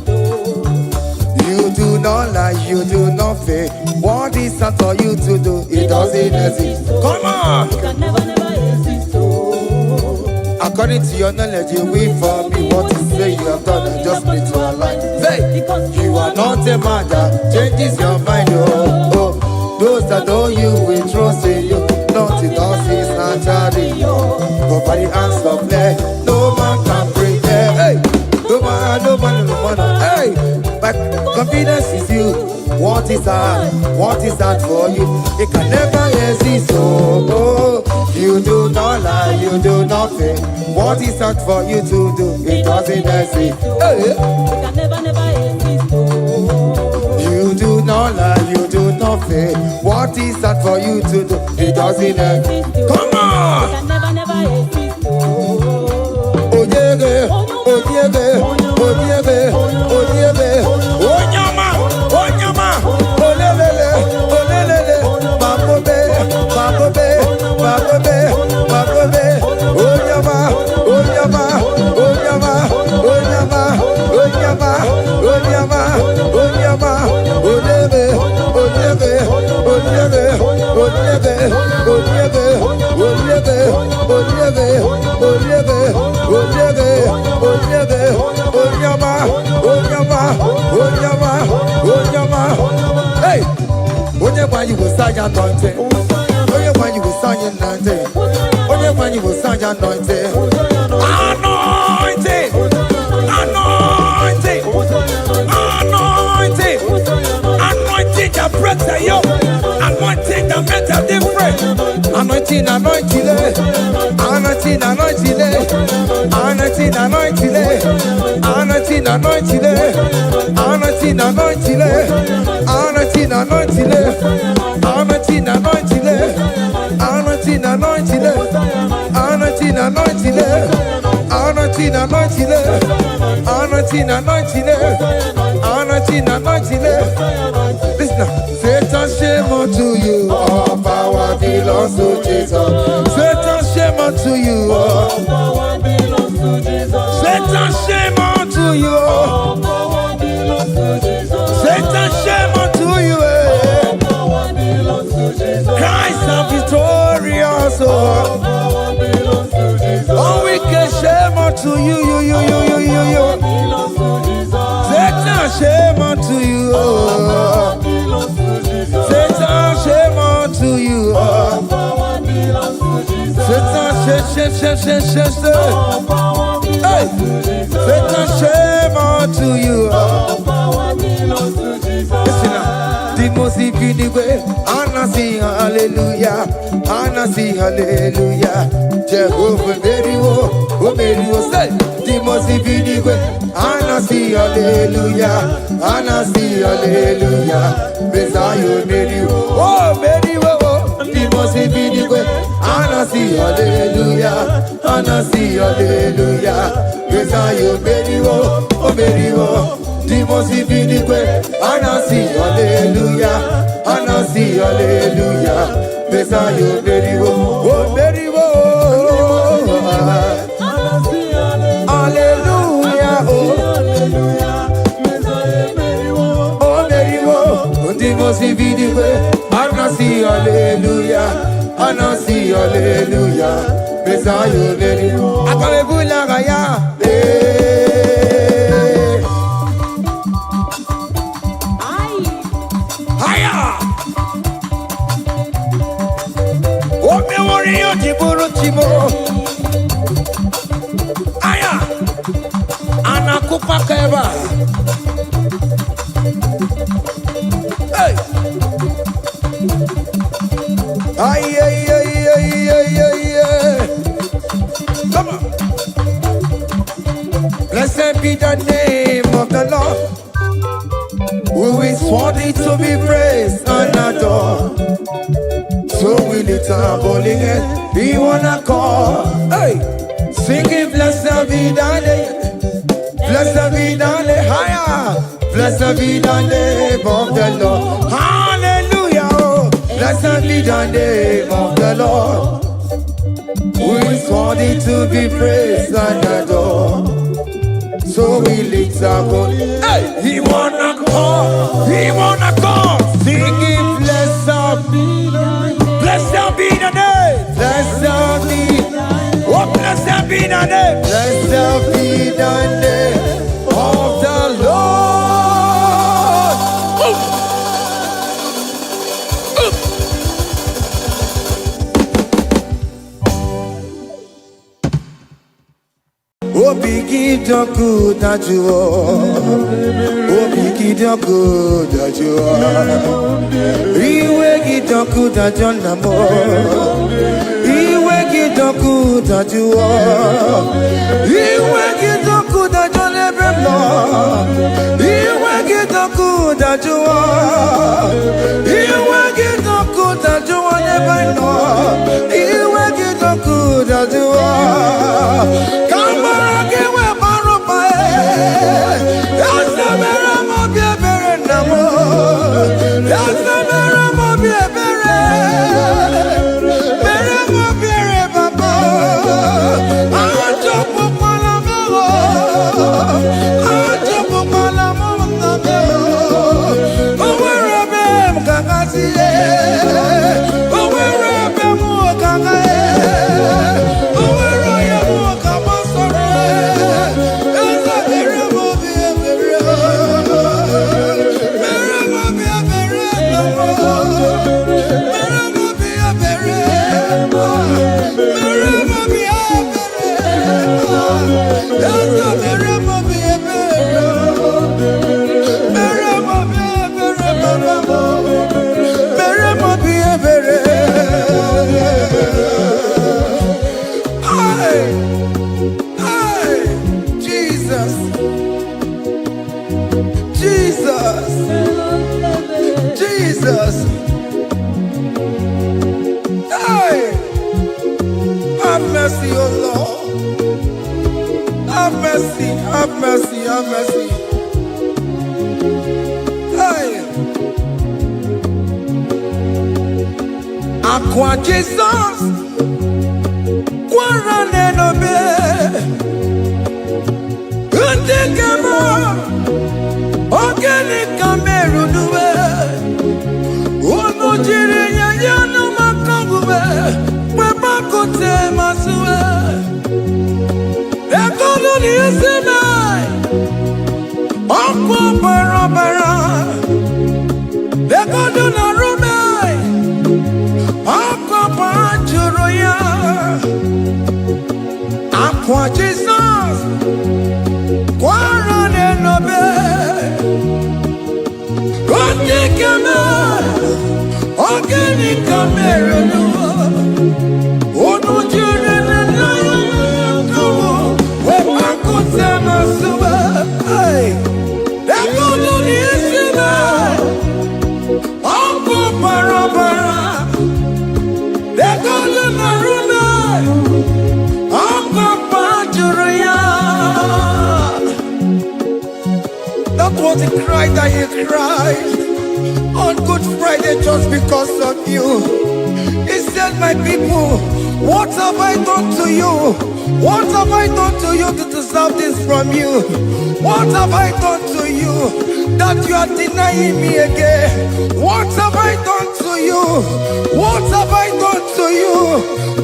You do not lie, you do not fail. What is hard for you to do? It doesn't exist. Come on! It can never exist. According to your knowledge, you will for me. What you say you have done, I just need to align. Say, you are not a man that changes your mind. Oh. Those that know you will trust in you. Nothing else is naturally. Go by the hands of flesh. No man can break them. Hey, no man, no man, no man. Hey, but confidence is you. What is hard? What is hard for you? It can never exist. Oh, you do not lie, you do not fail. What is hard for you to do? It doesn't exist. Hey, it can never exist. You do not lie, you do not fail. What is that for you to do? It doesn't exist. Come on! It can never exist. Oh yeah, oh yeah, oh yeah, oh yeah, oh nyama, oh lelele, babobe, babobe, babobe, babobe, oh nyama, oh nyama, oh nyama, oh nyama, oh nyama, oh nyama, oh nyama, oh lebe, oh lebe, oh lebe, oh lebe, oh lebe, oh lebe, oh lebe, oh lebe, oh lebe, oh lebe, oh nyama, oh nyama, oh nyama, oh nyama. Hey, when you will sign your anointing, when you will sign your anointing, when you will sign your anointing, anointing, anointing, anointing, anointing that breaks the yoke, anointing that makes a difference, anointing, anointing, anointing, anointing, anointing, anointing, anointing, anointing, anointing, anointing, anointing, anointing, anointing, anointing, anointing, anointing, anointing, anointing, anointing. Listen now. Satan, shame unto you. All power belongs to Jesus. Satan, shame unto you. All power belongs to Jesus. Satan, shame unto you. All power belongs to Jesus. Satan, shame unto you. All power belongs to Jesus. Christ is victorious. All power belongs to Jesus. All wicked shame unto you. Satan, shame unto you. Satan, shame unto you. Satan, shame. Hey, Satan, shame unto you. Listen now. The most way, Anna sing hallelujah, Anna sing hallelujah. Jehovah very well, oh very well. Say, the most way, Anna sing hallelujah, Anna sing hallelujah. Messiah very well, oh very well. The most way, Anna sing hallelujah, Anna sing hallelujah. Messiah very well, oh very well. The most way, Anna sing hallelujah, Anna sing hallelujah. Messiah very well, oh very well. Hallelujah, oh very well. The most way, Anna sing hallelujah, Anna sing hallelujah. Messiah very well. Akamebulagaya. Ay, ay, ay, ay, ay, ay, ay. Come on. Blessed be the name of the Lord, who is worthy to be praised and adored. So we lift our holy hands, we wanna call, hey, singing blessed be the name, blessed be the name, higher, blessed be the name of the Lord, hallelujah, oh. Blessed be the name of the Lord, who is worthy to be praised and adored. So we lift our holy hands, hey, he wanna call, singing blessed be the name. Blessed be the name. Blessed be. Oh, blessed be the name. Blessed be the name of the Lord. Oh, begin the good that you are. Oh, begin the good that you are. Iwe gidoku da jonamo, iwe gidoku da juo, iwe gidoku da jonebemo, iwe gidoku da juo, iwe gidoku da juo nebeno, iwe gidoku da juo. Kamara kewe baropa, yasamera mo biebere namo, yasamera. Jesus, hey, have mercy, oh Lord, have mercy, have mercy, have mercy, hey, Aqua Jesus, Quarane no be, Untekemo, Organic Cameru nuwe. Ojirinya yanu makangube, webakote masue. Ekolo ni esime, okwo barabara. Ekolo na rume, okwo panjuro ya. Aqua Jesus, Quarane nobe, Kontikeme. Organic camera, oh no, children, we're back on Sama Suba. They're going to listen. Uncle Parabara, they're going to Naruna, Uncle Pajuria. That was the cry that he cried on Good Friday just because of you. He said, my people, what have I done to you? What have I done to you to deserve this from you? What have I done to you that you are denying me again? What have I done to you? What have I done to you?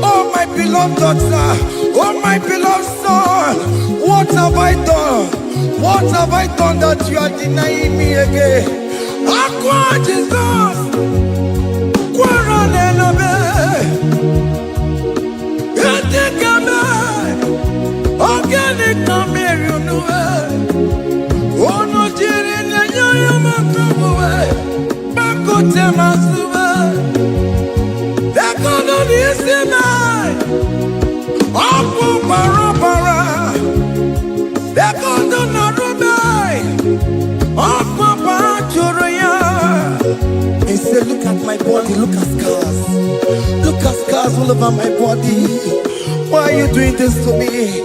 Oh my beloved daughter, oh my beloved son, what have I done? What have I done that you are denying me again? Aqua Jesus, Quarane no be, Etikame, Organic Cameru nuwe, Ono jirinya nyoyo. 'Cause look at scars. Look at scars all over my body. Why are you doing this to me?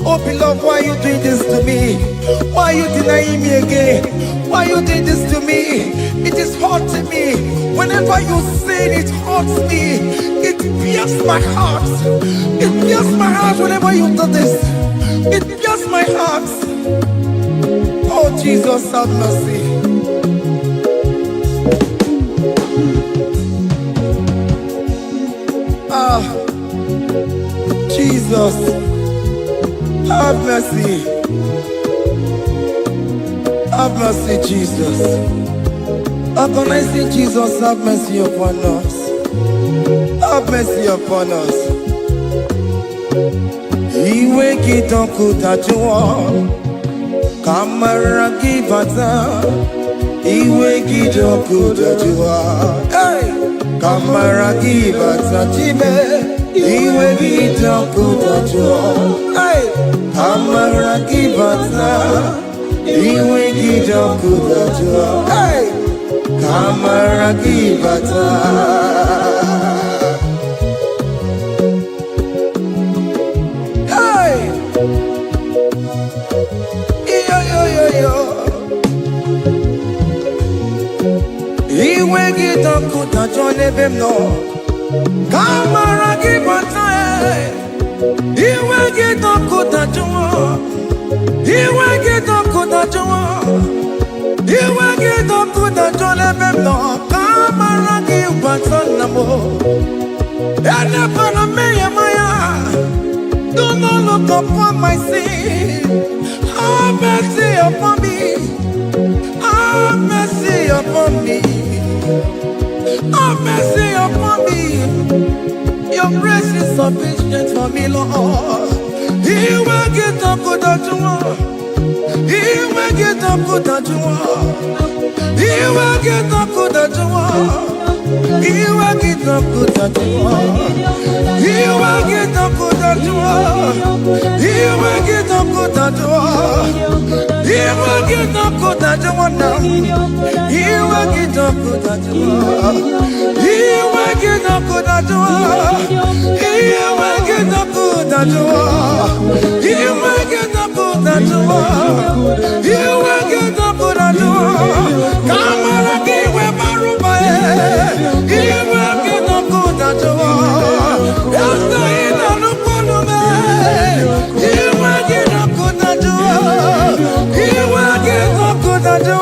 Oh beloved, why are you doing this to me? Why are you denying me again? Why are you doing this to me? It is hurting me. Whenever you sin, it hurts me. It pierces my heart. It pierces my heart whenever you do this. It pierces my heart. Oh Jesus, have mercy. Ah, Jesus, have mercy. Have mercy, Jesus. How can I say, Jesus, have mercy upon us? Have mercy upon us. Iwe kitonku tajuwa, kamara kibata. Iwe kitonku tajuwa, hey, kamara kibata jibe. Iwe kitonku tajuwa, hey, kamara kibata. Iwe kitonku tajuwa, hey, kamara kibata. Iwe gitonku tajone bemno, kamara kibata. Iwe gitonku tajwa, iwe gitonku tajwa, iwe gitonku tajone bemno, kamara kibata namo. Ene pana meya maya, do not look upon my sin. Have mercy upon me. Have mercy upon me. Have mercy upon me. Your grace is sufficient for me, Lord. He will get up good at you. He will get up good at you. He will get up good at you. He will get up good at you. He will get up good at you. He will get up good at you. He will get up good at you now. He will get up good at you. He will get up good at you. He will get up good at you. He will get up good at you. He will get up good at you. Come on, give me my room. He will get up good at you. After he done up on me, he will get up good at you. He will get up good at you.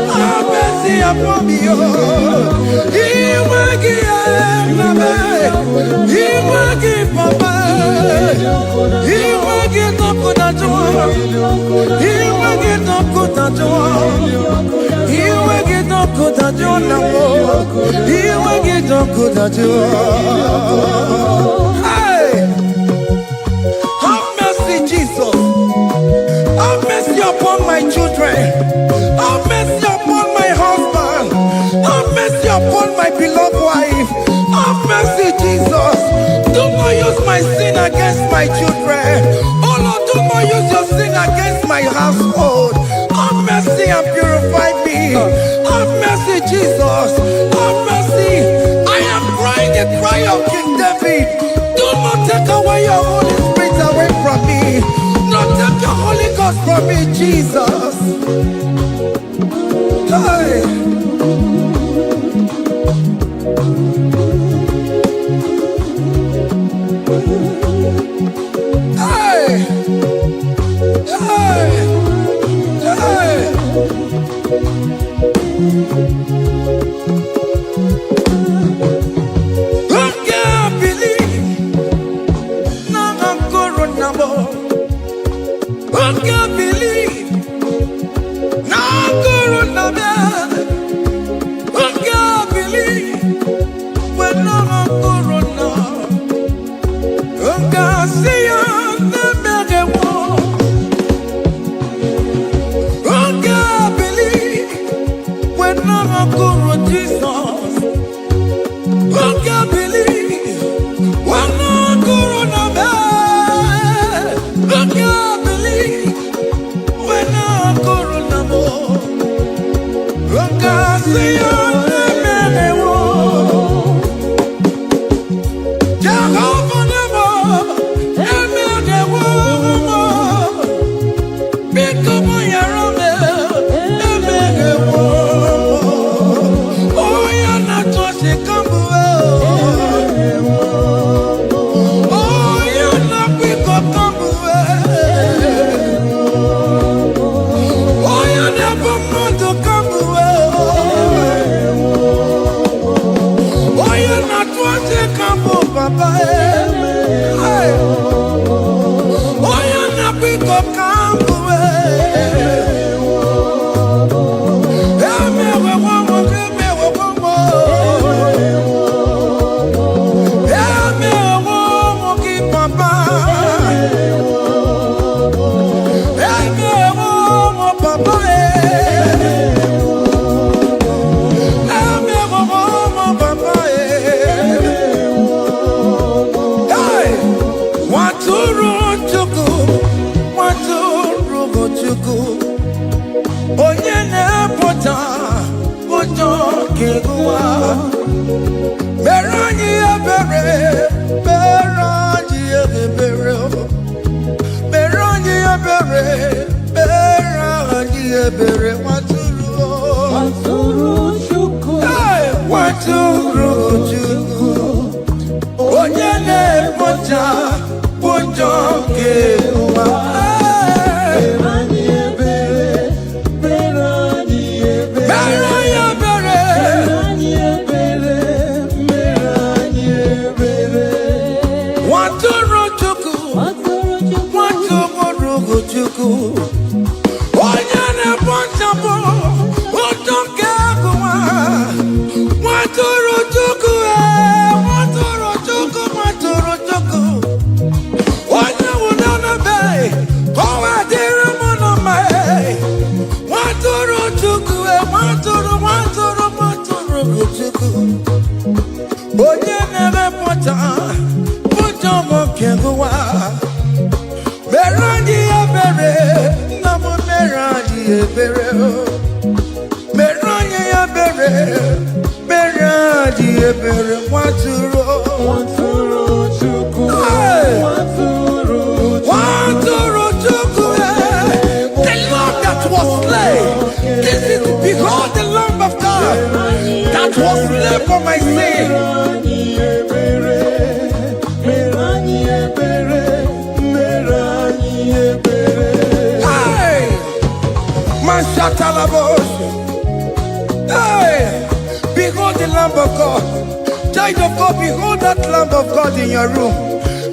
Have mercy upon me. He will give me. He will give me. He will get up good at you. He will get up good at you. He will get up good at you now. He will get up good at you. Hey, have mercy, Jesus. Have mercy upon my children. Have mercy upon my husband. Have mercy upon my beloved wife. Have mercy, Jesus. Do not use my sin against my children. Oh Lord, do not use your sin against my household. Have mercy and purify me. Have mercy, Jesus. Have mercy. I am crying the cry of King David. Do not take away your Holy Spirit away from me. Not take your Holy Ghost from me, Jesus. Hey. Hey. Hey. Hey. I can't believe now I'm corona. I can't believe now I'm corona. I can't believe when I'm corona. I can't see you. I can't believe when I'm corona. onye na-apụta ụjọ ga-egụwa. Mere anyị ebere, mere anyị ebere, mere anyị ebere, mere anyị ebere, nwatụrụ Chukwu, nwatụrụ Chukwu, onye na-apụta ụjọ ga-egụwa. Onye na-ekpochapụ ụjọ nke agụwa, nwatụrụ Chukwu, nwatụrụ Chukwu, nwatụrụ Chukwu. Onye nwụrụ n'ebe ka ọ wee dịrị mụ na mma, nwatụrụ Chukwu, nwatụrụ Chukwu. Onye na-emepụta ụjọ nke agụwa, mere anyị ebere, nna m mere anyị ebere, mere anyị ebere, mere anyị ebere, nwatụrụ Chukwu, nwatụrụ Chukwu, the Lamb that was slain. This is behold the Lamb of God that was slain for my sin. Hey, behold the Lamb of God. Child of God, behold that Lamb of God in your room.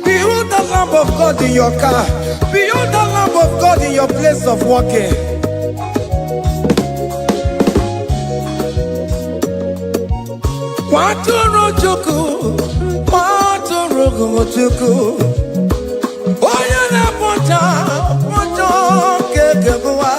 Behold the Lamb of God in your car. Behold the Lamb of God in your place of working. Nwatụrụ Chukwu, nwatụrụ Chukwu, onye na-apụta ụjọ nke agụwa.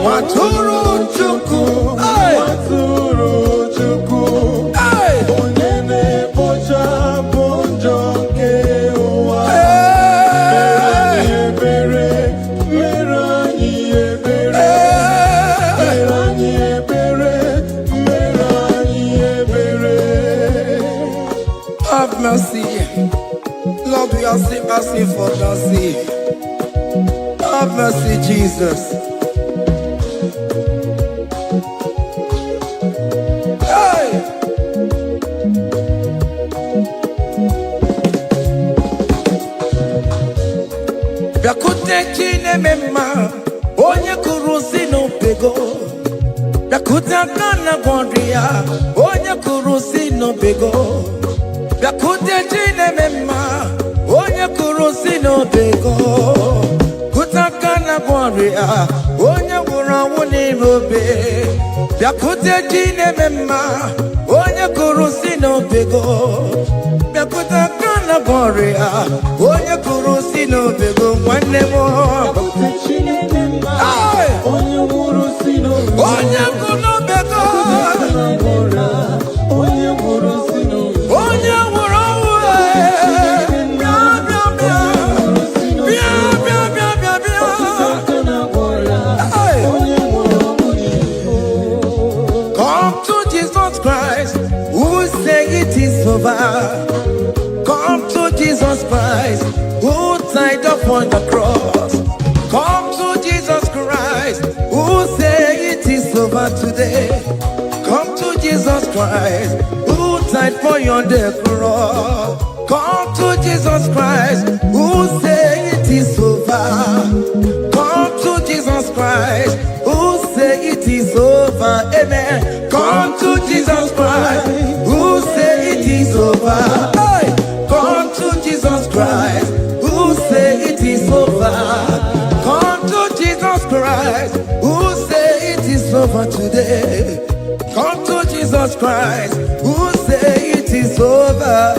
Nwatụrụ Chukwu, nwatụrụ Chukwu, onye na-ekpochapụ ụjọ nke ụwa. Mere anyị ebere, mere anyị ebere, mere anyị ebere. Have mercy, Lord, we are asking for mercy. Have mercy, Jesus. Hey! Bịakute Chineke mma, onye kụrụ si n'obego. Bịakute aka na gwọrọ ya, onye kụrụ si n'obego. Bịakute Chineke mma, onye kụrụ si n'obego. Onye nwụrụ anwụ n'ime obe. Bịakute Chineke mma, onye kụrụ si n'obego. Bịakute aka na gwọrọ ya, onye kụrụ si n'obego, nwanne m. Bịakute Chineke mma, onye nwụrụ si n'obego. Onye nwụrụ n'obego, onye nwụrụ si n'obego. Onye nwụrụ anwụ, come to Jesus Christ, who died upon the cross. Come to Jesus Christ, who said it is over today. Come to Jesus Christ, who died for you on the cross. Come to Jesus Christ, who said it is over. Come to Jesus Christ, who said it is over. Amen. Come to Jesus Christ, who said it is over. Hey! Come to Jesus Christ, who said it is over. Come to Jesus Christ, who say it is over today. Come to Jesus Christ, who say it is over.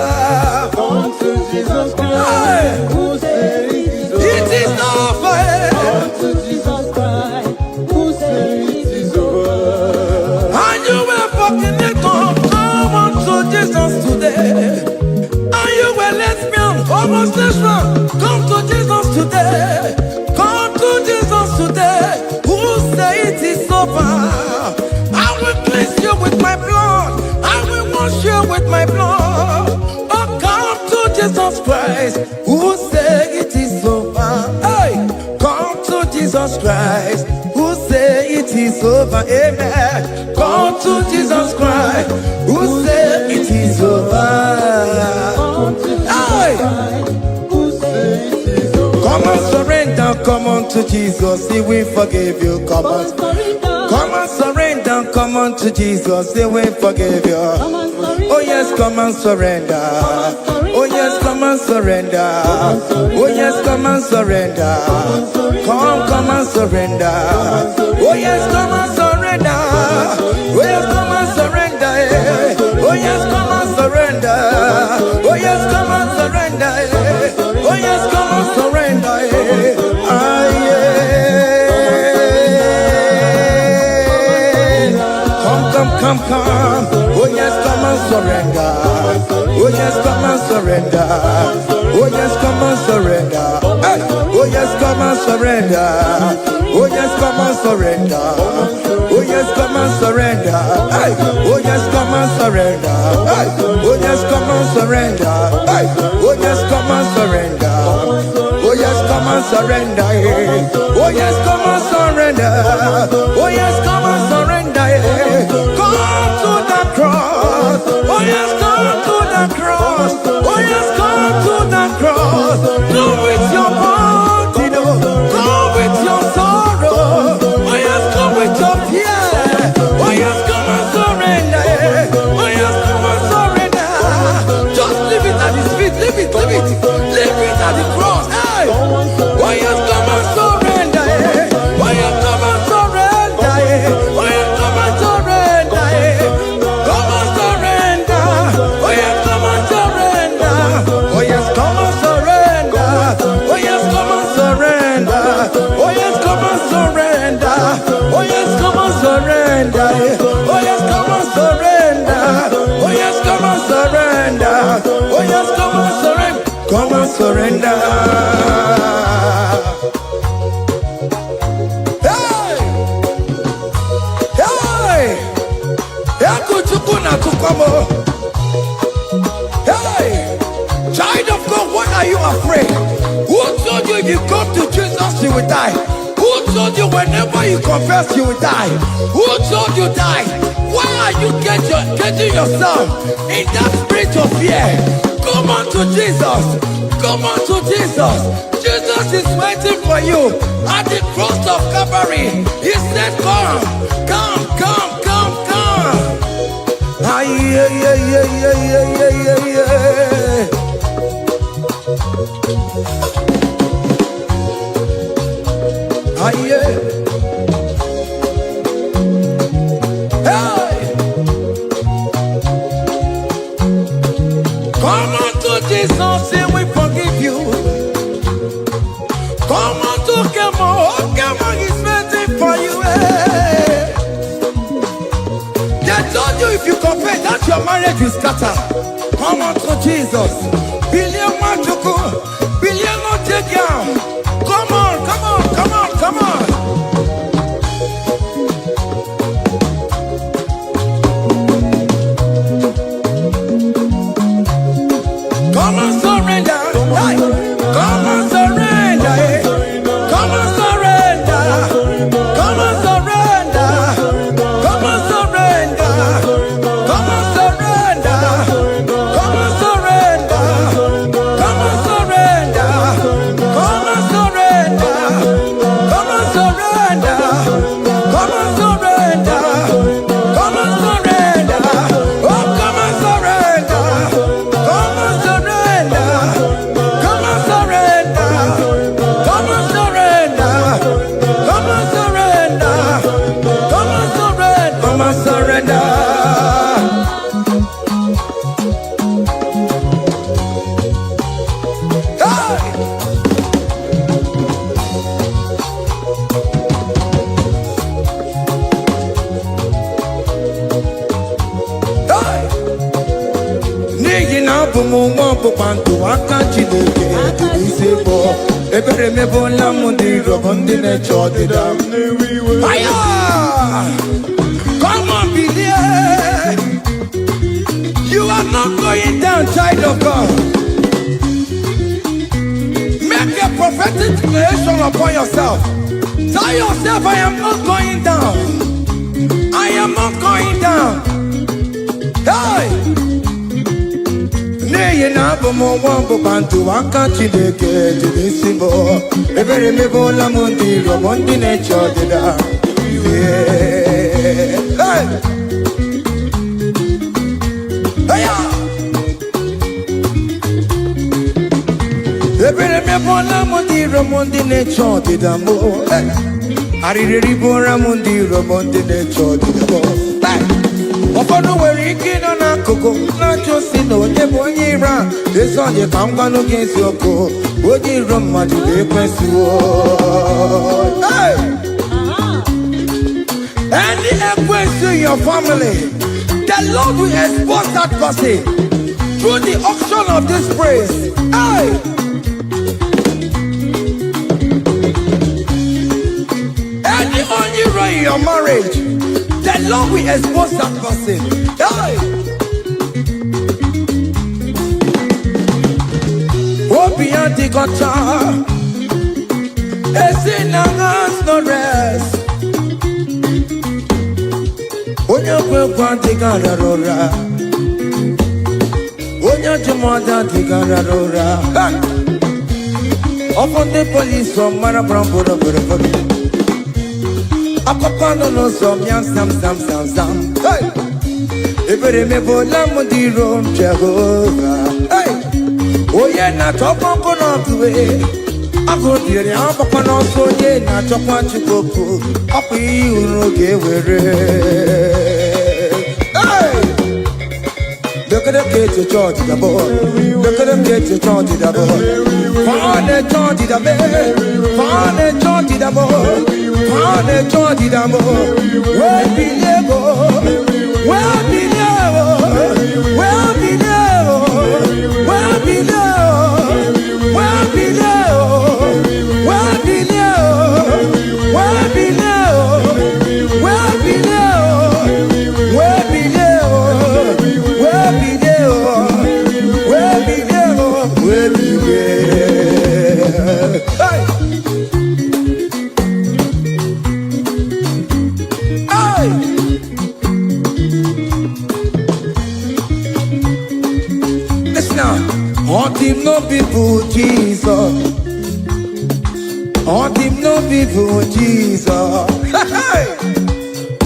Come to Jesus Christ, who say it is over. It is over. Come to Jesus Christ, who say it is over. And you were fucking it up. Come on to Jesus today. And you were lesbian, homosexual. Come to Jesus today. Come to Jesus today. Who say it is over? I will cleanse you with my blood. I will wash you with my blood. Oh, come to Jesus Christ. Who say it is over? Hey, come to Jesus Christ. Who say it is over? Amen. Come to Jesus Christ. Who say it is over? Come to Jesus Hey. Christ, who say it is over. Come and surrender, come on to Jesus, He will forgive you. Come on, come and surrender, come on to Jesus, He will forgive you. Oh yes, come and surrender. Oh yes, come and surrender. Oh yes, come and surrender. Come and surrender. Oh yes, come and surrender. Oh yes, come and surrender. Oh yes, come and surrender. Oh yes, come and surrender. Oh yes, come and surrender. Ah, yeah. Come. Oh yes, come and surrender. Oh yes, come and surrender. Oh yes, come and surrender. Hey. Oh yes, come and surrender. Oh yes, come and surrender. Oh yes, come and surrender. Hey. Oh yes, come and surrender. Hey. Oh yes, come and surrender. Hey. Oh yes, come and surrender. Oh yes, come and surrender. Oh yes, come and surrender. Oh yes, come and surrender. Come to the cross. Oh yes, come to the cross. Oh yes, come to the cross. Come with your body, come with your sorrow. Oh yes, come with your fear. Oh yes, come and surrender. Oh yes, come and surrender. Just leave it at His feet. Leave it at the cross. Hey. Oh yes, come and surrender. Oh yes, come and surrender. Oh yes, come and surrender. Come and surrender. Oh yes, come and surrender. Oh yes, come and surrender. Oh yes, come and surrender. Oh yes, come and surrender. Oh yes, come and surrender. Oh yes, come and surrender. Oh yes, come and surrender. Oh yes, come and surrender. Come and surrender. Hey! Hey! Hey! Child of God, why are you afraid? Who told you if you come to Jesus you will die? Who told you whenever you confess you will die? Who told you die? Why are you getting yourself in that spirit of fear? Come on to Jesus. Come on to Jesus. Jesus is waiting for you at the cross of Calvary. He said, come. Ah, yeah. Ah, yeah. Hey! Come on to Jesus, He will forgive you. Come on to Kemo, is waiting for you. Hey. They told you if you confess that your marriage will scatter. Come on to Jesus. Billion Machuku, billion Otegiam. Come on. Come and surrender. Hey. Come and surrender. Come and surrender. Come and surrender. Come and surrender. Come and surrender. Come and surrender. Come and surrender. Come and surrender. Come and surrender. Come and surrender. Come and surrender. Oh, come and surrender. Come and surrender. Come and surrender. Come and surrender. Come and abụmụnwa ọkpụkpandụ aka Chineke dị isi bụ ebere mebola m ndị rọbọ ndị na-eche ọdịda aya. Come on, believe. You are not going down, child of God. Make a prophetic declaration upon yourself. Tell yourself, I am not going down. I am not going down. Hey! Nay, na bomo wambo bantu waka Chineke jidisibo. Ebere mebo la mundi robondi necho dida. Hey! Hey! Ebere mebo la mundi robondi necho dida mo. Aririri bora mundi robondi necho dida mo. Ofono nwere ike nọ n'akụkụ na-achọ si na onye bụ onye ire a ezi onye ka m gwanụ gị eziokwu onye iro mmadụ ga-ekwesịwo. Any ekwensu in your family, the Lord will expose that person through the auction of this praise. Hey! Any iro in your marriage, the Lord will expose that person. Hey! Obianti gota, esinangas no rest. Onya kwanti gararora, onya jumada digararora. Upon the police from Marabrambo. Akopano no som yam sam. Hey! Ebere mebo la mundi rom Jehovah. Hey! Oye na topo kono tuwe. Ako dire apapa no so ye na topo chukoko. Api uroge were. Hey! Look at the kids to charge the boy. Look at the kids to charge the boy. Find the charge the boy. Find the charge the boy. Find the charge the boy. Where be level? Where be level? Where be level? Where be level? Where be level? Where be level? Where be level? Where be level? Where be him no people Jesus. Him no people Jesus.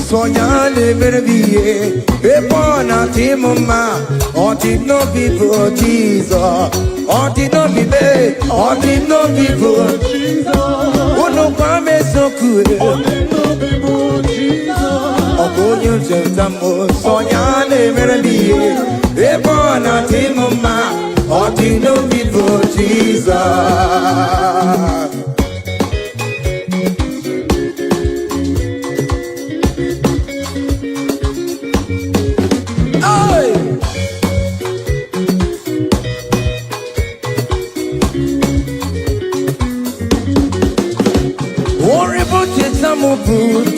Sognare per vie e buona timoma. Him no people Jesus. Him no be him no people Jesus. Uno come so cool. Him no people Jesus. Ogogno sentamo sognare per vie e buona timoma. Him no people Jesus.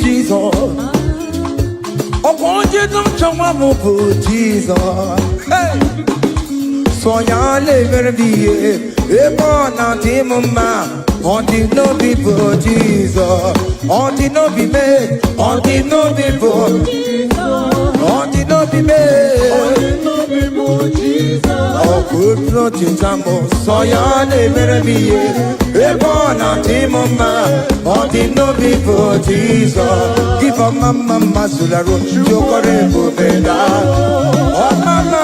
Jesus, oh, won't you don't show up Jesus? Hey, so ya live be a born out him, ma. Him no people Jesus, him no be made, him no people, him no be made. Oh, good Lord, so ya live be a born out him, ma. Him no people Jesus. Give up mama sularo, chokore bubeda. Oh mama,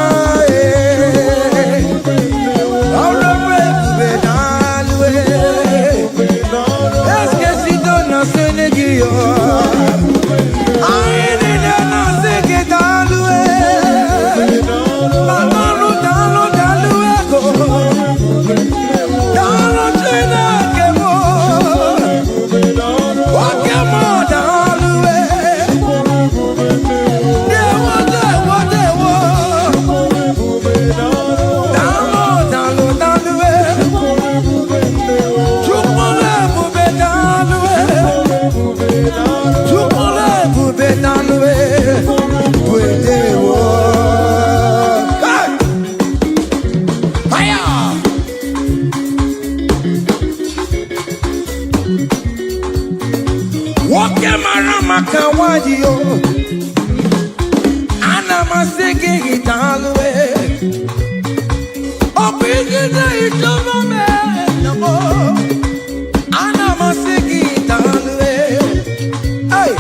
Woke marama kawaji yo. Ana masiki italwe. Opigina itomo me namo. Ana masiki italwe. Hey,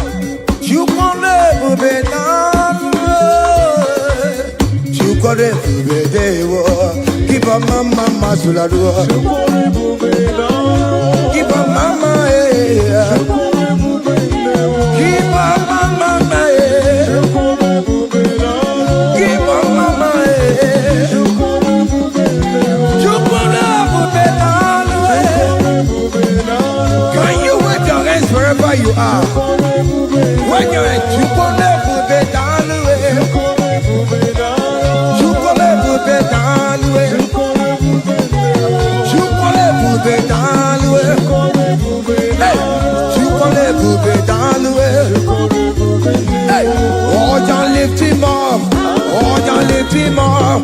chukone bubetalwe. Chukone bubedewo. Kiba mama masuladwo. Chukone bubetalwe. Kiba mama wherever you are, when you're at Chukone Bubedanwe, Chukone Bubedanwe, Chukone Bubedanwe, Chukone Bubedanwe, oh, don't lift him up, oh, don't lift him up,